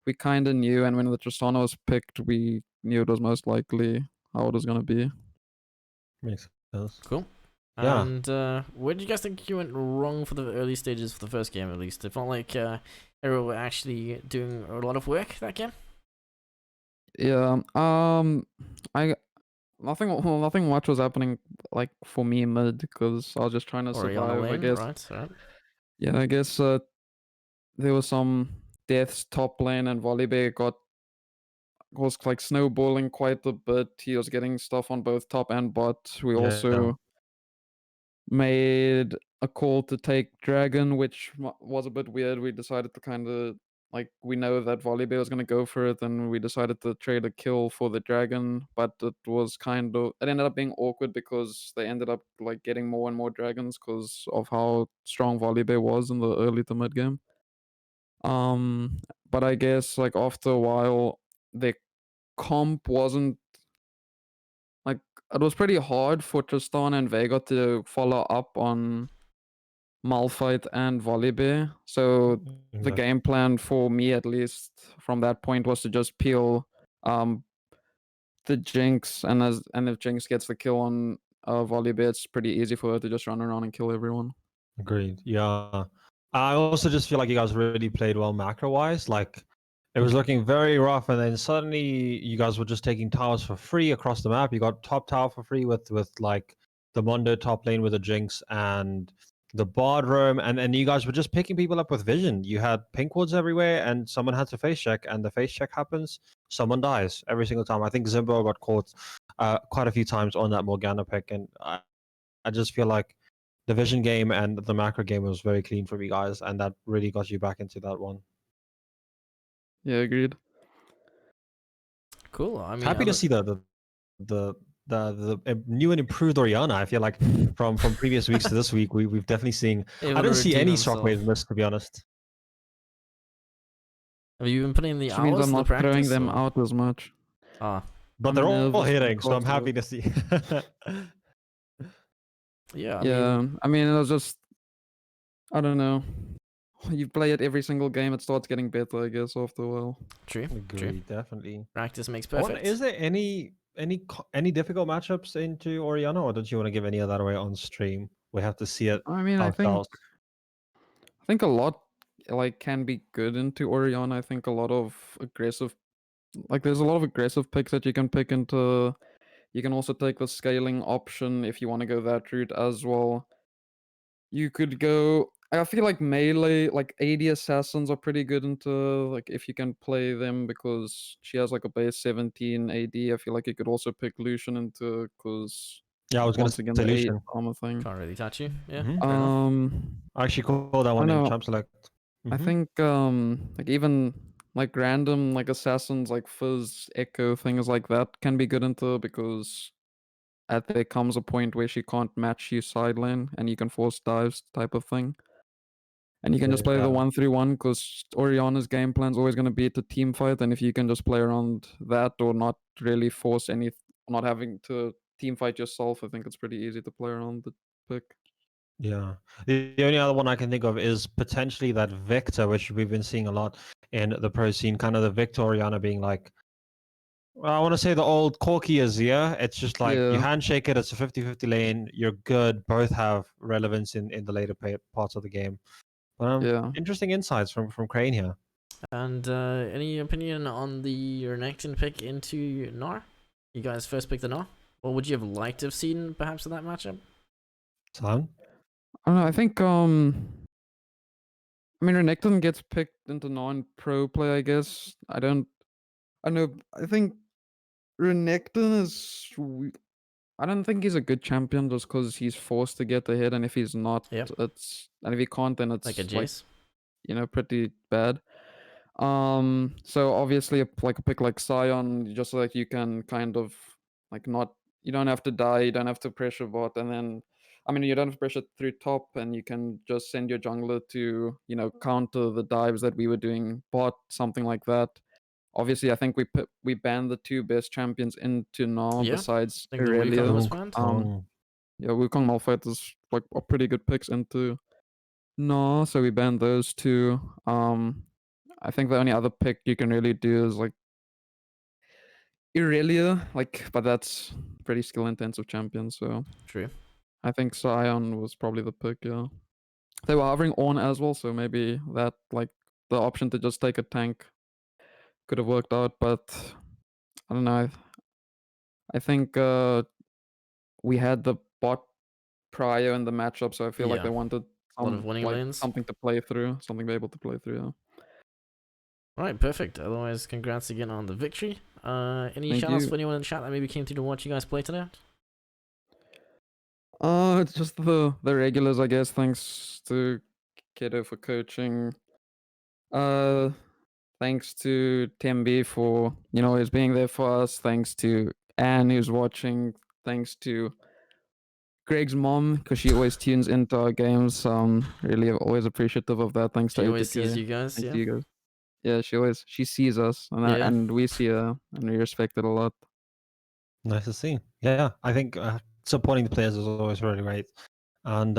we kind of knew, and when the Tristana was picked, we knew it was most likely how it was gonna be.
Makes sense.
Cool.
Yeah.
And where do you guys think you went wrong for the early stages for the first game, at least? It felt like Arrow were actually doing a lot of work that game.
Yeah. I nothing much was happening like for me mid because I was just trying to
Oriana
survive. I
lane,
guess.
right.
Yeah, I guess there was some deaths top lane, and Volibear was like snowballing quite a bit. He was getting stuff on both top and bot. We
Yeah.
also made a call to take Dragon, which was a bit weird. We decided to kind of like, we know that Volibear was going to go for it, and we decided to trade a kill for the Dragon, but it ended up being awkward because they ended up like getting more and more dragons because of how strong Volibear was in the early to mid game. But I guess like after a while, the comp wasn't like, it was pretty hard for Tristan and Vega to follow up on Malphite and Volibear. So the
Exactly.
game plan for me, at least from that point, was to just peel the Jinx, and if Jinx gets the kill on Volibear, it's pretty easy for her to just run around and kill everyone.
Agreed. Yeah. I also just feel like you guys really played well macro wise. Like it was looking very rough, and then suddenly you guys were just taking towers for free across the map. You got top tower for free with like the Mondo top lane with the Jinx and the Bard roam, and you guys were just picking people up with vision. You had pink wards everywhere, and someone had to face check, and the face check happens, someone dies every single time. I think Zimbo got caught quite a few times on that Morgana pick, and I just feel like the vision game and the macro game was very clean for you guys, and that really got you back into that one.
Yeah, agreed.
Cool. I mean,
Happy to see the new and improved Oriana. I feel like from previous weeks to this week, we've definitely seen.
able
I
to
don't see
redeem
any
himself.
shockwaves missed, to be honest.
Have you been putting in the
Which means
hours
I'm
in the
not throwing
practice?
them
or-
out as much.
Ah,
But
I'm
they're all
nervous
hitting, so I'm
because
happy
of-
to see.
yeah.
I mean, it was just, I don't know. You play it every single game, it starts getting better, I guess, after a while.
True.
Agreed, definitely.
Practice makes
I wonder,
perfect.
is there any difficult matchups into Oriana, or don't you want to give any of that away on stream? We have to see it
I mean,
ourselves.
I think a lot like can be good into Oriana. I think a lot of aggressive, like there's a lot of aggressive picks that you can pick into. You can also take the scaling option if you want to go that route as well. You could go. I feel like melee, like AD assassins are pretty good into, like, if you can play them because she has like a base 17 AD. I feel like you could also pick Lucian into, because
Yeah, I was gonna
once again
say
the 8
Lucian.
armor thing.
Can't really touch you. Yeah.
Mhm.
Fair enough.
I actually called that one in
know.
champ select.
I
Mhm.
think like even like random like assassins like Fizz Echo things like that can be good into, because there comes a point where she can't match you side lane and you can force dives type of thing. And you can just play the
Yeah.
1-3-1 because Oriana's game plan is always going to be to team fight, and if you can just play around that or not really force not having to team fight yourself, I think it's pretty easy to play around the pick.
Yeah. The only other one I can think of is potentially that Victor, which we've been seeing a lot in the pro scene, kind of the Victor Oriana being like, well, I want to say the old Corky Azir. It's just like you
Yeah.
handshake it, it's a 50-50 lane, you're good. Both have relevance in the later parts of the game. But
Yeah.
interesting insights from Crane here.
And any opinion on the Renekton pick into Gnar? You guys first picked the Gnar. What would you have liked to have seen perhaps in that matchup?
Sam?
I don't know. I think I mean, Renekton gets picked into non-pro play, I guess. I know. I think Renekton is. I don't think he's a good champion just because he's forced to get ahead, and if he's not,
Yep.
and if he can't, then it's
Like a
like,
Jace?
pretty bad. So obviously, like a pick like Sion, just like you can kind of like not. You don't have to die. You don't have to pressure bot, and then I mean, you don't have to pressure through top, and you can just send your jungler to counter the dives that we were doing bot, something like that. Obviously, I think we banned the two best champions into now
Yeah,
besides
I think the Wukong
Irelia.
was banned.
yeah, Wukong Malphite is like a pretty good picks into no, so we banned those two. I think the only other pick you can really do is like Irelia, like, but that's pretty skill intensive champion, so
True.
I think Sion was probably the pick, yeah. They were hovering on as well, so maybe that like the option to just take a tank could have worked out, but I don't know. I think we had the bot prior in the matchup, so I feel like
Yeah.
they wanted
A lot of winning
like
lanes.
something to play through, something to be able to play through. Yeah.
Alright, perfect. Otherwise, congrats again on the victory. Any
Thank
shoutouts
you.
for anyone in the chat that maybe came through to watch you guys play today?
It's just the regulars, I guess. Thanks to Kiddo for coaching. Thanks to Tembi for always being there for us. Thanks to Anne who's watching. Thanks to Greg's mom because she always tunes into our games. Really always appreciative of that. Thanks to
She always
ATK.
sees you guys,
Thanks
yeah?
to you guys. Yeah, she sees us
Yeah.
and we see her and we respect it a lot.
Nice to see. Yeah, I think supporting the players is always really great. And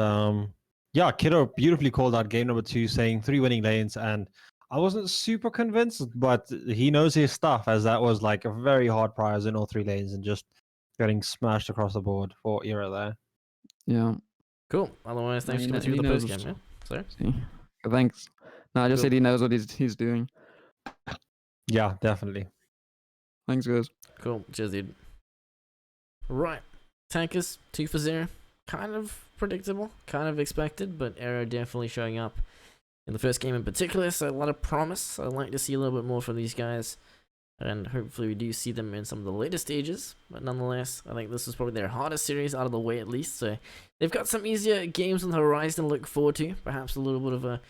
yeah, Kiddo beautifully called out game number 2, saying 3 winning lanes. And I wasn't super convinced, but he knows his stuff, as that was like a very hard prize in all 3 lanes and just getting smashed across the board for Era there.
Yeah.
Cool. Otherwise, thanks for coming through the post game, man. Sorry?
See. Thanks. No, I just
Cool.
said he knows what he's doing.
Yeah, definitely.
Thanks, guys.
Cool. Cheers, dude. Right. Tankers, 2 for 0. Kind of predictable, kind of expected, but Arrow definitely showing up in the first game in particular, so a lot of promise. I'd like to see a little bit more from these guys, and hopefully we do see them in some of the later stages, but nonetheless, I think this is probably their hardest series out of the way at least, so they've got some easier games on the horizon to look forward to, perhaps a little bit of a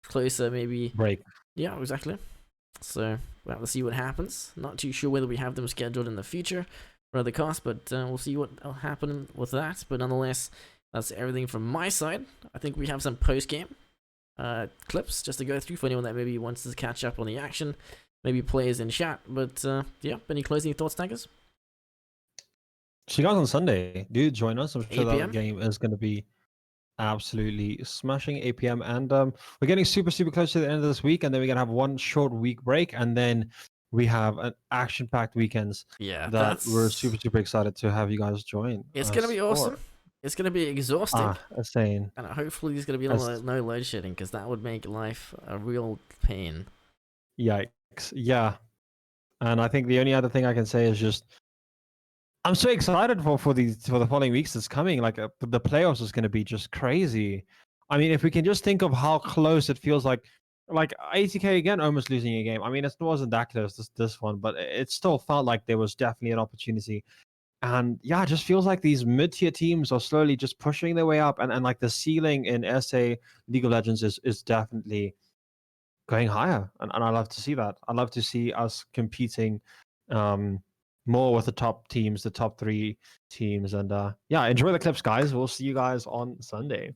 closer maybe
break.
Yeah, exactly. So we'll have to see what happens. Not too sure whether we have them scheduled in the future or other costs, but we'll see what will happen with that. But nonetheless, that's everything from my side. I think we have some post-game clips just to go through for anyone that maybe wants to catch up on the action, maybe players in chat. But yeah, any closing thoughts, Tankers?
See you guys on Sunday. Do join us. I'm sure
8
that
PM?
game is going to be absolutely smashing. 8 p.m. And we're getting super close to the end of this week, and then we're going to have one short week break, and then we have an action-packed weekends.
Yeah,
that we're super excited to have you guys join.
It's going to be awesome. It's going to be exhausting.
Insane.
And hopefully there's going to be no load shedding, because that would make life a real pain.
Yikes. Yeah. And I think the only other thing I can say is just I'm so excited for the following weeks that's coming. Like the playoffs is going to be just crazy. I mean, if we can just think of how close it feels like ATK again almost losing a game. I mean, it wasn't that close this one, but it still felt like there was definitely an opportunity. And yeah, it just feels like these mid-tier teams are slowly just pushing their way up, and like the ceiling in SA League of Legends is definitely going higher, and I love to see that. I love to see us competing more with the top teams, the top 3 teams, and yeah, enjoy the clips, guys. We'll see you guys on Sunday.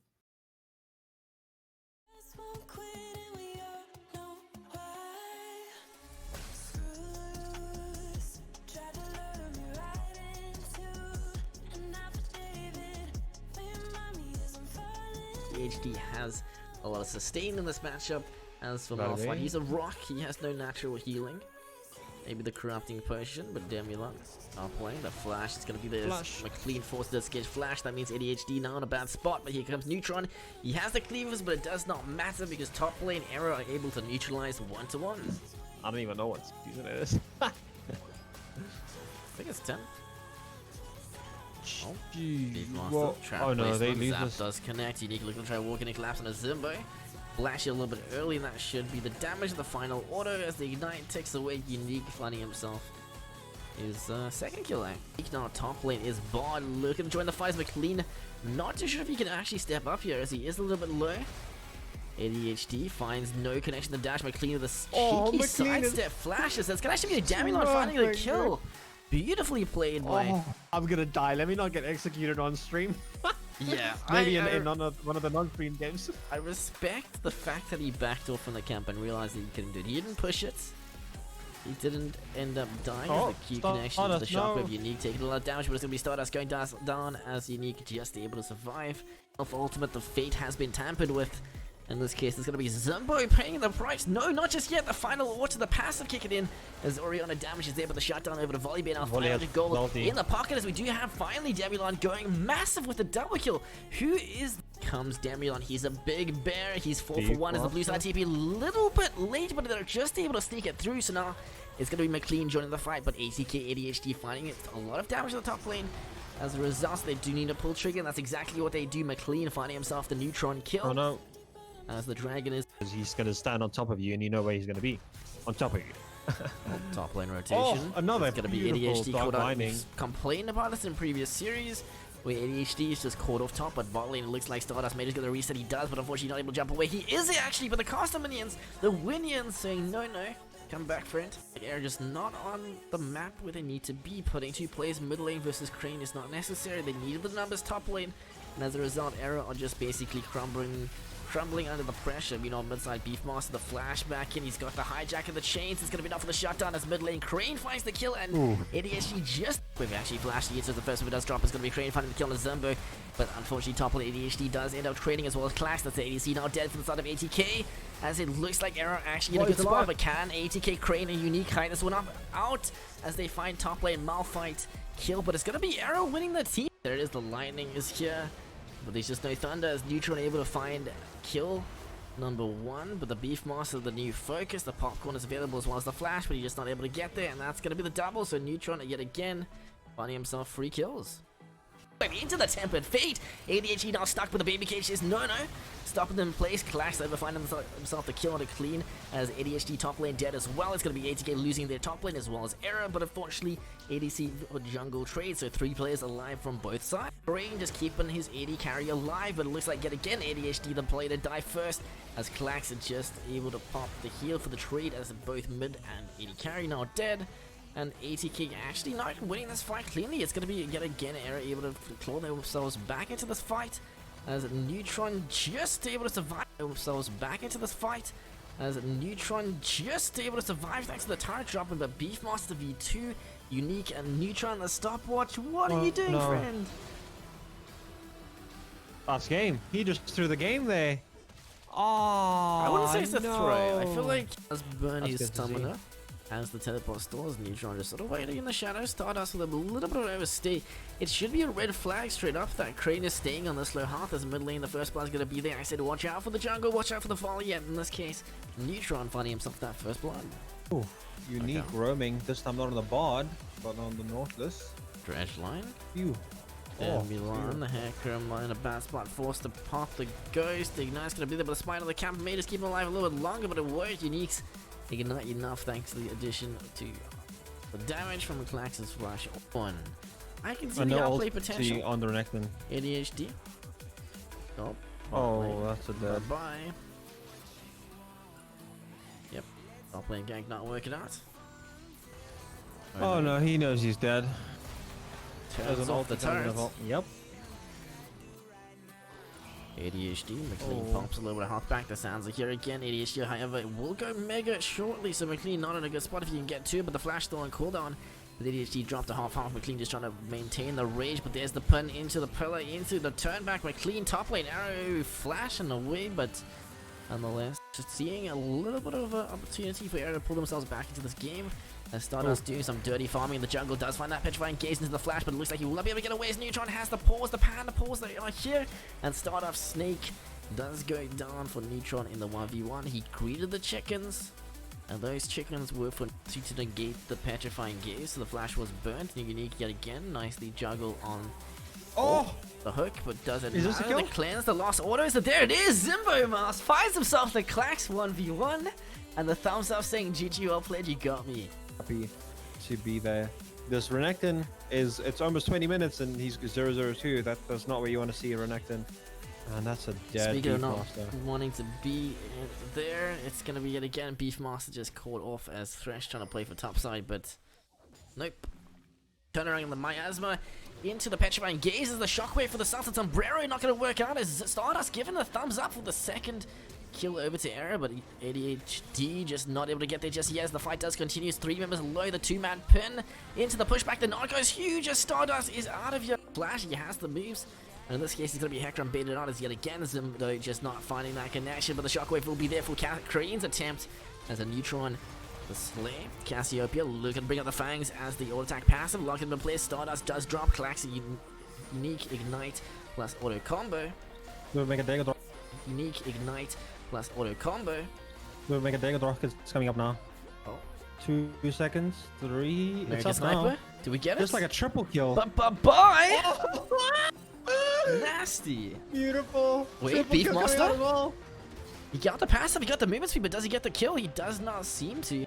HD has a lot of sustain in this matchup. As for Malphite, he's a rock, he has no natural healing. Maybe the corrupting potion, but Demulon are playing. The flash is going to be the McLean forces to sketch flash. That means ADHD now in a bad spot, but here comes Neutron. He has the cleavers, but it does not matter because top lane Arrow are able to neutralize 1-1.
I don't even know what season it is.
I think it's 10. Oh, Big Monster. Trap
oh no, they lose
Zap
this.
does connect. Unique looking to try walking and collapse on a Zimbo. Flash a little bit early, and that should be the damage of the final order as the Ignite takes away Unique, finding himself his second kill out. Now top lane is Bard looking to join the fight. McLean not too sure if he can actually step up here as he is a little bit low. ADHD finds no connection to dash. McLean with a cheeky sidestep flashes. That's gonna actually be a Damulon finding the kill. Beautifully played by...
I'm gonna die. Let me not get executed on stream.
Yeah,
maybe in one of the non-stream games.
I respect the fact that he backed off from the camp and realized that he couldn't do it. He didn't push it. He didn't end up dying
Oh,
as the Q
Stardust,
connection to the shockwave.
no.
Unique taking a lot of damage, but it's going to be Stardust going down as Unique just able to survive. Of Ultimate, the fate has been tampered with. In this case, it's going to be Zumbo paying the price. No, not just yet. The final auto, the passive kicking in as Oriana Damage is able to shut down over to Volley. Now
Volley
500 gold
multi.
in the pocket as we do have finally Demulon going massive with the double kill. Who is... Comes Demulon. He's a big bear. He's 4 for 1 as the blue side TP. Little bit late, but they're just able to sneak it through. So now it's going to be McLean joining the fight, but ATK ADHD finding it a lot of damage in the top lane. As a result, they do need to pull trigger, and that's exactly what they do. McLean finding himself the neutron kill.
Oh no.
As the dragon is
He's going to stand on top of you, and you know where he's going to be. On top of you.
top lane rotation.
Another
It's going to be
beautiful
ADHD
dark
caught out.
binding.
We've complained about this in previous series, where ADHD is just caught off top, but bot lane, it looks like Stardust Mage is going to reset. He does, but unfortunately not able to jump away. He is actually, but the caster minions, the Winions saying no, come back, friend. They're just not on the map where they need to be. Putting 2 players mid lane versus Crane is not necessary. They needed the numbers top lane, and as a result, Era are just basically crumbling under the pressure. You know, mid-side Beefmaster, the flash back in. He's got the hijack of the chains. It's going to be enough for the shutdown as mid lane. Crane finds the kill, and ADHD just... We've actually flashed the hit, so the first one it does drop is going to be Crane finding the kill on Zumbo. But unfortunately, top lane ADHD does end up trading as well as Clash. That's the ADC now dead from the side of ATK. As it looks like Era actually in a good spot, but can ATK Crane and Unique hide this one up out as they find top lane Malphite kill. But it's going to be Era winning the team. There it is, the lightning is here. But there's just no thunder as Neutron able to find kill number 1. But the Beefmaster, the new focus, the popcorn is available as well as the flash, but he's just not able to get there, and that's going to be the double. So Neutron yet again finding himself 3 kills. Into the tempered fate. ADHD now stuck, but the baby cage is no. Stopping them in place. Clash over finding himself the kill on a clean as ADHD top lane dead as well. It's going to be ATK losing their top lane as well as Era, but unfortunately ADC jungle trade, so 3 players alive from both sides. Brain just keeping his AD carry alive, but it looks like yet again ADHD the player to die first as Clax is just able to pop the heal for the trade as both mid and AD carry now dead. And ATK actually not winning this fight cleanly. It's going to be yet again Era able to claw themselves back into this fight as Neutron just able to survive themselves back into this fight as Neutron just able to survive thanks to the turret dropping, but Beefmaster v2 Unique and Neutron the stopwatch. What are you doing, friend?
Last game. He just threw the game there. Oh,
I wouldn't say it's a
no.
throw. I feel like as Bernie's
That's good to see.
stamina as the teleport stalls, Neutron just sort of waiting in the shadows. Stardust with a little bit of overstay. It should be a red flag straight up that Crane is staying on the slow hearth as mid lane. The first blood is going to be there. I said watch out for the jungle, watch out for the volley. And in this case, Neutron finding himself that first blood.
Ooh, Unique roaming. This time not on the board, but on the northless.
Dredge line.
Phew.
Milan, the hacker in a bad spot, forced to pop the ghost. The Ignite's going to be there, but the spine of the camp made us keep him alive a little bit longer, but it worked. Unique's Ignite enough thanks to the addition to the damage from Clax's flash on. I can see the outplay potential.
On the Renekton.
ADHD.
Oh, that's a dead.
Bye. Yep. Top lane gank not working out.
Oh no, he knows he's dead.
Turns off the turret.
Yep.
ADHD, McLean pops a little bit of health back. The sounds are here again. ADHD, however, will go mega shortly, so McLean not in a good spot if you can get to it, but the flash still on cooldown. But ADHD dropped to half. McLean just trying to maintain the rage, but there's the pun into the pillar, into the turn back. McLean top lane arrow flashing away, but nonetheless, just seeing a little bit of an opportunity for Arrow to pull themselves back into this game. As Stardust doing some dirty farming in the jungle, does find that petrifying gaze into the flash, but it looks like he will not be able to get away as Neutron has the pause, the pan, the pause, they are here. And Stardust Snake does go down for Neutron in the 1v1. He greeted the chickens, and those chickens were for to negate the petrifying gaze, so the flash was burnt. Unique yet again, nicely juggle on the hook, but doesn't
Is this a
matter.
kill?
The cleanse, the lost orders, so there it is! Zimbo Mask finds himself the Clax 1v1, and the thumbs up saying GG, well played, you got me.
Happy to be there. This Renekton is, it's almost 20 minutes and he's 002. That's not where you want to see a Renekton. And that's a dead
Speaking of not
Beefmaster.
wanting to be there, it's going to be yet again Beefmaster just caught off as Thresh trying to play for topside, but nope. Turn around in the miasma into the petrifying gaze as the shockwave for the Sultan Sombrero not going to work out as Stardust giving the thumbs up for the second kill over to Era, but ADHD just not able to get there just yet as the fight does continue. 3 members low, the 2-man pin into the pushback. The knock goes huge as Stardust is out of your flash. He has the moves. And in this case, he's going to be Hector baited on as yet again. Though just not finding that connection, but the shockwave will be there for Crane's attempt as a neutron. The Slay, Cassiopeia looking to bring out the Fangs as the auto attack passive. Locked in place, Stardust does drop. Clax a unique ignite plus auto combo.
We'll make a dagger drop.
Unique ignite plus auto combo.
We'll make a dagger drop because it's coming up now.
Oh.
2 seconds, 3.
American
It's up
Sniper.
now.
Do we get it?
Just like a triple kill.
Bye. Nasty.
Beautiful.
Wait,
Triple
Beef
kill coming
Master?
out as well.
He got the passive, he got the movement speed, but does he get the kill? He does not seem to.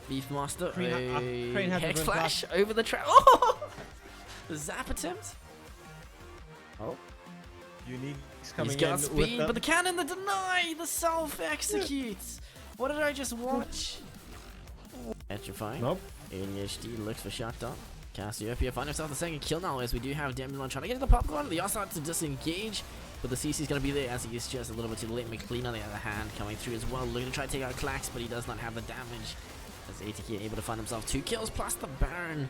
Beef Master,
Crane has
Hex
a
Flash over the trap. Oh! The zap attempt. Oh.
Unique's coming
He's got
in
speed,
with
but the cannon, the deny, the self-executes. What did I just watch? Petrifying.
Nope.
ADHD looks for shutdown. Cassiopeia find himself the second kill now as we do have Demulon trying to get to the popcorn. The start to disengage, but the CC is going to be there as he is just a little bit too late. McLean on the other hand coming through as well, looking to try to take out Clax, but he does not have the damage. As ATK able to find himself 2 kills plus the Baron